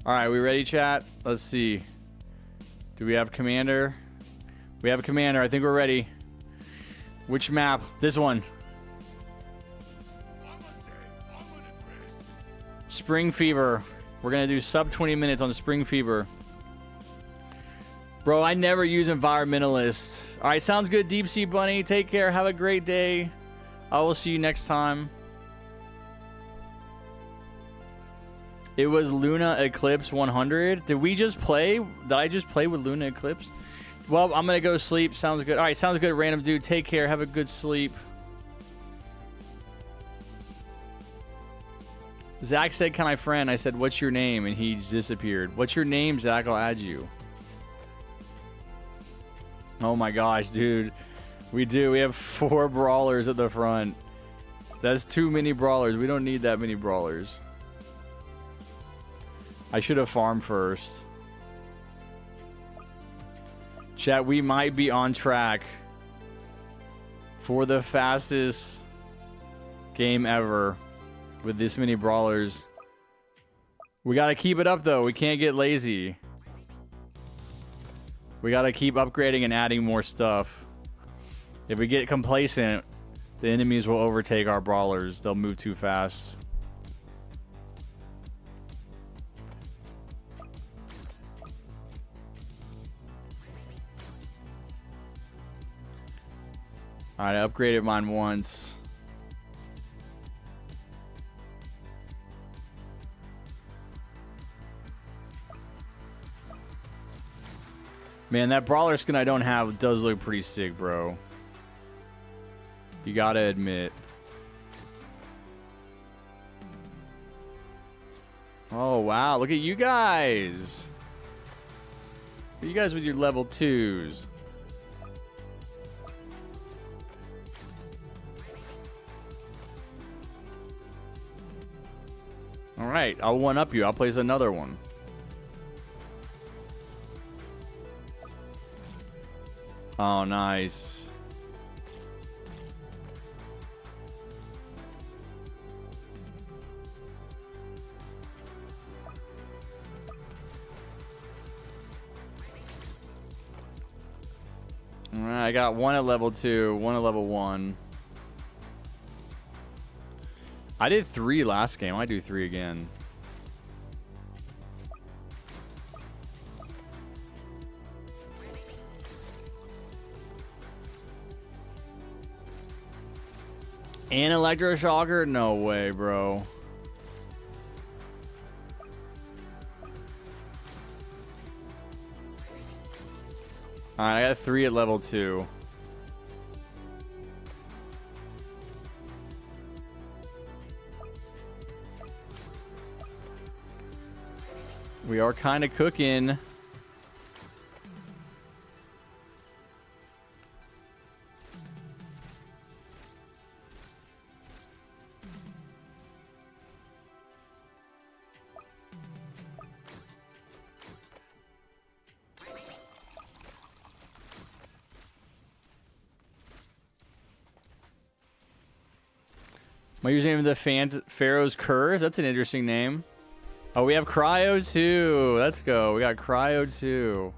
Alright, we ready, chat? Let's see. Do we have commander? We have a commander. I think we're ready. Which map? This one. Spring Fever. We're going to do sub 20 minutes on Spring Fever. Bro, I never use environmentalist. Alright, sounds good, Deep Sea Bunny. Take care. Have a great day. I will see you next time. It was Luna Eclipse 100. Did we just play? Did I just play with Luna Eclipse? Well, I'm going to go sleep. Sounds good. All right, sounds good, random dude. Take care. Have a good sleep. Zach said, can I friend? I said, what's your name? And he disappeared. What's your name, Zach? I'll add you. Oh my gosh, dude. We do. We have 4 brawlers at the front. That's too many brawlers. We don't need that many brawlers. I should have farmed first. Chat, we might be on track for the fastest game ever with this many brawlers. We gotta keep it up though. We can't get lazy. We gotta keep upgrading and adding more stuff. If we get complacent, the enemies will overtake our brawlers. They'll move too fast. Alright, I upgraded mine once. Man, that brawler skin I don't have does look pretty sick, bro. You gotta admit. Oh, wow. Look at you guys. Look at you guys with your level 2s. Alright, I'll one-up you. I'll place another one. Oh, nice. Alright, I got one at level 2, one at level 1. I did 3 last game. I do 3 again. An electroshocker? No way, bro. Alright, I got 3 at level 2. We are kind of cooking. My username is the Pharaoh's Curse. That's an interesting name. Oh, we have Cryo 2. Let's go. We got Cryo 2.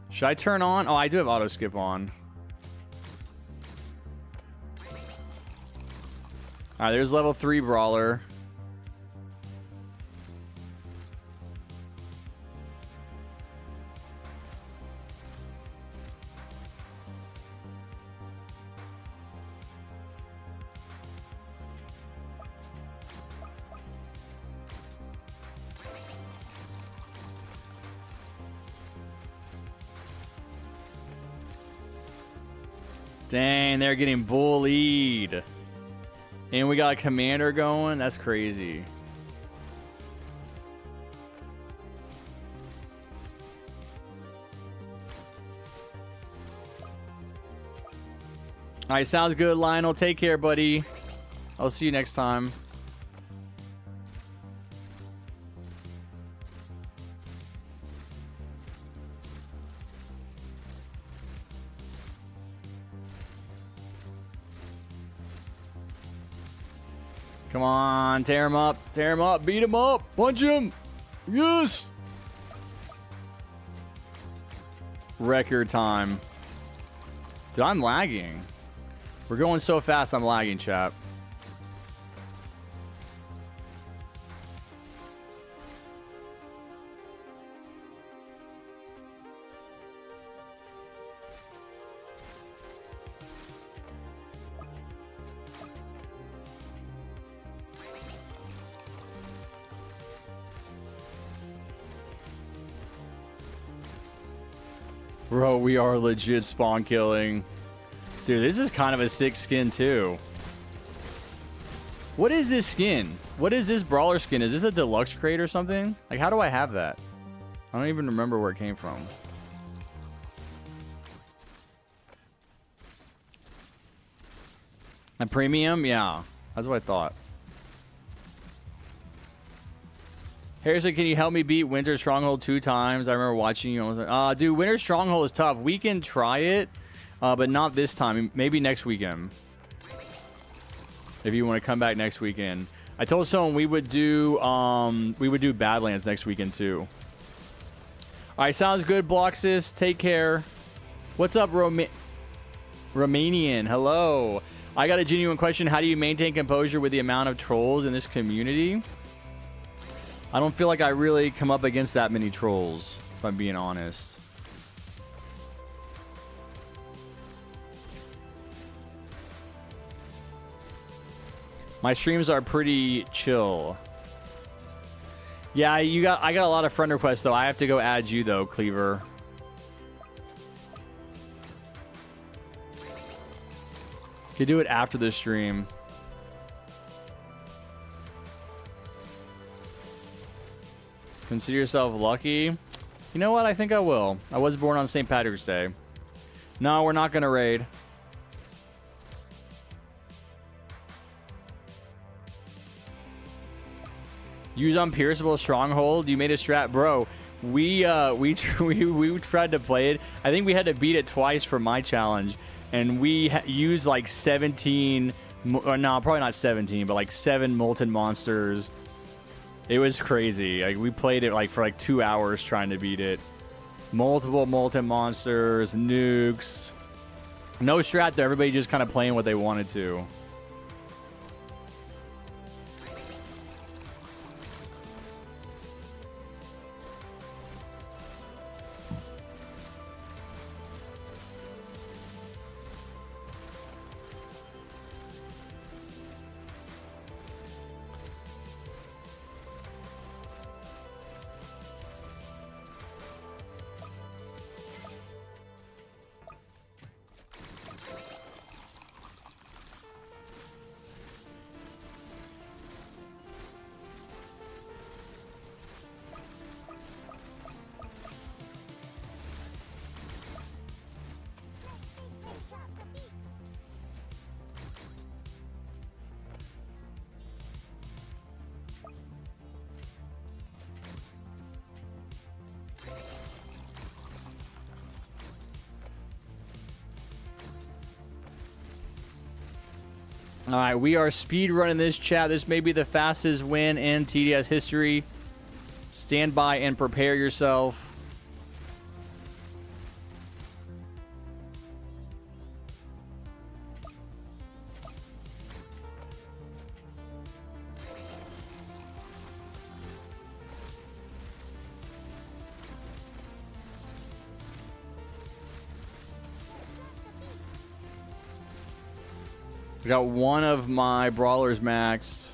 Should I turn on? Oh, I do have auto skip on. Alright, there's level 3 brawler. Dang, they're getting bullied. And we got a commander going. That's crazy. All right, sounds good, Lionel. Take care, buddy. I'll see you next time. Come on, tear him up, beat him up, punch him. Yes. Record time. Dude, I'm lagging. We're going so fast, I'm lagging, chat. Bro, we are legit spawn killing. Dude, this is kind of a sick skin too. What is this skin? What is this brawler skin? Is this a deluxe crate or something? Like, how do I have that? I don't even remember where it came from. A premium? Yeah, that's what I thought. Harrison, can you help me beat Winter Stronghold 2 times? I remember watching you. I was like, dude, Winter Stronghold is tough. We can try it, but not this time. Maybe next weekend. If you want to come back next weekend. I told someone we would do Badlands next weekend too. All right, sounds good, Bloxus. Take care. What's up, Romanian? Hello. I got a genuine question. How do you maintain composure with the amount of trolls in this community? I don't feel like I really come up against that many trolls, if I'm being honest. My streams are pretty chill. Yeah, I got a lot of friend requests though. I have to go add you though, Cleaver. You do it after the stream. Consider yourself lucky. You know what? I think I will. I was born on St. Patrick's Day. No, we're not going to raid. Use unpierceable stronghold. You made a strat, bro. We tried to play it. I think we had to beat it twice for my challenge, and we used like 17. Or no, probably not 17, but like 7 molten monsters. It was crazy. Like, we played it like for like 2 hours trying to beat it. Multiple molten monsters, nukes. No strat though. Everybody just kind of playing what they wanted to. All right, we are speed running this chat. This may be the fastest win in TDS history. Stand by and prepare yourself. I got one of my brawlers maxed.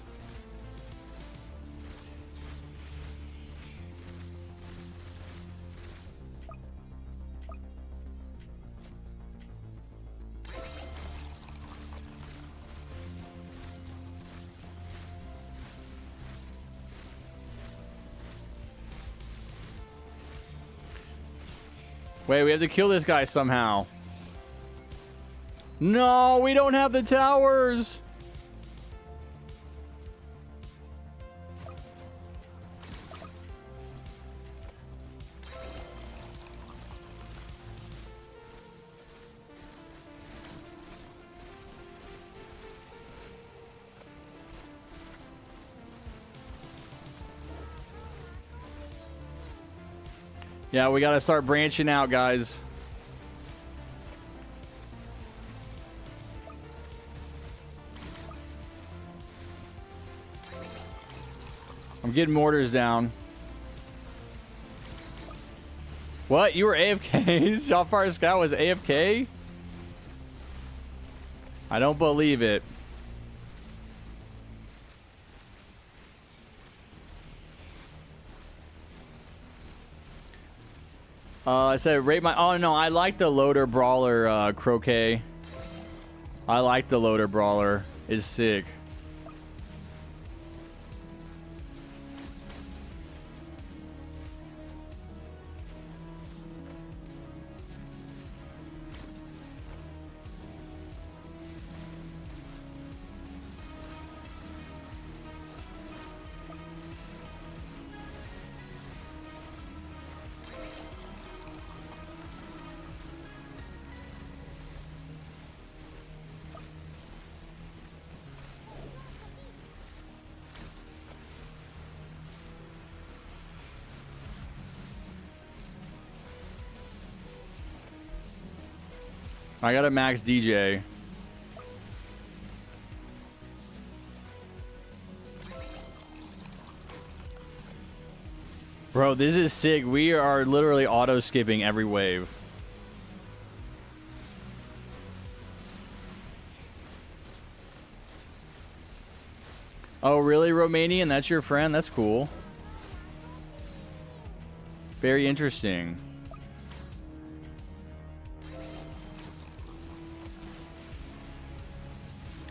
Wait, we have to kill this guy somehow. No, we don't have the towers. Yeah, we gotta start branching out, guys. I'm getting mortars down. What? You were AFK? Shotfire Scout was AFK? I don't believe it. I said rate my... Oh, no. I like the loader brawler, Croquet. I like the loader brawler. It's sick. I got a max DJ. Bro, this is sick. We are literally auto-skipping every wave. Oh, really, Romanian? That's your friend? That's cool. Very interesting.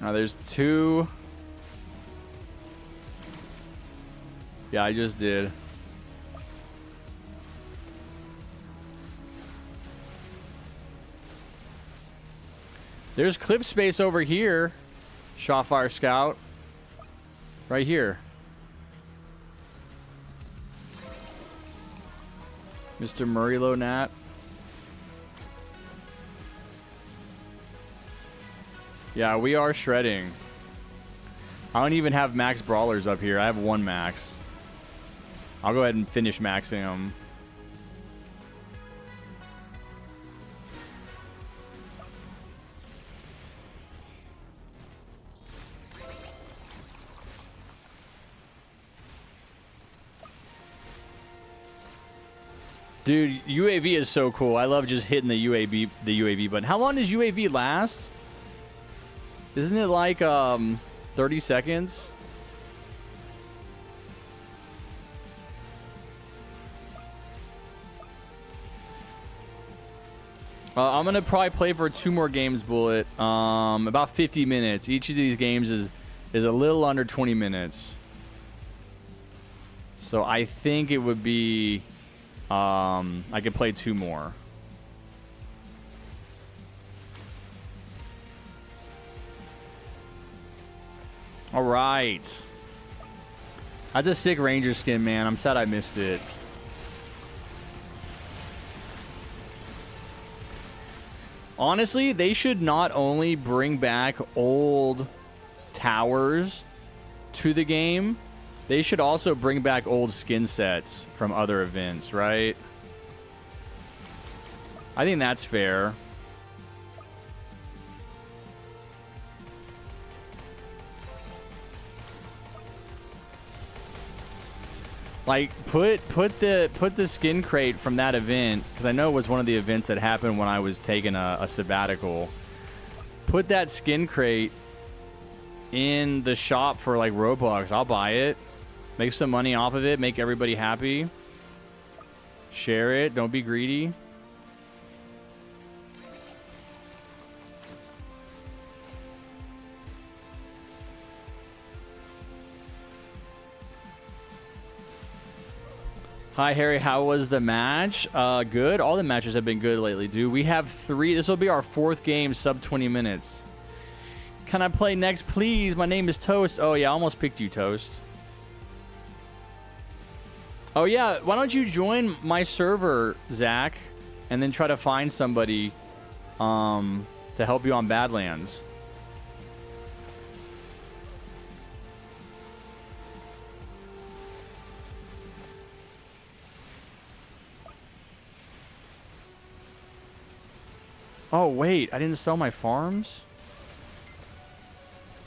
There's two. Yeah, I just did. There's cliff space over here. Shotfire Scout. Right here. Mr. Murraylow Nat. Yeah, we are shredding. I don't even have max brawlers up here. I have one max. I'll go ahead and finish maxing them. Dude, UAV is so cool. I love just hitting the UAV button. How long does UAV last? Isn't it like 30 seconds? I'm gonna probably play for 2 more games, Bullet. About 50 minutes. Each of these games is a little under 20 minutes. So I think it would be I could play 2 more. All right. That's a sick Ranger skin, man. I'm sad I missed it. Honestly, they should not only bring back old towers to the game, they should also bring back old skin sets from other events, right? I think that's fair. Like, put the skin crate from that event, because I know it was one of the events that happened when I was taking a sabbatical. Put that skin crate in the shop for, like, Robux. I'll buy it. Make some money off of it. Make everybody happy. Share it. Don't be greedy. Hi, Harry. How was the match? Good. All the matches have been good lately, dude. We have 3. This will be our 4th game, sub 20 minutes. Can I play next, please? My name is Toast. Oh, yeah. I almost picked you, Toast. Oh, yeah. Why don't you join my server, Zach, and then try to find somebody to help you on Badlands. Oh, wait. I didn't sell my farms?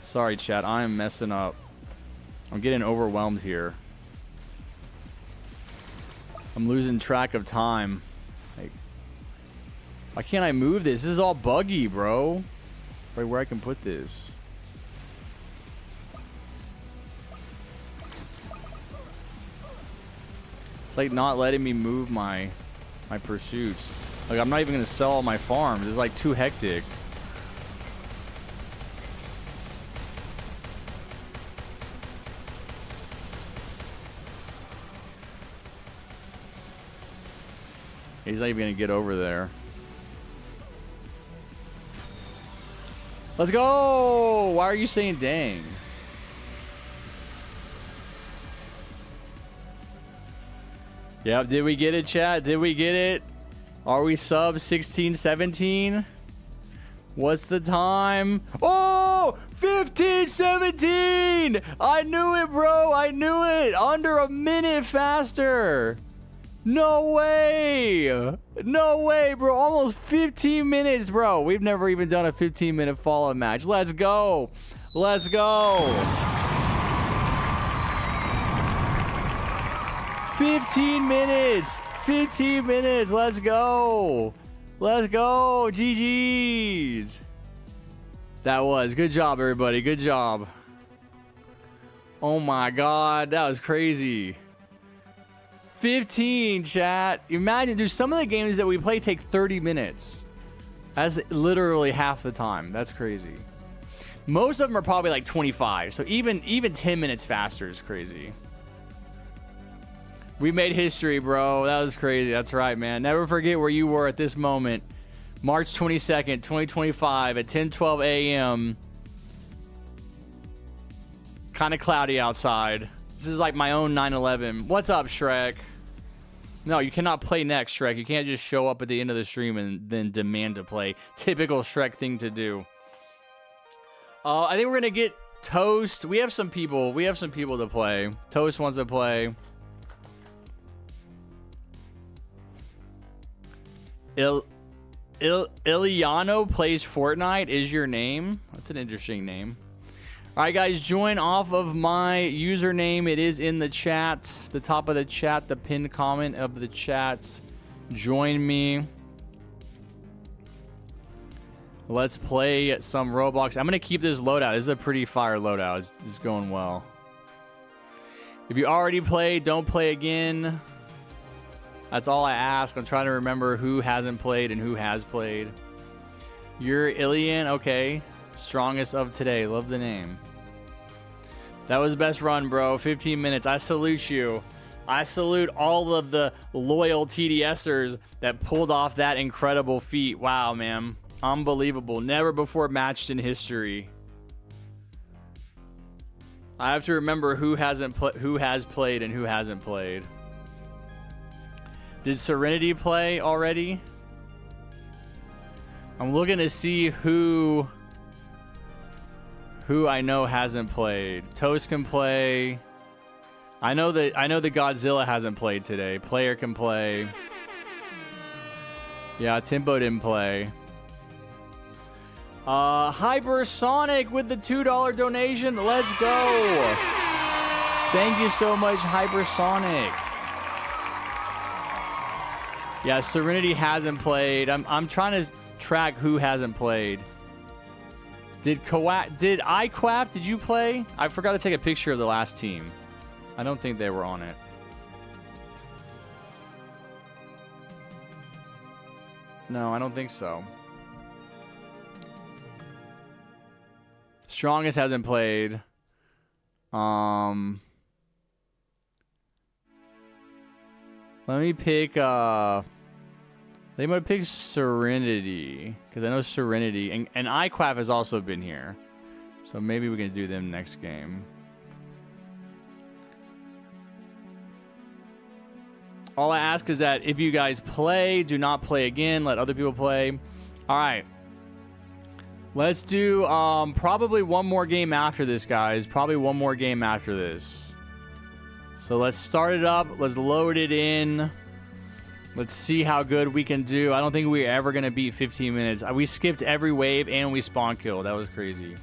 Sorry, chat. I am messing up. I'm getting overwhelmed here. I'm losing track of time. Like, why can't I move this? This is all buggy, bro. Right where I can put this. It's like not letting me move my pursuits. Like, I'm not even gonna sell all my farms. It's like too hectic. He's not even gonna get over there. Let's go! Why are you saying dang? Yep, did we get it, chat? Did we get it? Are we sub 16, 17? What's the time? Oh! 15, 17! I knew it, bro! I knew it! Under a minute faster! No way! No way, bro. Almost 15 minutes, bro. We've never even done a 15-minute Fallout match. Let's go. Let's go. 15 minutes. 15 minutes. Let's go. Let's go. GG's. That was. Good job, everybody. Good job. Oh, my God. That was crazy. 15, chat. Imagine, dude, some of the games that we play take 30 minutes. That's literally half the time. That's crazy. Most of them are probably like 25. So even 10 minutes faster is crazy. We made history, bro. That was crazy. That's right, man. Never forget where you were at this moment. March 22nd, 2025 at 10:12 a.m. Kind of cloudy outside. This is like my own 9/11. What's up, Shrek? No, you cannot play next, Shrek. You can't just show up at the end of the stream and then demand to play. Typical Shrek thing to do. I think we're gonna get Toast. We have some people. We have some people to play. Toast wants to play. Iliano plays Fortnite is your name. That's an interesting name. All right, guys, join off of my username. It is in the chat, the top of the chat, the pinned comment of the chats. Join me. Let's play some Roblox. I'm going to keep this loadout. This is a pretty fire loadout. It's going well. If you already played, don't play again. That's all I ask. I'm trying to remember who hasn't played and who has played. You're Ilian. Okay. Strongest of today. Love the name. That was best run, bro. 15 minutes. I salute you. I salute all of the loyal TDSers that pulled off that incredible feat. Wow, man. Unbelievable. Never before matched in history. I have to remember who has played and who hasn't played. Did Serenity play already? I'm looking to see who I know hasn't played. Toast can play. I know that Godzilla hasn't played today. Player can play. Yeah, Timbo didn't play. Hypersonic with the $2 donation. Let's go. Thank you so much, Hypersonic. Yeah, Serenity hasn't played. I'm trying to track who hasn't played. Did iQuap, did you play? I forgot to take a picture of the last team. I don't think they were on it. No, I don't think so. Strongest hasn't played. Let me pick, they might pick Serenity, because I know Serenity, and iQuaff has also been here. So maybe we can do them next game. All I ask is that if you guys play, do not play again. Let other people play. All right. Let's do probably one more game after this, guys. Probably one more game after this. So let's start it up. Let's load it in. Let's see how good we can do. I don't think we're ever going to beat 15 minutes. We skipped every wave and we spawn killed. That was crazy.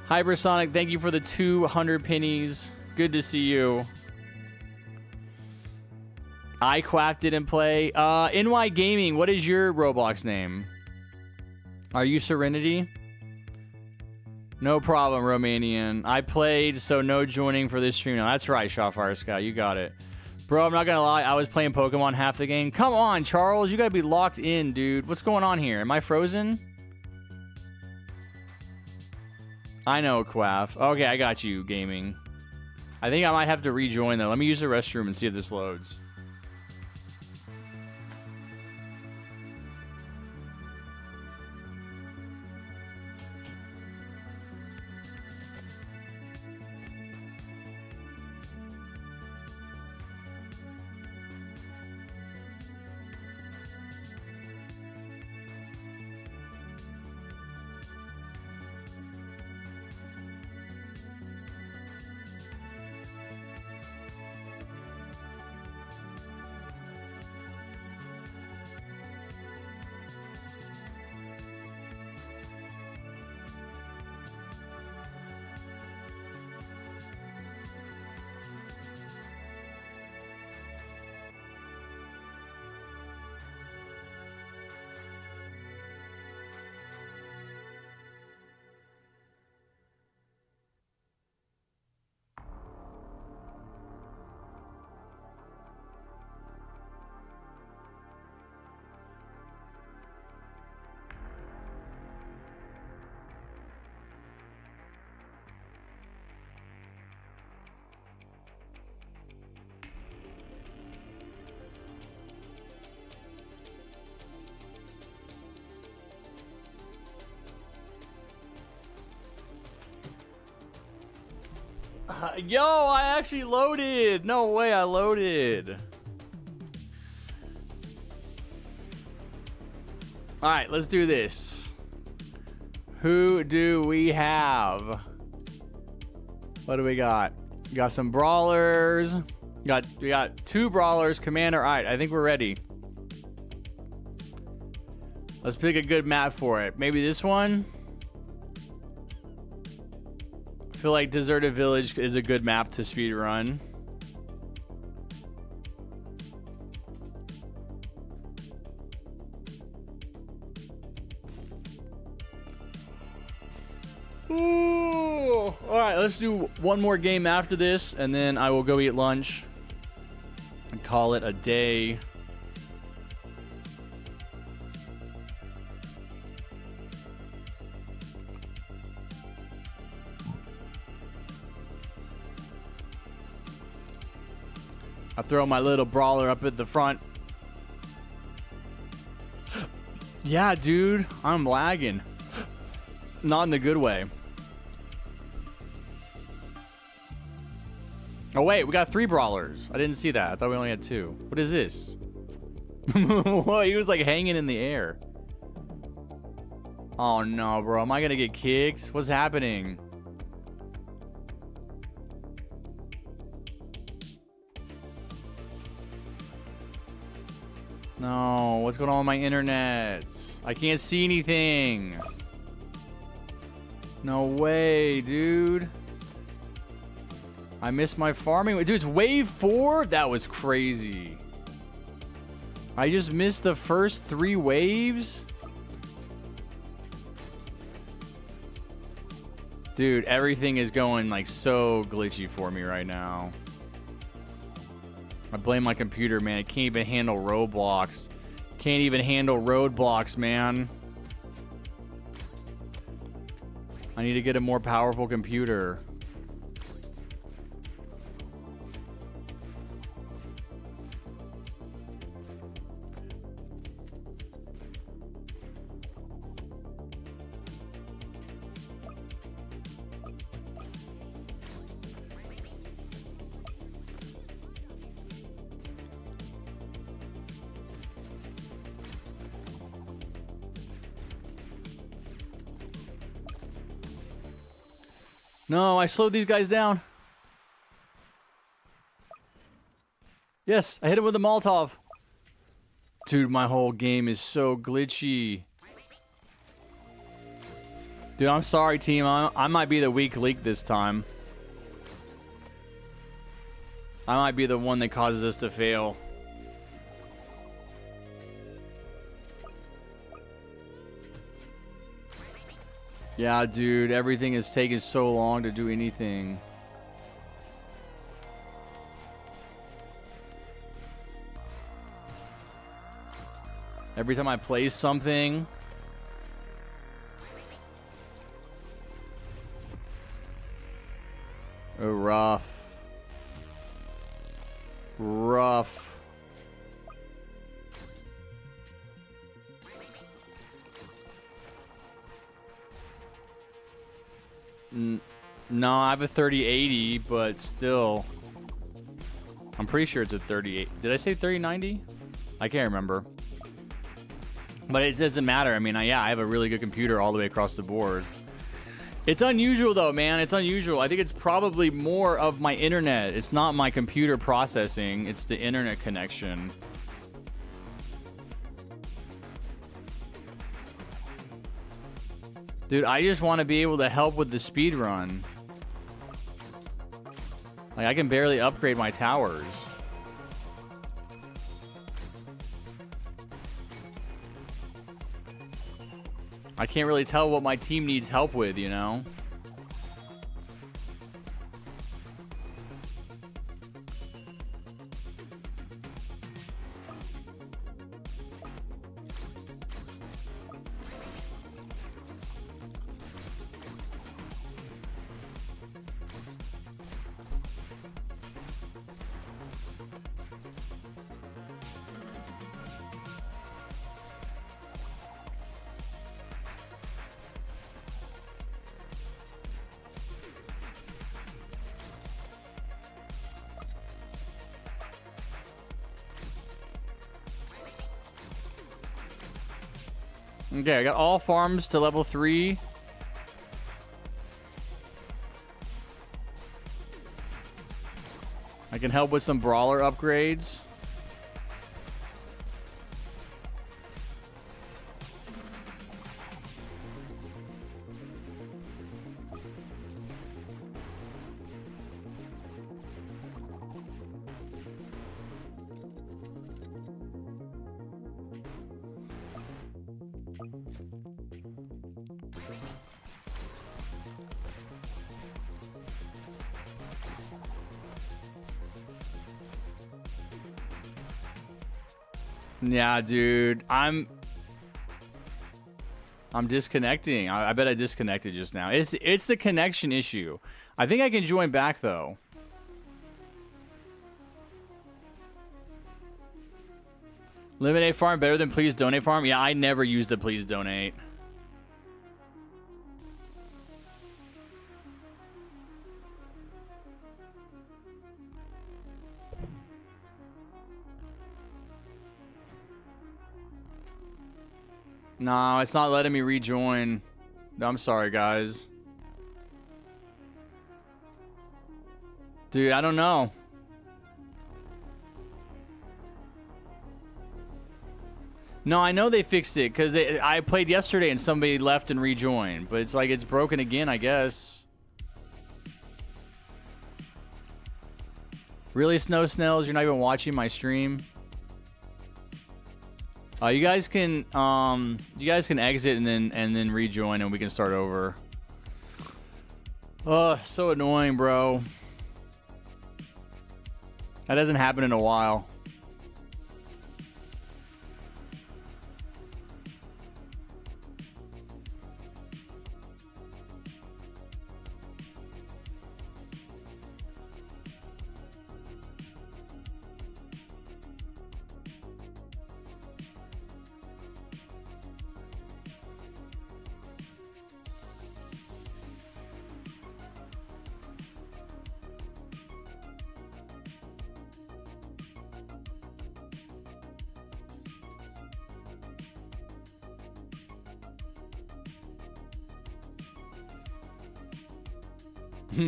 Hypersonic, thank you for the 200 pennies. Good to see you. iQuaff didn't play. NY Gaming, what is your Roblox name? Are you Serenity? No problem, Romanian. I played, so no joining for this stream. No, that's right, Shotfire Sky. You got it. Bro, I'm not going to lie. I was playing Pokemon half the game. Come on, Charles. You got to be locked in, dude. What's going on here? Am I frozen? I know, Quaff. Okay, I got you, gaming. I think I might have to rejoin, though. Let me use the restroom and see if this loads. Yo, I actually loaded. No way, I loaded. All right, let's do this. Who do we have? What do we got? We got some brawlers. We got 2 brawlers, commander. All right, I think we're ready. Let's pick a good map for it. Maybe this one. I feel like Deserted Village is a good map to speedrun. Ooh. All right, let's do one more game after this, and then I will go eat lunch and call it a day. I throw my little brawler up at the front. Yeah, dude, I'm lagging. Not in the good way. Oh, wait, we got 3 brawlers. I didn't see that. I thought we only had 2. What is this? Whoa, he was like hanging in the air. Oh, no, bro. Am I going to get kicked? What's happening? No, what's going on with my internet? I can't see anything. No way, dude. I missed my farming. Dude, it's wave 4? That was crazy. I just missed the first 3 waves? Dude, everything is going like so glitchy for me right now. I blame my computer, man. It can't even handle roadblocks. Can't even handle roadblocks, man. I need to get a more powerful computer. No, I slowed these guys down. Yes, I hit him with a Molotov. Dude, my whole game is so glitchy. Dude, I'm sorry, team. I might be the weak link this time. I might be the one that causes us to fail. Yeah, dude, everything is taking so long to do anything. Every time I place something. Oh, rough. Rough. No, I have a 3080, but still. I'm pretty sure it's a 38. Did I say 3090? I can't remember. But it doesn't matter. I mean, yeah, I have a really good computer all the way across the board. It's unusual, though, man. It's unusual. I think it's probably more of my internet. It's not my computer processing. It's the internet connection. Dude, I just want to be able to help with the speedrun. Like, I can barely upgrade my towers. I can't really tell what my team needs help with, you know? Okay, I got all farms to level 3. I can help with some brawler upgrades. Yeah, dude, I'm disconnecting. I bet I disconnected just now. It's the connection issue. I think I can join back though. Lemonade farm better than please donate farm? Yeah, I never used the please donate. No, it's not letting me rejoin. I'm sorry, guys. Dude, I don't know. No, I know they fixed it because I played yesterday and somebody left and rejoined. But it's like it's broken again, I guess. Really, Snow Snails? You're not even watching my stream? You guys can exit and then rejoin and we can start over. Oh, so annoying, bro. That hasn't happened in a while.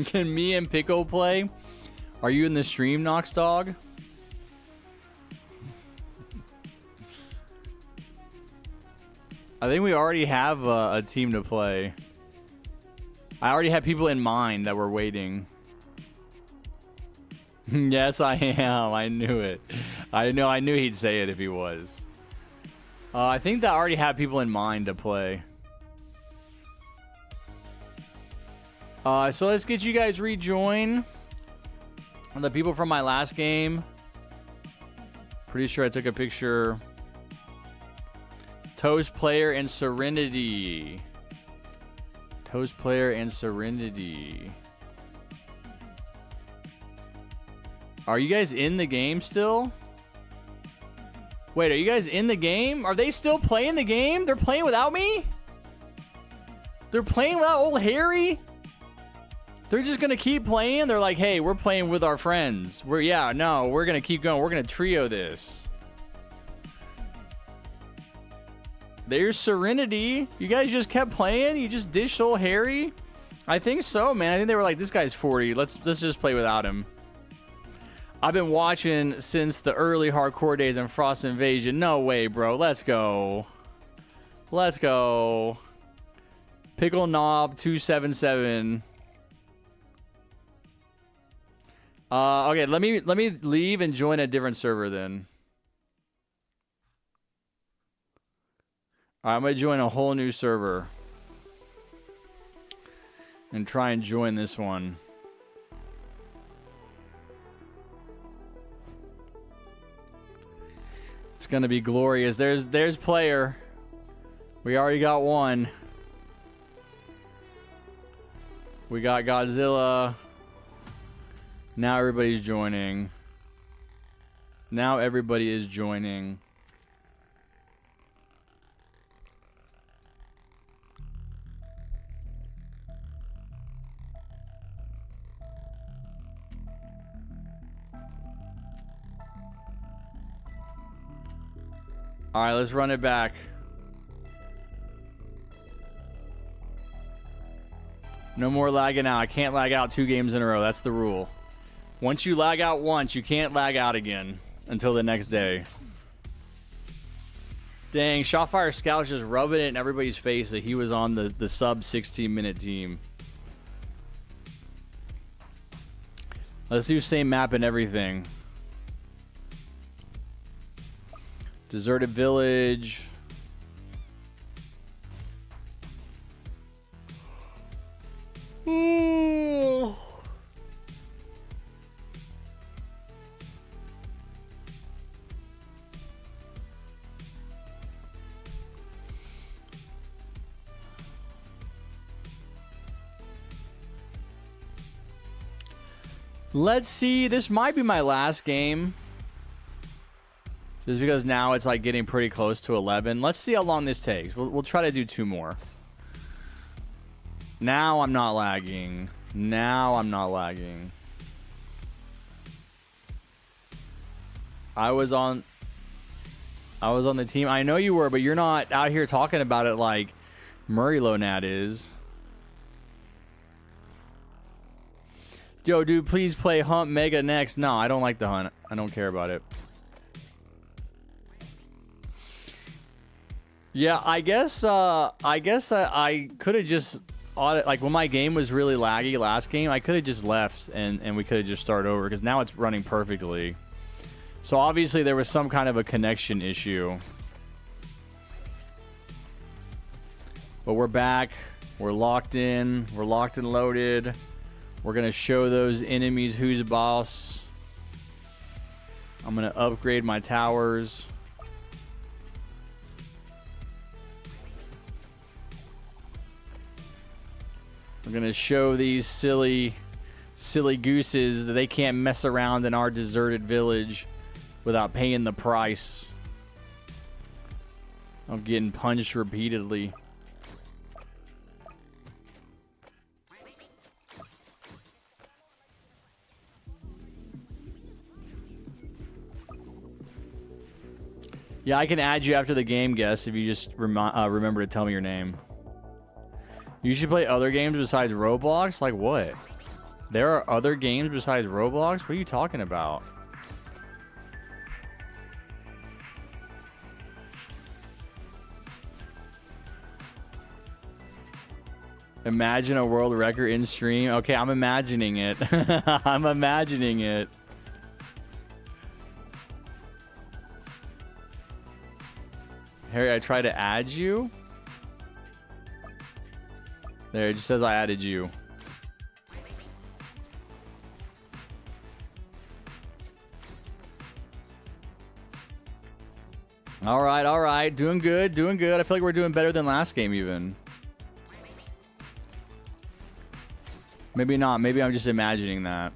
Can me and Pickle play? Are you in the stream, Nox Dog? I think we already have a team to play. I already have people in mind that were waiting. Yes, I am. I knew it. I knew he'd say it if he was. I think that I already have people in mind to play. So let's get you guys rejoin. The people from my last game. Pretty sure I took a picture. Toast Player and Serenity. Toast Player and Serenity. Are you guys in the game still? Wait, are you guys in the game? Are they still playing the game? They're playing without me? They're playing without old Harry? They're just gonna keep playing? They're like, hey, we're playing with our friends. We're gonna keep going. We're gonna trio this. There's Serenity. You guys just kept playing? You just dished old Harry? I think so, man. I think they were like, this guy's 40. Let's just play without him. I've been watching since the early hardcore days in Frost Invasion. No way, bro. Let's go. Let's go. Pickle Knob 277. Okay, let me leave and join a different server then. All right, I'm gonna join a whole new server and try and join this one. It's gonna be glorious. There's player. We already got one. We got Godzilla. Now everybody's joining. Now everybody is joining. All right, let's run it back. No more lagging out. I can't lag out 2 games in a row. That's the rule. Once you lag out once, you can't lag out again until the next day. Dang, Shotfire Scout's just rubbing it in everybody's face that he was on the sub 16-minute team. Let's do same map and everything. Deserted Village. Ooh. Let's see. This might be my last game. Just because now it's like getting pretty close to 11. Let's see how long this takes. We'll try to do 2 more. Now I'm not lagging. Now I'm not lagging. I was on the team. I know you were, but you're not out here talking about it like Murray Lonat is. Yo, dude, please play Hunt Mega next. No, I don't like the Hunt. I don't care about it. Yeah, I guess I could have just like when my game was really laggy last game, I could have just left and we could have just started over because now it's running perfectly. So obviously there was some kind of a connection issue. But we're back. We're locked in. We're locked and loaded. We're going to show those enemies who's boss. I'm going to upgrade my towers. We're going to show these silly gooses that they can't mess around in our deserted village without paying the price. I'm getting punched repeatedly. Yeah, I can add you after the game, guess, if you just remember to tell me your name. You should play other games besides Roblox? Like what? There are other games besides Roblox? What are you talking about? Imagine a world record in stream. Okay, I'm imagining it. I'm imagining it. Harry, I tried to add you. There, it just says I added you. All right, all right. Doing good, doing good. I feel like we're doing better than last game even. Maybe not. Maybe I'm just imagining that.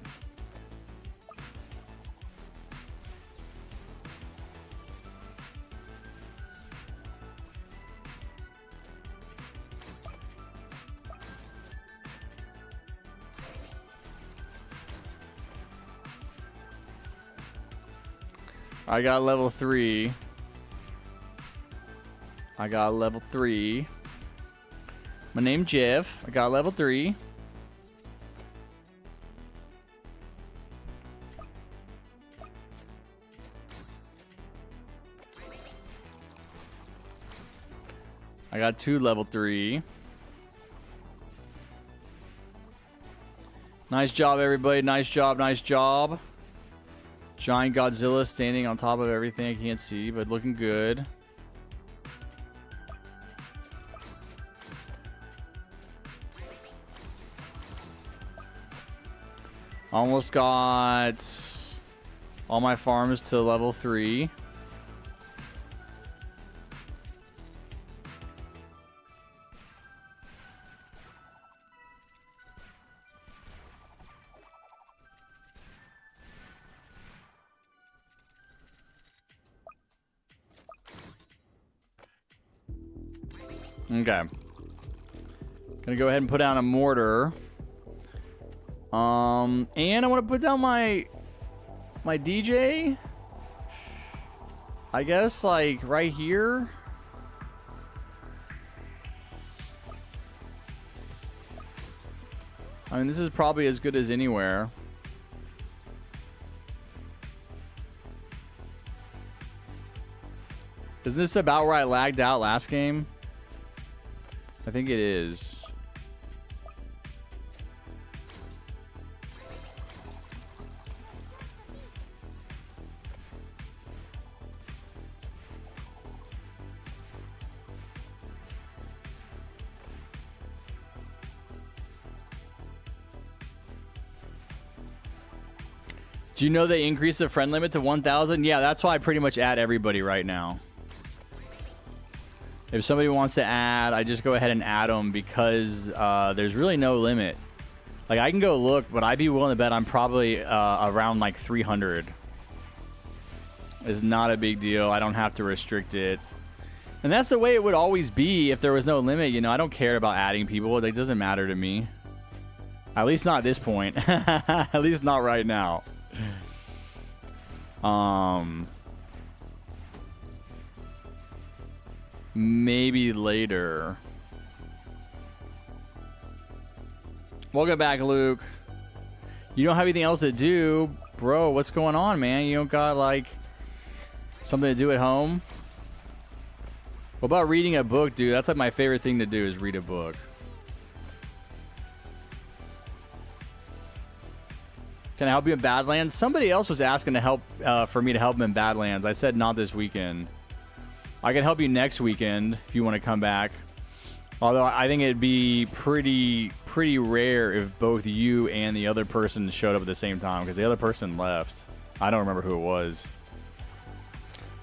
I got level 3. I got level 3. My name's Jeff. I got level 3. I got 2 level 3. Nice job, everybody. Nice job, nice job. Giant Godzilla standing on top of everything. I can't see, but looking good. Almost got all my farms to level 3. Okay. Gonna go ahead and put down a mortar. And I want to put down my DJ. I guess like right here. I mean, this is probably as good as anywhere. Isn't this about where I lagged out last game? I think it is. Do you know they increased the friend limit to 1,000? Yeah, that's why I pretty much add everybody right now. If somebody wants to add, I just go ahead and add them because there's really no limit. Like, I can go look, but I'd be willing to bet I'm probably around like 300. It's not a big deal. I don't have to restrict it. And that's the way it would always be if there was no limit. You know, I don't care about adding people. It doesn't matter to me. At least not at this point. At least not right now. Maybe later. Welcome back, Luke. You don't have anything else to do, bro. What's going on, man? You don't got like something to do at home? What about reading a book, dude? That's like my favorite thing to do is read a book. Can I help you in Badlands? Somebody else was asking to help for me to help him in Badlands. I said not this weekend. I can help you next weekend if you want to come back. Although I think it'd be pretty rare if both you and the other person showed up at the same time because the other person left. I don't remember who it was.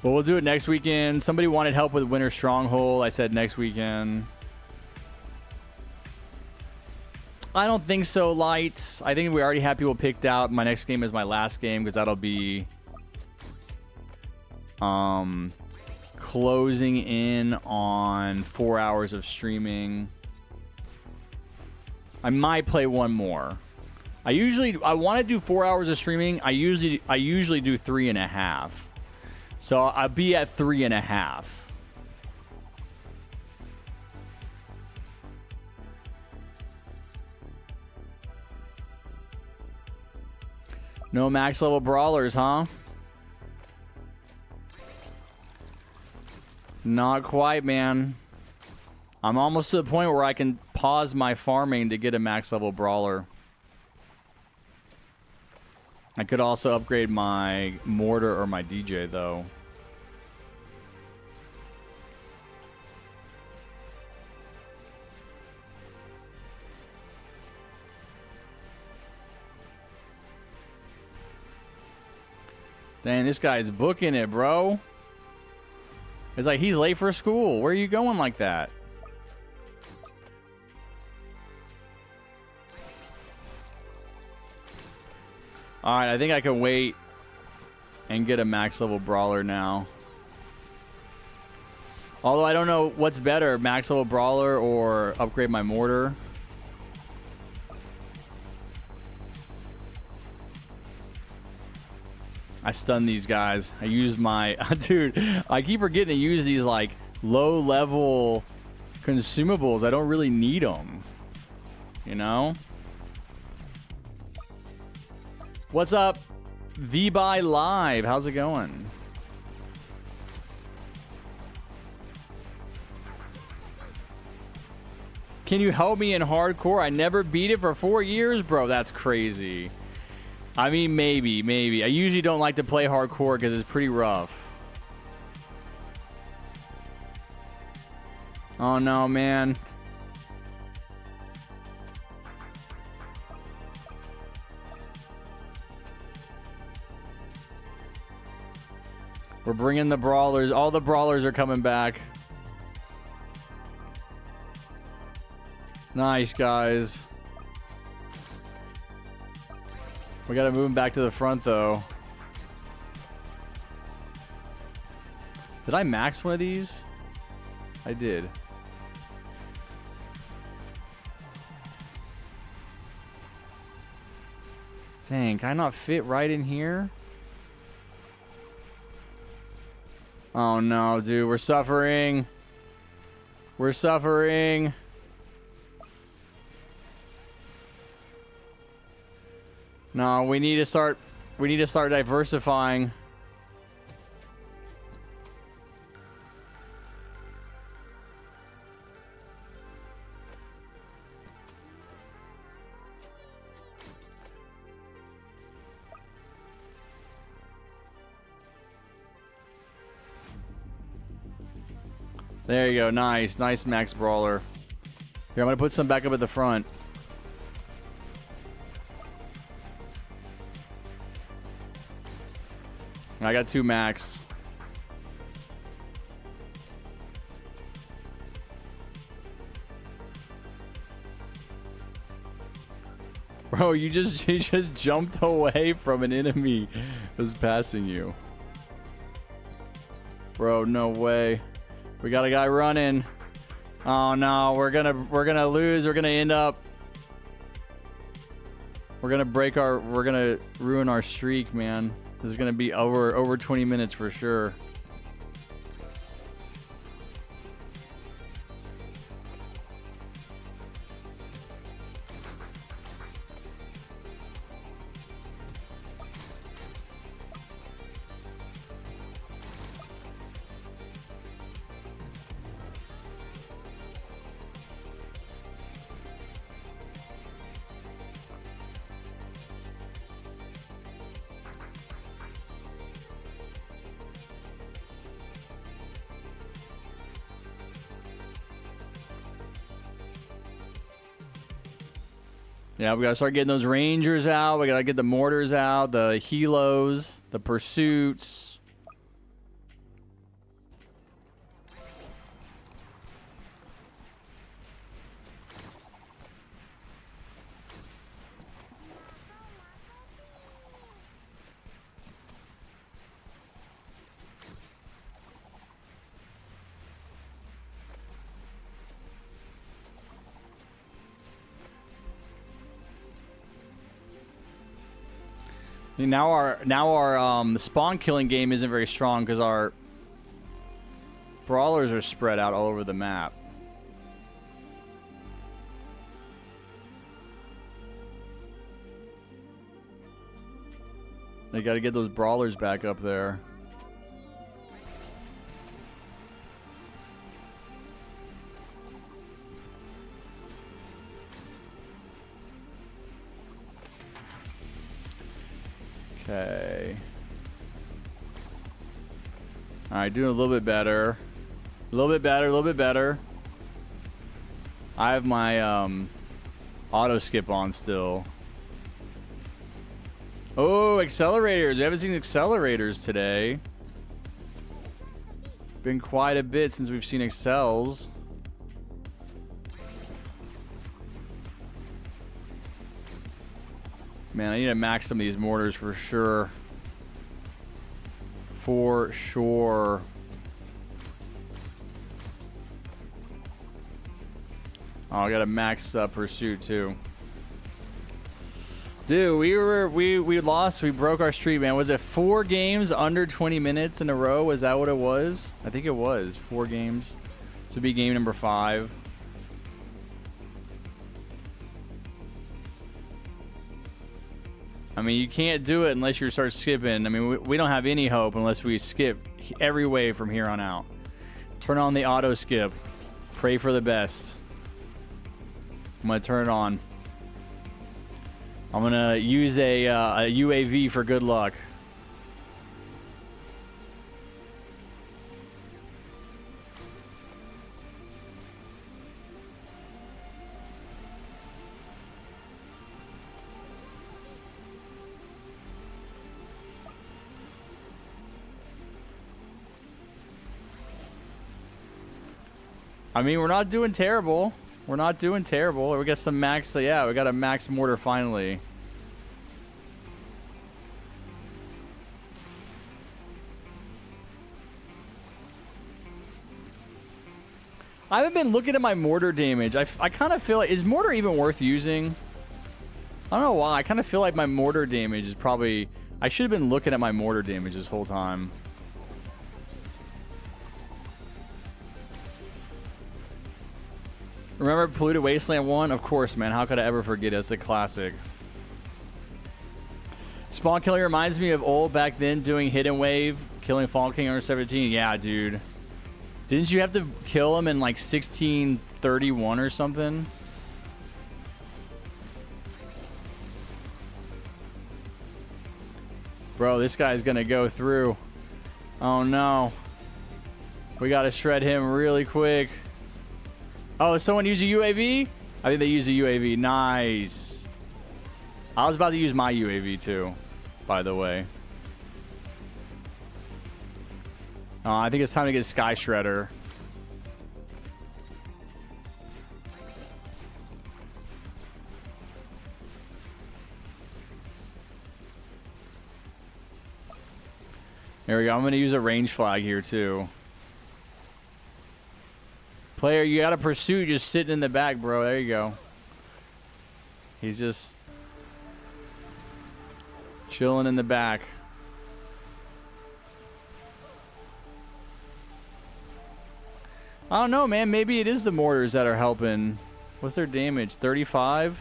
But we'll do it next weekend. Somebody wanted help with Winter Stronghold. I said next weekend. I don't think so, Light. I think we already have people picked out. My next game is my last game because that'll be closing in on 4 hours of streaming. I might play one more. I want to do 4 hours of streaming. I usually do 3.5. So I'll be at 3.5. No max level brawlers, huh? Not quite, man. I'm almost to the point where I can pause my farming to get a max level brawler. I could also upgrade my mortar or my DJ, though. Dang, this guy's booking it, bro. It's like he's late for school. Where are you going like that? Alright, I think I can wait and get a max level brawler now. Although I don't know what's better, max level brawler or upgrade my mortar. I stunned these guys. I used my... Dude, I keep forgetting to use these, like, low-level consumables. I don't really need them. You know? What's up? V-Buy Live. How's it going? Can you help me in hardcore? I never beat it for 4 years, bro. That's crazy. I mean, maybe. I usually don't like to play hardcore because it's pretty rough. Oh, no, man. We're bringing the brawlers. All the brawlers are coming back. Nice, guys. We gotta move him back to the front, though. Did I max one of these? I did. Dang, can I not fit right in here? Oh no, dude, we're suffering. We're suffering. No, we need to start diversifying. There you go. Nice. Nice max brawler. Here, I'm going to put some back up at the front. I got 2 max. Bro, you just jumped away from an enemy that was passing you. Bro, no way. We got a guy running. Oh no, we're gonna lose. We're gonna end up. We're gonna ruin our streak, man. This is gonna be over 20 minutes for sure. Yeah, we gotta start getting those rangers out. We gotta get the mortars out, the helos, the pursuits. Now our spawn killing game isn't very strong because our brawlers are spread out all over the map. They got to get those brawlers back up there. Okay. All right, doing a little bit better. A little bit better, a little bit better. I have my auto skip on still. Oh, accelerators. We haven't seen accelerators today. Been quite a bit since we've seen accels. Man, I need to max some of these mortars for sure. For sure. Oh, I got a max pursuit too. Dude, we lost. We broke our streak, man. Was it 4 games under 20 minutes in a row? Was that what it was? I think it was 4 games. This would be game number 5. I mean, you can't do it unless you start skipping. I mean, we don't have any hope unless we skip every wave from here on out. Turn on the auto skip. Pray for the best. I'm going to turn it on. I'm going to use a UAV for good luck. I mean, we're not doing terrible. We're not doing terrible. We got some max. So yeah, we got a max mortar finally. I haven't been looking at my mortar damage. I kind of feel like, is mortar even worth using? I don't know why. I kind of feel like my mortar damage is probably... I should have been looking at my mortar damage this whole time. Remember Polluted Wasteland 1? Of course, man. How could I ever forget it? It's the classic. Spawn Killing reminds me of old back then doing Hidden Wave, killing Fall King under 17. Yeah, dude. Didn't you have to kill him in like 1631 or something? Bro, this guy's gonna go through. Oh no. We gotta shred him really quick. Oh, someone use a UAV? I think they use a UAV. Nice. I was about to use my UAV too, by the way. I think it's time to get Sky Shredder. There we go. I'm going to use a range flag here too. Player, you got a pursuit just sitting in the back, bro. There you go. He's just chilling in the back. I don't know, man. Maybe it is the mortars that are helping. What's their damage? 35?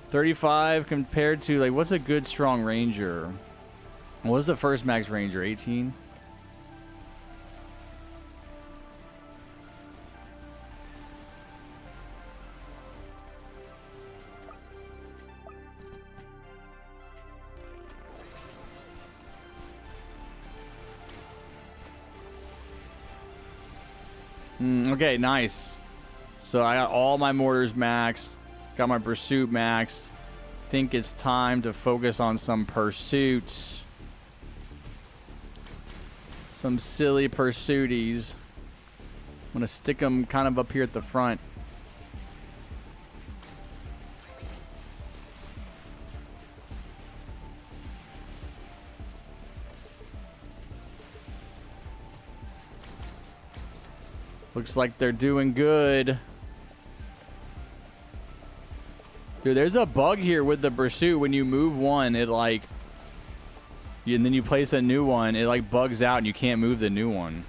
35 compared to, like, what's a good strong ranger? What was the first max ranger? 18? Okay, nice. So I got all my mortars maxed. Got my pursuit maxed. Think it's time to focus on some pursuits. Some silly pursuities. I'm going to stick them kind of up here at the front. Looks like they're doing good. Dude, there's a bug here with the pursuit. When you move one, it like... and then you place a new one, it like bugs out and you can't move the new one.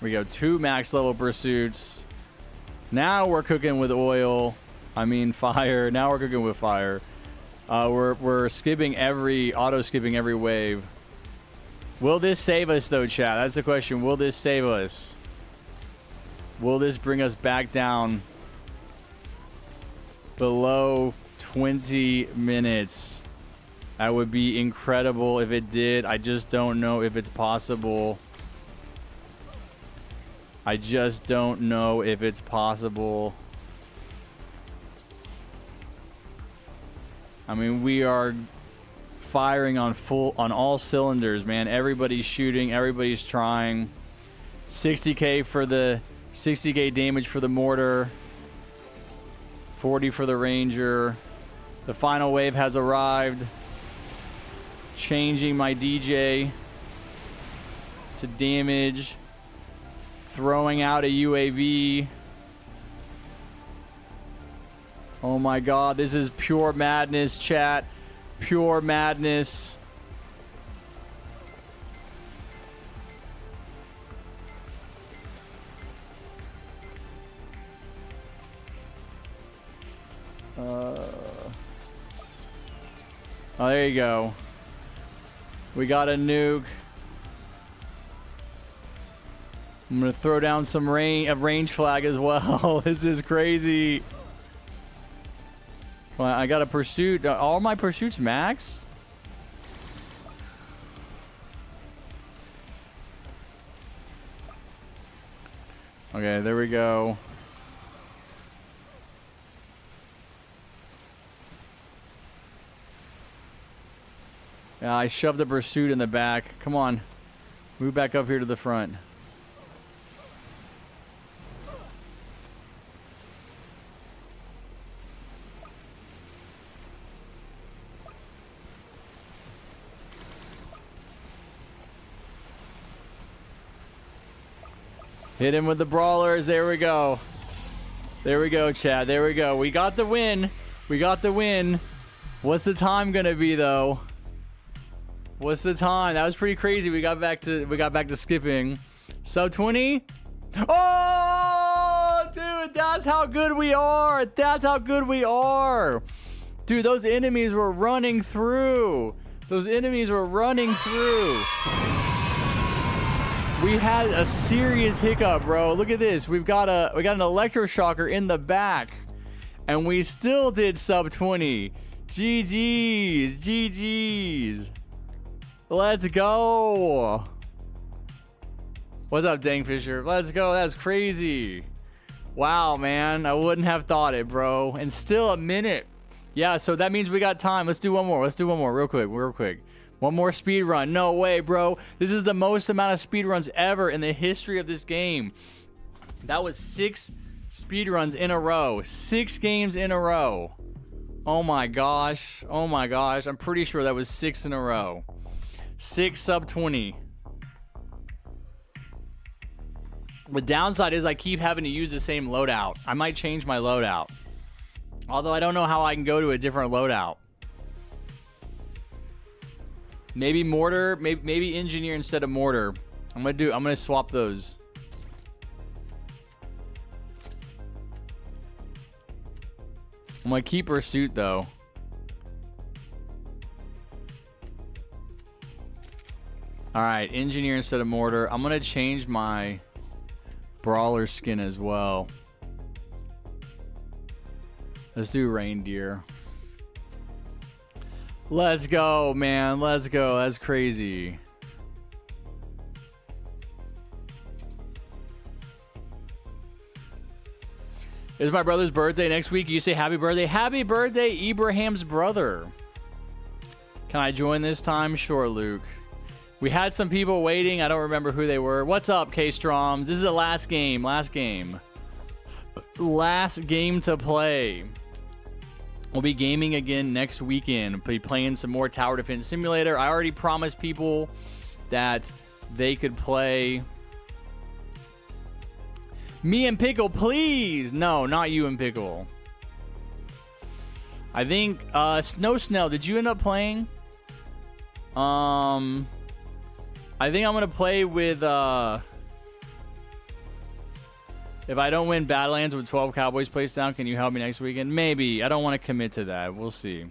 We go 2 max level pursuits. Now we're cooking with oil. I mean fire. Now we're cooking with fire. We're skipping auto skipping every wave. Will this save us though, chat? That's the question. Will this save us? Will this bring us back down below 20 minutes? That would be incredible if it did. I just don't know if it's possible. I just don't know if it's possible. I mean, we are firing on all cylinders, man. Everybody's shooting, everybody's trying. 60k for the 60k damage for the mortar. 40 for the ranger. The final wave has arrived. Changing my DJ to damage. Throwing out a UAV. Oh my god, this is pure madness, chat. Pure madness. Oh, there you go. We got a nuke. I'm gonna throw down some range flag as well. This is crazy. Well, I got a pursuit. All my pursuits max? Okay, there we go. Yeah, I shoved the pursuit in the back. Come on. Move back up here to the front. Hit him with the brawlers. There we go. There we go, Chad. There we go. We got the win. We got the win. What's the time gonna be though? What's the time? That was pretty crazy. We got back to skipping. Sub 20. Oh, dude, that's how good we are. That's how good we are. Dude, those enemies were running through. Those enemies were running through. We had a serious hiccup, bro. Look at this. We got an electroshocker in the back, and we still did sub 20. GG's, GG's. Let's go. What's up, Dangfisher? Let's go. That's crazy. Wow, man. I wouldn't have thought it, bro. And still a minute. Yeah, so that means we got time. Let's do one more. Let's do one more real quick. One more speed run. No way, bro. This is the most amount of speed runs ever in the history of this game. That was 6 speed runs in a row. 6 games in a row. Oh my gosh. Oh my gosh. I'm pretty sure that was 6 in a row. 6 sub 20. The downside is I keep having to use the same loadout. I might change my loadout. Although I don't know how I can go to a different loadout. Maybe mortar, maybe engineer instead of mortar. I'm gonna swap those. I'm gonna keep pursuit though. All right, engineer instead of mortar. I'm gonna change my brawler skin as well. Let's do reindeer. Let's go, man. Let's go. That's crazy. It's my brother's birthday next week. You say happy birthday. Happy birthday, Ibrahim's brother. Can I join this time? Sure, Luke. We had some people waiting. I don't remember who they were. What's up, K-Stroms? This is the last game. Last game. Last game to play. We'll be gaming again next weekend. We'll be playing some more Tower Defense Simulator. I already promised people that they could play. Me and Pickle, please. No, not you and Pickle. I think Snow Snell, did you end up playing? I think I'm gonna play with If I don't win Badlands with 12 Cowboys placed down, can you help me next weekend? Maybe. I don't want to commit to that. We'll see.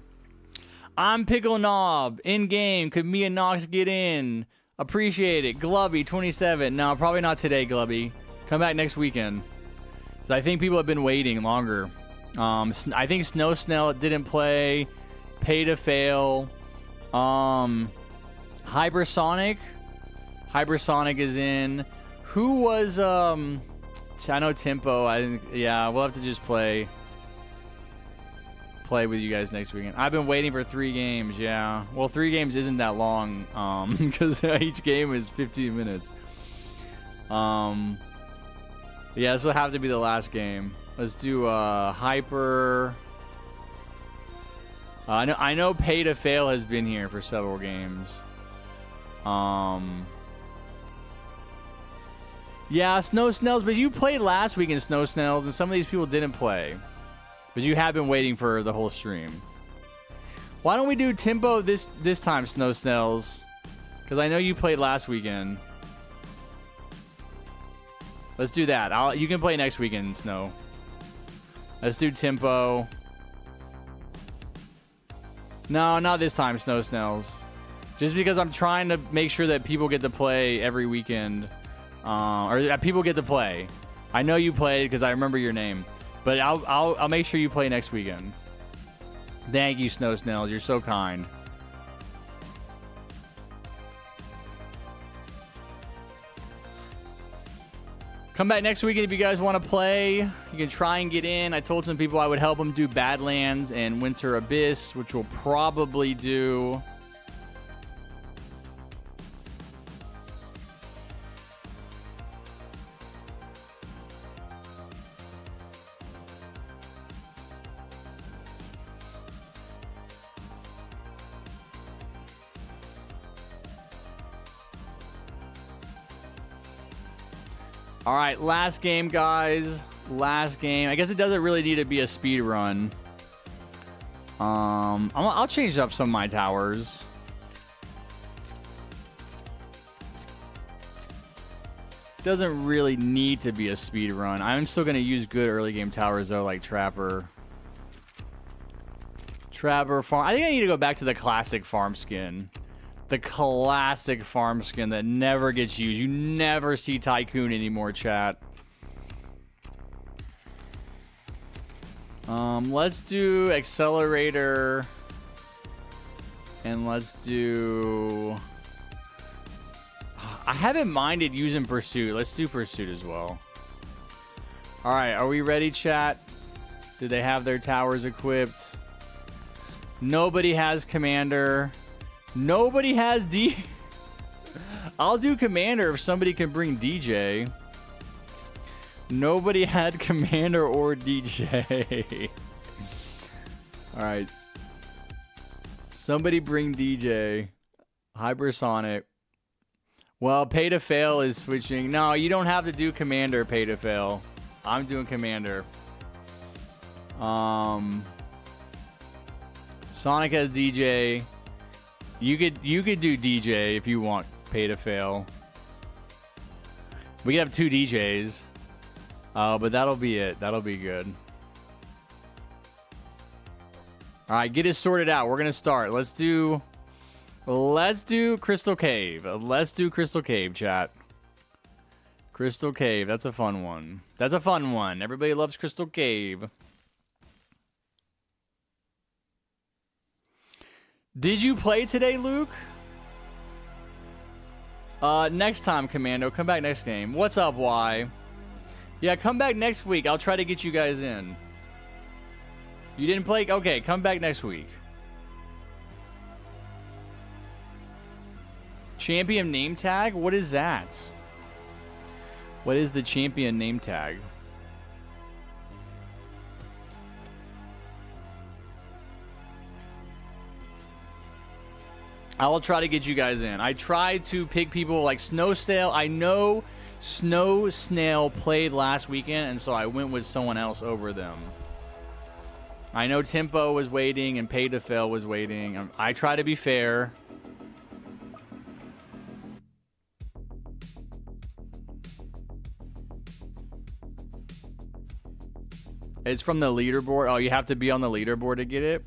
I'm Pickle Knob. In game. Could me and Knox get in? Appreciate it. Glubby 27. No, probably not today, Glubby. Come back next weekend. So I think people have been waiting longer. I think Snow Snell didn't play. Pay to Fail. Hypersonic. Hypersonic is in. Who was I know Tempo. Yeah, we'll have to just play with you guys next weekend. I've been waiting for 3 games. Yeah. Well, 3 games isn't that long because each game is 15 minutes. Yeah, this will have to be the last game. Let's do Hyper. I know Pay to Fail has been here for several games. Yeah, Snow Snells, but you played last week in Snow Snells, and some of these people didn't play. But you have been waiting for the whole stream. Why don't we do Tempo this time, Snow Snells? Because I know you played last weekend. Let's do that. You can play next weekend, Snow. Let's do Tempo. No, not this time, Snow Snells. Just because I'm trying to make sure that people get to play every weekend. Or that people get to play. I know you played because I remember your name. But I'll make sure you play next weekend. Thank you, Snow Snells. You're so kind. Come back next weekend if you guys want to play. You can try and get in. I told some people I would help them do Badlands and Winter Abyss, which we'll probably do. All right, last game, guys. Last game. I guess it doesn't really need to be a speed run. I'll change up some of my towers. Doesn't really need to be a speed run. I'm still gonna use good early game towers though, like Trapper. Trapper farm. I think I need to go back to the classic farm skin. The classic farm skin that never gets used. You never see Tycoon anymore, chat. Let's do Accelerator. And let's do... I haven't minded using Pursuit. Let's do Pursuit as well. Alright, are we ready, chat? Do they have their towers equipped? Nobody has Commander. Nobody has D. I'll do Commander if somebody can bring DJ. Nobody had Commander or DJ. Alright. Somebody bring DJ. Hypersonic. Well, Pay to Fail is switching. No, you don't have to do Commander, Pay to Fail. I'm doing Commander. Sonic has DJ. You could do DJ if you want Pay to Fail. We could have 2 DJs. But that'll be it. That'll be good. Alright, get it sorted out. We're gonna start. Let's do Crystal Cave. Let's do Crystal Cave, chat. Crystal Cave. That's a fun one. That's a fun one. Everybody loves Crystal Cave. Did you play today, Luke? Next time, Commando. Come back next game. What's up, Y? Yeah, come back next week. I'll try to get you guys in. You didn't play? Okay, come back next week. Champion name tag? What is that? What is the champion name tag? I will try to get you guys in. I try to pick people like Snow Snail. I know Snow Snail played last weekend, and so I went with someone else over them. I know Tempo was waiting and Pay to Fail was waiting. I try to be fair. It's from the leaderboard. Oh, you have to be on the leaderboard to get it.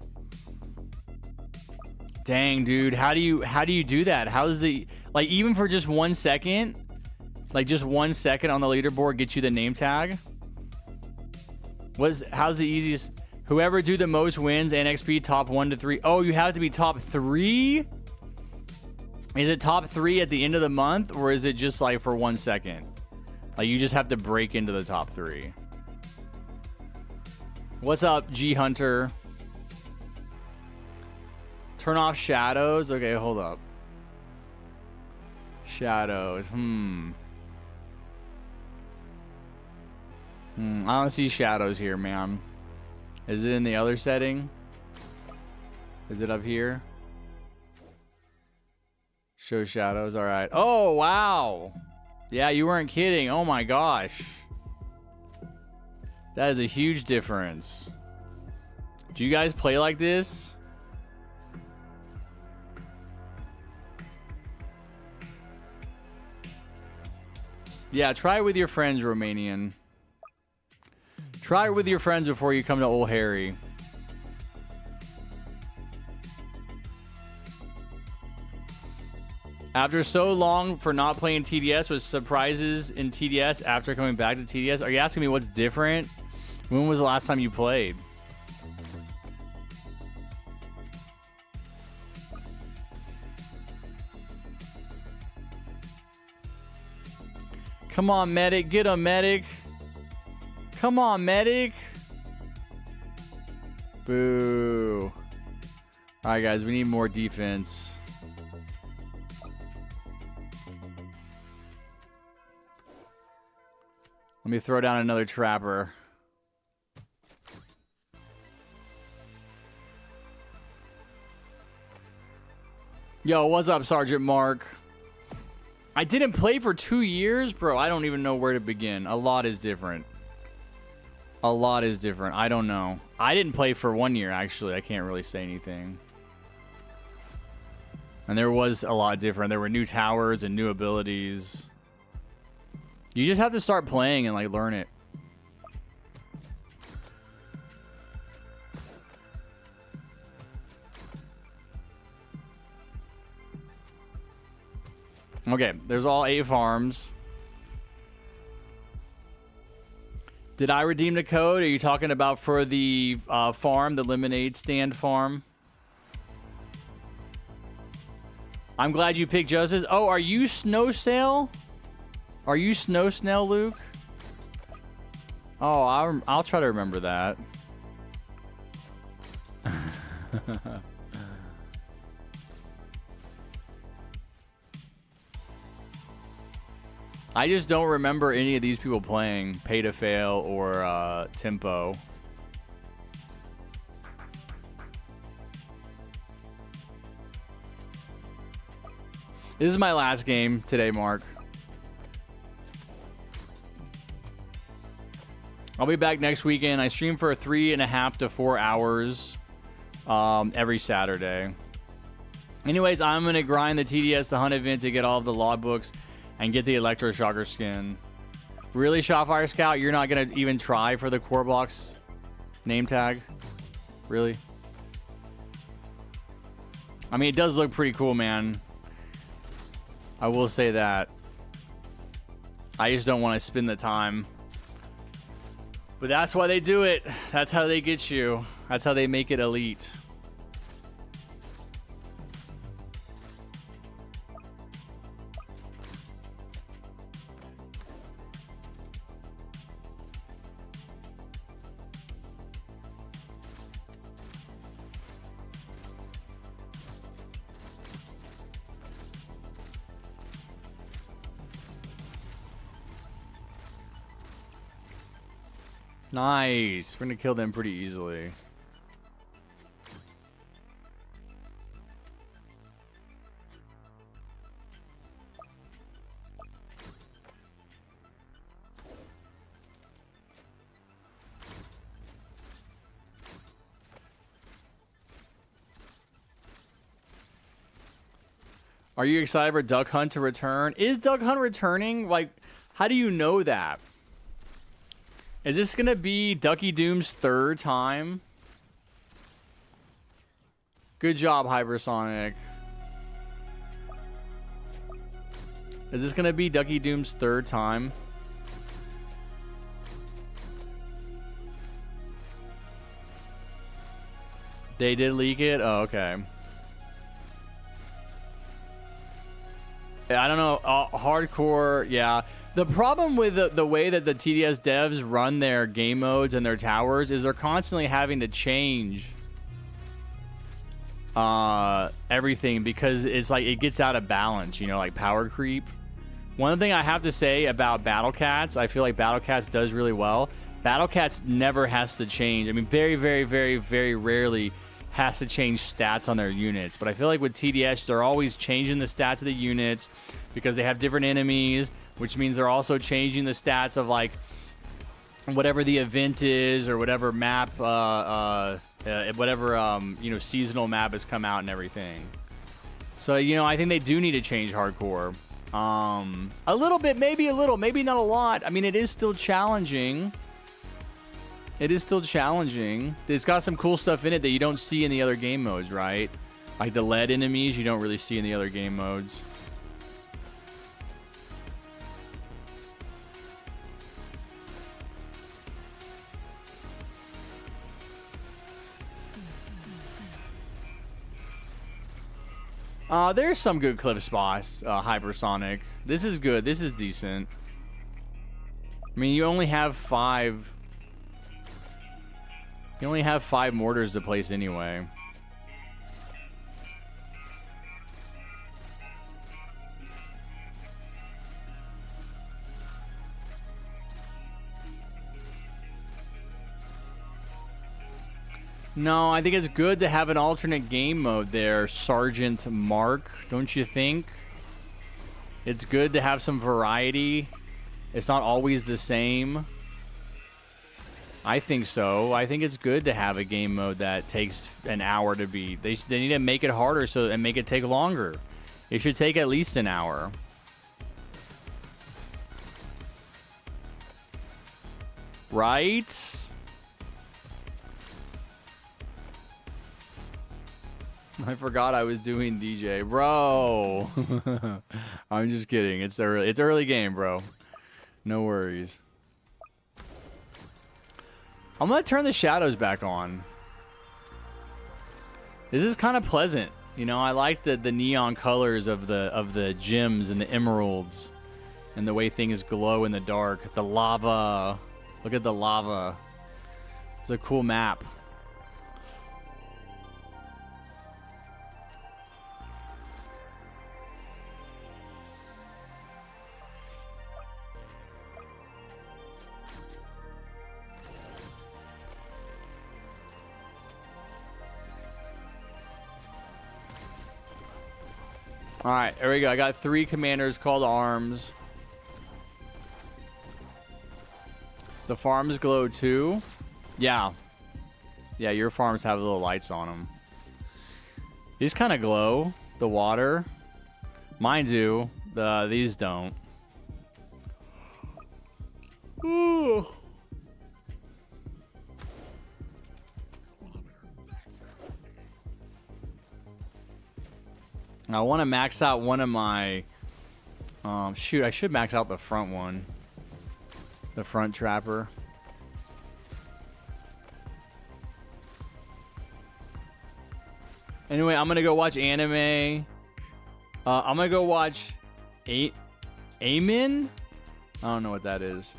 Dang, dude. How do you do that? How does the, like, even for just 1 second, like just 1 second on the leaderboard get you the name tag? How's the easiest? Whoever do the most wins and XP top 1 to 3. Oh, you have to be top 3? Is it top 3 at the end of the month, or is it just like for 1 second? Like you just have to break into the top 3. What's up, G Hunter? Turn off shadows. Okay, hold up. Shadows. I don't see shadows here, man. Is it in the other setting? Is it up here? Show shadows. All right. Oh, wow. Yeah, you weren't kidding. Oh, my gosh. That is a huge difference. Do you guys play like this? Yeah, try it with your friends, Romanian. Try it with your friends before you come to Old Harry. After so long for not playing TDS, with surprises in TDS after coming back to TDS. Are you asking me what's different? When was the last time you played? Come on, medic. Get him, medic. Come on, medic. Boo. All right, guys. We need more defense. Let me throw down another trapper. Yo, what's up, Sergeant Mark? I didn't play for 2 years, bro. I don't even know where to begin. A lot is different. A lot is different. I don't know. I didn't play for 1 year, actually. I can't really say anything. And there was a lot different. There were new towers and new abilities. You just have to start playing and, like, learn it. Okay, there's all 8 farms. Did I redeem the code? Are you talking about for the farm, the lemonade stand farm? I'm glad you picked Justice. Oh, are you Snow Sail? Are you Snow Snail, Luke? Oh, I'll try to remember that. I just don't remember any of these people playing Pay to Fail or Tempo. This is my last game today, Mark. I'll be back next weekend. I stream for 3.5 to 4 hours every Saturday. Anyways, I'm going to grind the TDS, the hunt event, to get all of the logbooks and get the Electroshocker skin. Really, Shotfire Scout? You're not going to even try for the core blocks name tag? Really? I mean, it does look pretty cool, man. I will say that. I just don't want to spend the time. But that's why they do it. That's how they get you. That's how they make it elite. Nice. We're going to kill them pretty easily. Are you excited for Duck Hunt to return? Is Duck Hunt returning? Like, how do you know that? Is this gonna be Ducky Doom's 3rd time? Good job, Hypersonic. Is this gonna be Ducky Doom's 3rd time? They did leak it? Oh, okay. I don't know. Hardcore, yeah. The problem with the way that the TDS devs run their game modes and their towers is they're constantly having to change everything because it's like it gets out of balance, you know, like power creep. One thing I have to say about Battle Cats, I feel like Battle Cats does really well. Battle Cats never has to change. I mean, very, very, very, very rarely has to change stats on their units. But I feel like with TDS, they're always changing the stats of the units because they have different enemies, which means they're also changing the stats of like whatever the event is or whatever map, whatever you know, seasonal map has come out and everything. So, you know, I think they do need to change hardcore. A little bit, maybe a little, maybe not a lot. I mean, it is still challenging. It is still challenging. It's got some cool stuff in it that you don't see in the other game modes, right? Like the lead enemies you don't really see in the other game modes. There's some good cliff spots, Hypersonic. This is good. This is decent. I mean, you only have 5... You only have 5 mortars to place anyway. No, I think it's good to have an alternate game mode there, Sergeant Mark. Don't you think? It's good to have some variety. It's not always the same. I think so. I think it's good to have a game mode that takes an hour to beat. They need to make it harder and make it take longer. It should take at least an hour. Right? I forgot I was doing DJ. Bro. I'm just kidding. It's early game, bro. No worries. I'm gonna turn the shadows back on. This is kind of pleasant, you know. I like the neon colors of the gems and the emeralds, and the way things glow in the dark. The lava, look at the lava. It's a cool map. All right, there we go. I got 3 commanders called arms. The farms glow too. Yeah. Yeah, your farms have little lights on them. These kind of glow. The water. Mine do. These don't. Ooh. I want to max out one of my... shoot, I should max out the front one. The front trapper. Anyway, I'm going to go watch anime. I'm going to go watch... Amen? I don't know what that is.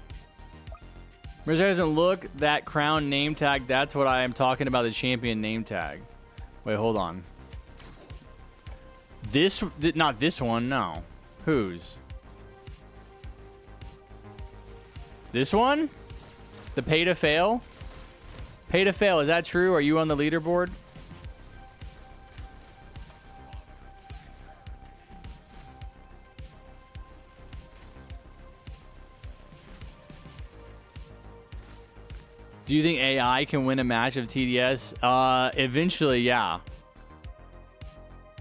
Mr. Harrison, look, that crown name tag. That's what I am talking about, the champion name tag. Wait, hold on. Not this one, no. Whose? This one? The pay to fail? Pay to fail, is that true? Are you on the leaderboard? Do you think AI can win a match of TDS? Eventually, yeah.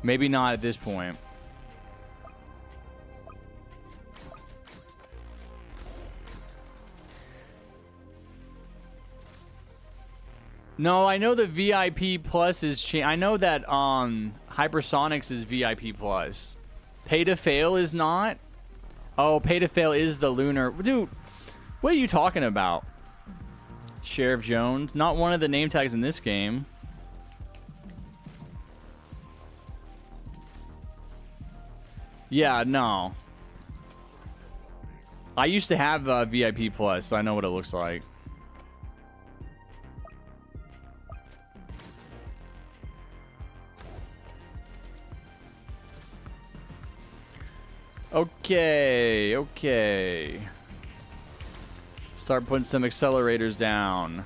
Maybe not at this point. No, I know the VIP Plus is I know that Hypersonics is VIP Plus. Pay to Fail is not. Oh, Pay to Fail is the lunar. Dude, what are you talking about? Sheriff Jones, not one of the name tags in this game. Yeah, no. I used to have VIP Plus, so I know what it looks like. Okay, okay. Start putting some accelerators down.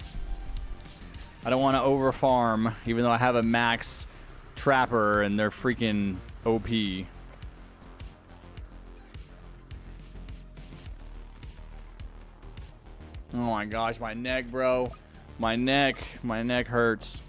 I don't want to overfarm, even though I have a max trapper and they're freaking OP. Oh my gosh, my neck, bro. My neck hurts.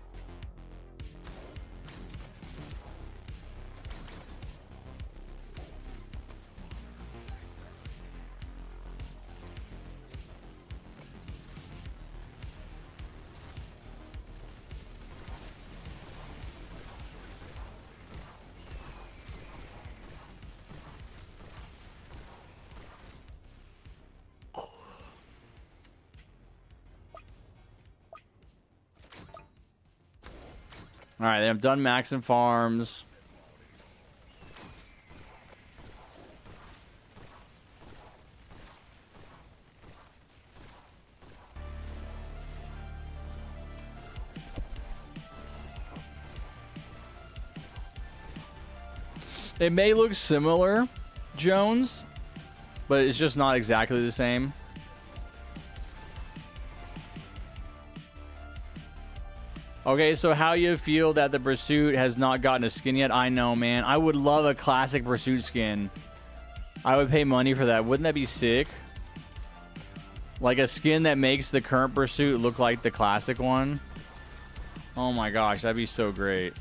All right, I've done maxing farms. It may look similar, Jones, but it's just not exactly the same. Okay, so how you feel that the Pursuit has not gotten a skin yet? I know, man. I would love a classic Pursuit skin. I would pay money for that. Wouldn't that be sick? Like a skin that makes the current Pursuit look like the classic one. Oh my gosh, that'd be so great.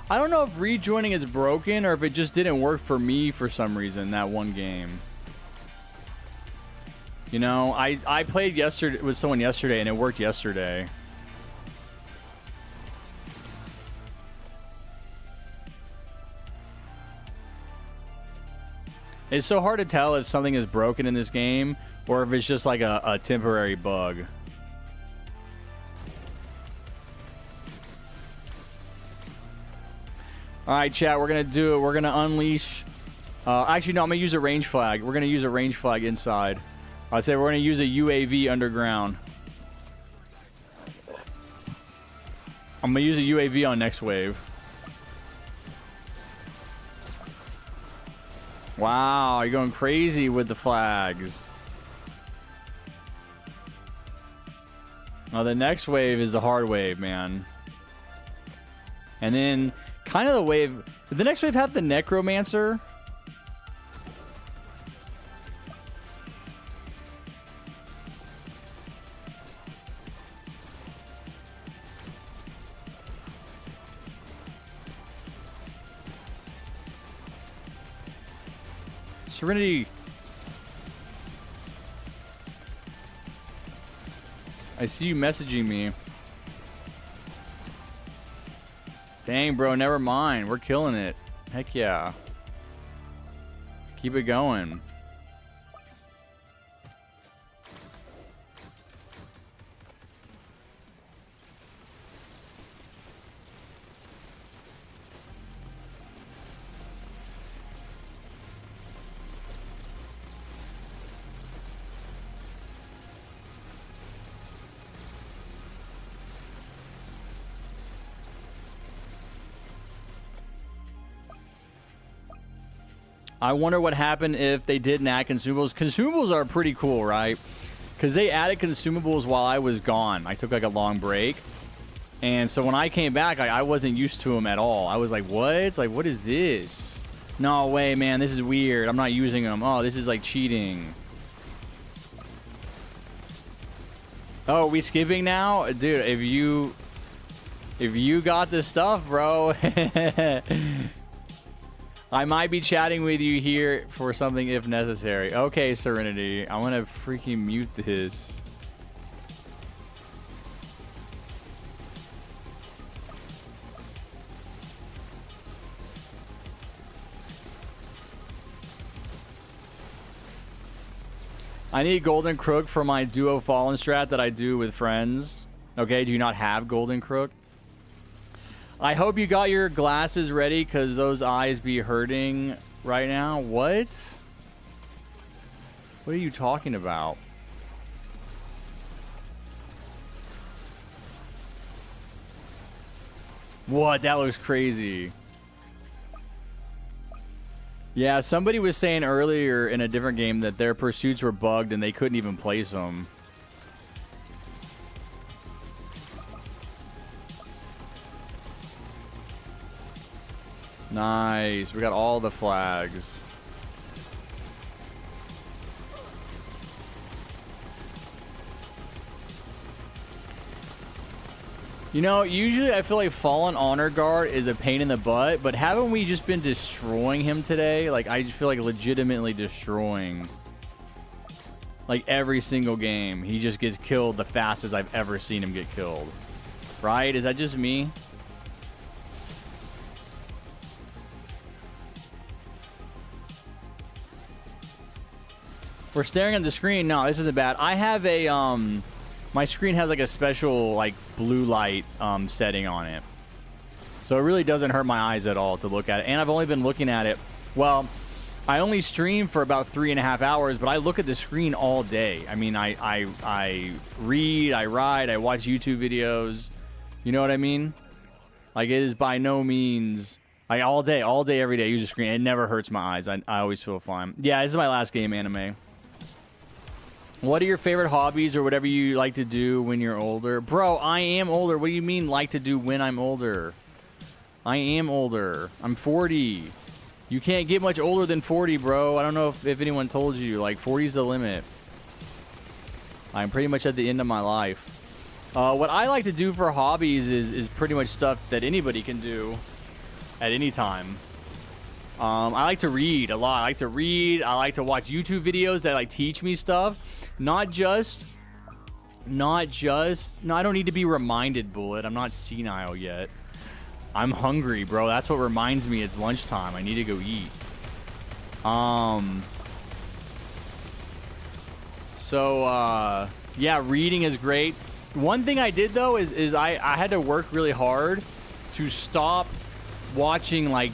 I don't know if rejoining is broken or if it just didn't work for me for some reason that one game. You know, I played yesterday with someone yesterday and it worked yesterday. It's so hard to tell if something is broken in this game or if it's just like a temporary bug. All right, chat, we're going to do it. We're going to unleash. Actually, no, I'm going to use a range flag. We're going to use a range flag inside. I said we're going to use a UAV underground. I'm going to use a UAV on next wave. Wow, you're going crazy with the flags. Oh, the next wave is the hard wave, man. And then kind of the wave. Did the next wave have the Necromancer? Serenity. I see you messaging me. Dang, bro, never mind. We're killing it. Heck yeah. Keep it going. I wonder what happened if they didn't add consumables. Consumables are pretty cool, right? Because they added consumables while I was gone. I took like a long break. And so when I came back, I wasn't used to them at all. I was like, what? Like, what is this? No way, man. This is weird. I'm not using them. Oh, this is like cheating. Oh, are we skipping now? Dude, if you got the stuff, bro. I might be chatting with you here for something if necessary. Okay, Serenity. I'm gonna freaking mute this. I need Golden Crook for my duo Fallen strat that I do with friends. Okay, do you not have Golden Crook? I hope you got your glasses ready because those eyes be hurting right now. What? What are you talking about? What? That looks crazy. Yeah, somebody was saying earlier in a different game that their pursuits were bugged and they couldn't even place them. Nice. We got all the flags. You know, usually I feel like Fallen Honor Guard is a pain in the butt, but haven't we just been destroying him today? Like, I just feel like legitimately destroying. Like, every single game. He just gets killed the fastest I've ever seen him get killed. Right? Is that just me? We're staring at the screen. No, this isn't bad. I have a, my screen has like a special like blue light setting on it. So it really doesn't hurt my eyes at all to look at it. And I've only been looking at it. Well, I only stream for about 3.5 hours, but I look at the screen all day. I mean, I read, I write, I watch YouTube videos. You know what I mean? Like, it is by no means... Like, all day, every day, I use the screen. It never hurts my eyes. I always feel fine. Yeah, this is my last game, Anime. What are your favorite hobbies or whatever you like to do when you're older? Bro, I am older. What do you mean like to do when I'm older? I am older. I'm 40. You can't get much older than 40, bro. I don't know if anyone told you. Like, 40 is the limit. I'm pretty much at the end of my life. What I like to do for hobbies is pretty much stuff that anybody can do at any time. I like to read a lot. I like to read. I like to watch YouTube videos that like teach me stuff. Not just. No, I don't need to be reminded, Bullet. I'm not senile yet. I'm hungry, bro. That's what reminds me it's lunchtime. I need to go eat. So, yeah, reading is great. One thing I did, though, is I had to work really hard to stop watching, like,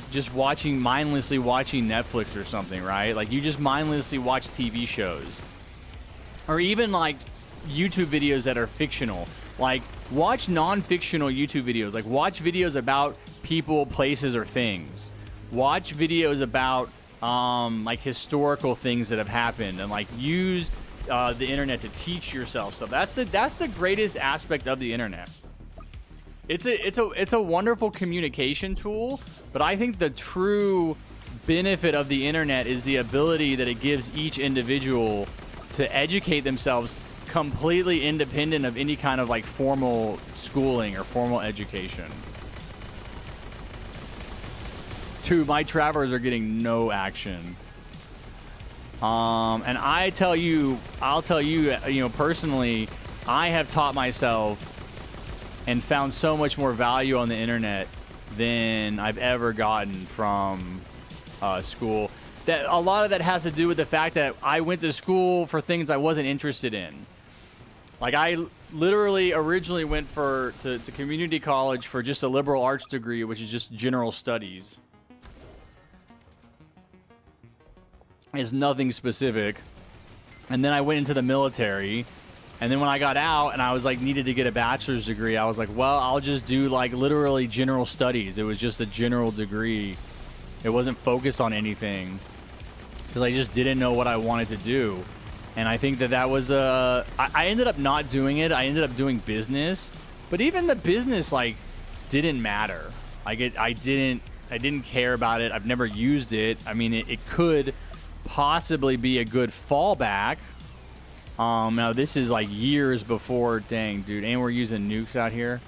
mindlessly watching Netflix or something, right? Like, you just mindlessly watch TV shows. Or even, like, YouTube videos that are fictional. Like, watch non-fictional YouTube videos. Like, watch videos about people, places, or things. Watch videos about, like, historical things that have happened. And, like, use the internet to teach yourself stuff. That's the greatest aspect of the internet. It's a wonderful communication tool, but I think the true benefit of the internet is the ability that it gives each individual to educate themselves completely independent of any kind of like formal schooling or formal education. Two, my Travers are getting no action. And I'll tell you, you know, personally, I have taught myself and found so much more value on the internet than I've ever gotten from school. That a lot of that has to do with the fact that I went to school for things I wasn't interested in. Like, I literally originally went to community college for just a liberal arts degree, which is just general studies. It's nothing specific. And then I went into the military. And then when I got out and I was like needed to get a bachelor's degree, I was like, well, I'll just do like literally general studies. It was just a general degree. It wasn't focused on anything. because I just didn't know what I wanted to do. And I think that was I ended up not doing it. I ended up doing business, but even the business like didn't matter. I didn't care about it. I've never used it. I mean, it could possibly be a good fallback. Now this is like years before. Dang, dude, and we're using nukes out here.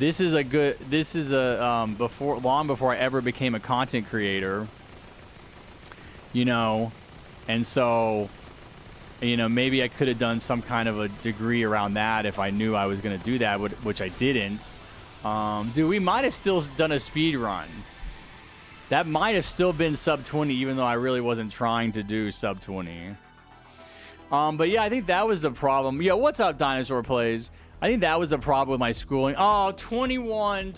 This is long before I ever became a content creator. You know, and so, you know, maybe I could have done some kind of a degree around that if I knew I was going to do that, which I didn't. Dude, we might have still done a speed run. That might have still been sub 20, even though I really wasn't trying to do sub 20. But yeah, I think that was the problem. Yo, what's up, Dinosaur Plays? I think that was the problem with my schooling. Oh, 21,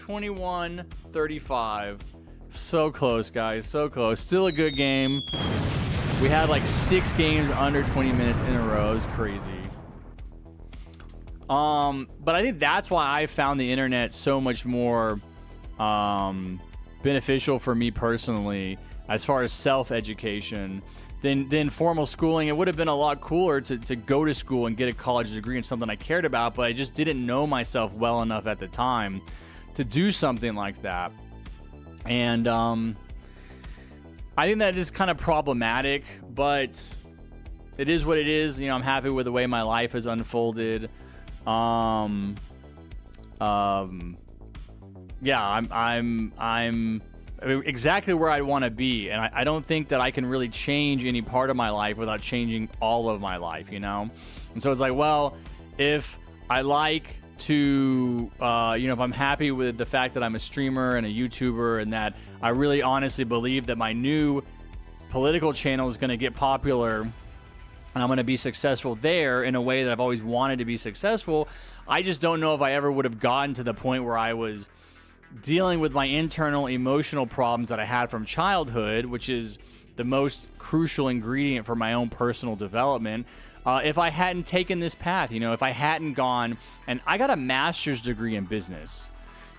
35. So close, guys. So close. Still a good game. We had like 6 games under 20 minutes in a row. It was crazy. But I think that's why I found the internet so much more beneficial for me personally as far as self-education than formal schooling. It would have been a lot cooler to go to school and get a college degree in something I cared about, but I just didn't know myself well enough at the time to do something like that. And I think that is kind of problematic, but it is what it is. You know, I'm happy with the way my life has unfolded. Yeah, I'm exactly where I want to be, and I don't think that I can really change any part of my life without changing all of my life, you know? And so it's like, well, if I like to, you know, if I'm happy with the fact that I'm a streamer and a YouTuber and that I really honestly believe that my new political channel is going to get popular and I'm going to be successful there in a way that I've always wanted to be successful, I just don't know if I ever would have gotten to the point where I was dealing with my internal emotional problems that I had from childhood, which is the most crucial ingredient for my own personal development. If I hadn't taken this path, you know, if I hadn't gone, and I got a master's degree in business,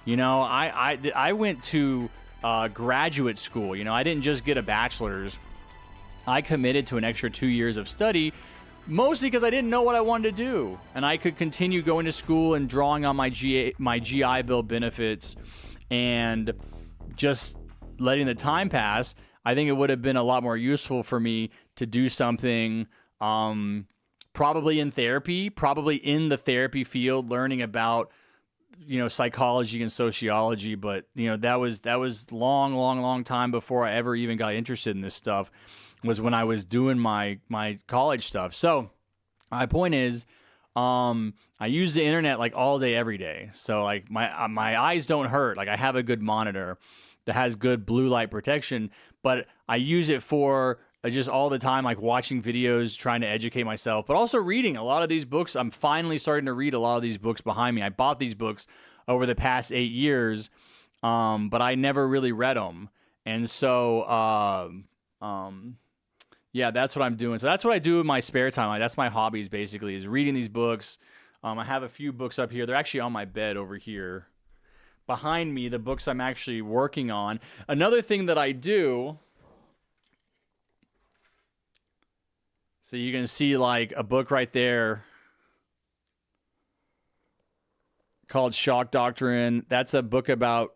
you know, I went to graduate school, you know, I didn't just get a bachelor's. I committed to an extra 2 years of study, mostly because I didn't know what I wanted to do, and I could continue going to school and drawing on my GI Bill benefits and just letting the time pass. I think it would have been a lot more useful for me to do something probably in therapy, probably in the therapy field, learning about, you know, psychology and sociology. But, you know, that was long time before I ever even got interested in this stuff, was when I was doing my college stuff. So my point is, I use the internet like all day, every day. So like my eyes don't hurt. Like I have a good monitor that has good blue light protection, but I use it for just all the time, like watching videos, trying to educate myself, but also reading a lot of these books. I'm finally starting to read a lot of these books behind me. I bought these books over the past 8 years, but I never really read them. And so, yeah, that's what I'm doing. So that's what I do in my spare time. Like, that's my hobbies, basically, is reading these books. I have a few books up here. They're actually on my bed over here. Behind me, the books I'm actually working on. Another thing that I do, so you can see like a book right there called Shock Doctrine. That's a book about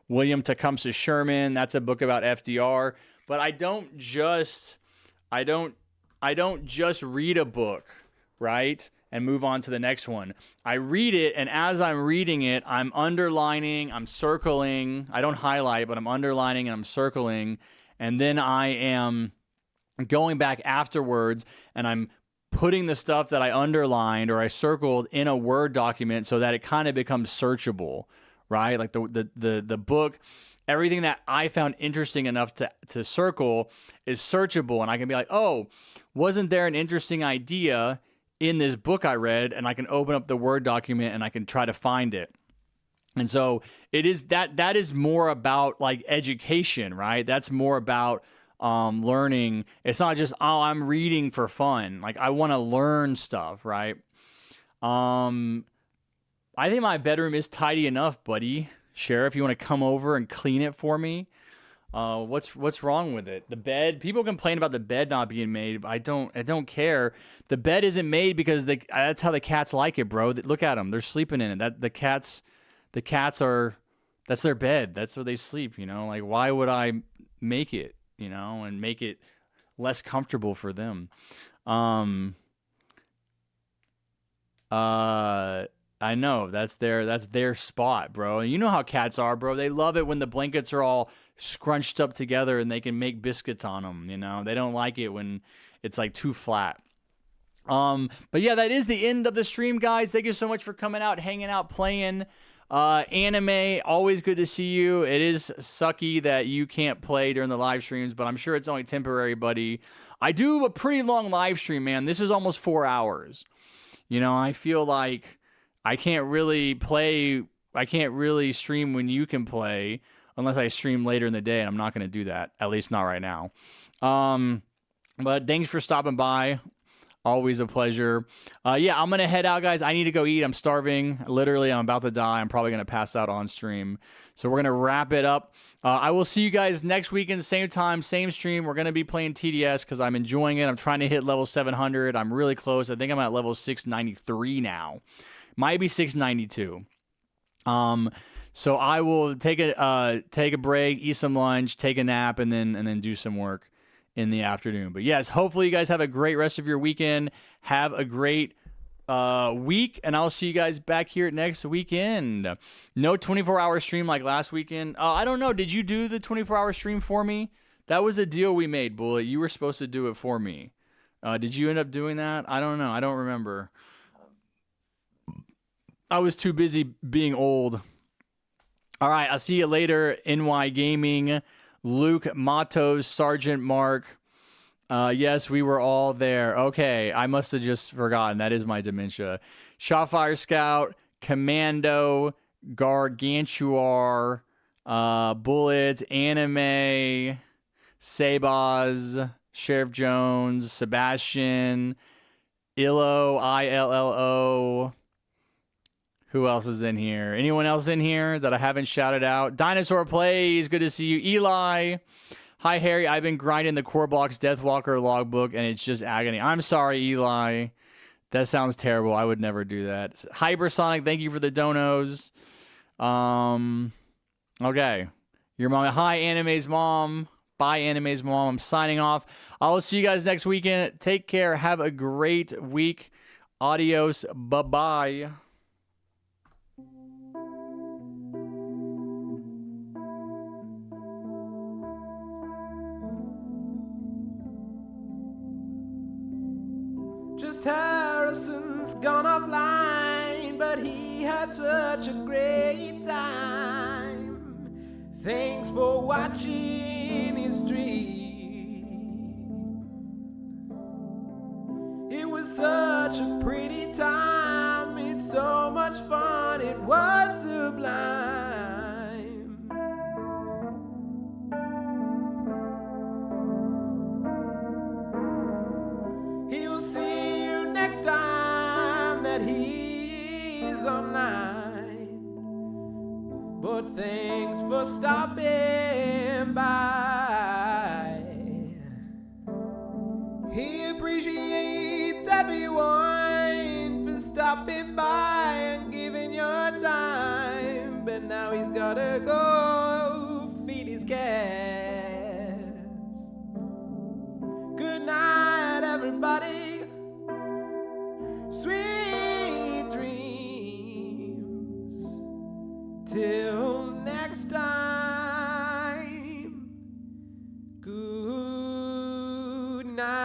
William Tecumseh Sherman. That's a book about FDR. But I don't just read a book, right, and move on to the next one. I read it, and as I'm reading it, I'm underlining, I'm circling. I don't highlight, but I'm underlining and I'm circling. And then I am going back afterwards, and I'm putting the stuff that I underlined or I circled in a Word document so that it kind of becomes searchable, right? Like the book, everything that I found interesting enough to circle is searchable, and I can be like, oh, wasn't there an interesting idea in this book I read? And I can open up the Word document and I can try to find it. And so it is that is more about like education, right? That's more about learning. It's not just, oh, I'm reading for fun. Like I want to learn stuff, right? I think my bedroom is tidy enough, buddy. Sheriff, you want to come over and clean it for me? What's wrong with it? The bed. People complain about the bed not being made. But I don't care. The bed isn't made because that's how the cats like it, bro. Look at them. They're sleeping in it. The cats are. That's their bed. That's where they sleep. You know, like why would I make it? You know, and make it less comfortable for them. I know that's their spot, bro. And you know how cats are, bro. They love it when the blankets are all scrunched up together and they can make biscuits on them. You know, they don't like it when it's like too flat. But yeah, that is the end of the stream, guys. Thank you so much for coming out, hanging out, playing. Anime, always good to see you. It is sucky that you can't play during the live streams, but I'm sure it's only temporary, buddy. I do a pretty long live stream, man. This is almost 4 hours. You know, I feel like I can't really stream when you can play unless I stream later in the day, and I'm not going to do that, at least not right now. But thanks for stopping by. Always a pleasure. Yeah, I'm going to head out, guys. I need to go eat. I'm starving. Literally, I'm about to die. I'm probably going to pass out on stream. So we're going to wrap it up. I will see you guys next weekend, same time, same stream. We're going to be playing TDS because I'm enjoying it. I'm trying to hit level 700. I'm really close. I think I'm at level 693 now. Might be 692. So I will take a break, eat some lunch, take a nap, and then do some work in the afternoon. But yes, hopefully you guys have a great rest of your weekend. Have a great week, and I'll see you guys back here next weekend. No 24-hour stream like last weekend. I don't know. Did you do the 24-hour stream for me? That was a deal we made, Bullet. You were supposed to do it for me. Did you end up doing that? I don't know. I don't remember. I was too busy being old. All right, I'll see you later. NY Gaming, Luke, Matos, Sergeant Mark. Yes, we were all there. Okay, I must have just forgotten. That is my dementia. Shotfire Scout, Commando, Gargantuar, Bullet, Anime, Sabaz, Sheriff Jones, Sebastian, Illo, ILLO. Who else is in here? Anyone else in here that I haven't shouted out? Dinosaur Plays, good to see you. Eli. Hi, Harry. I've been grinding the Core Box Deathwalker logbook, and it's just agony. I'm sorry, Eli. That sounds terrible. I would never do that. Hypersonic, thank you for the donos. Okay. Your mom. Hi, Anime's mom. Bye, Anime's mom. I'm signing off. I'll see you guys next weekend. Take care. Have a great week. Adios. Bye-bye.
JustHarrison's gone offline, but he had such a great time. Thanks for watching his stream. It was such a pretty time, it's so much fun, it was sublime. He'll see you next time that he's online. But thanks for stopping by. He appreciates everyone for stopping by and giving your time. But now he's gotta go feed his cats. Good night, everybody. Sweet dreams. Till next time. Good night.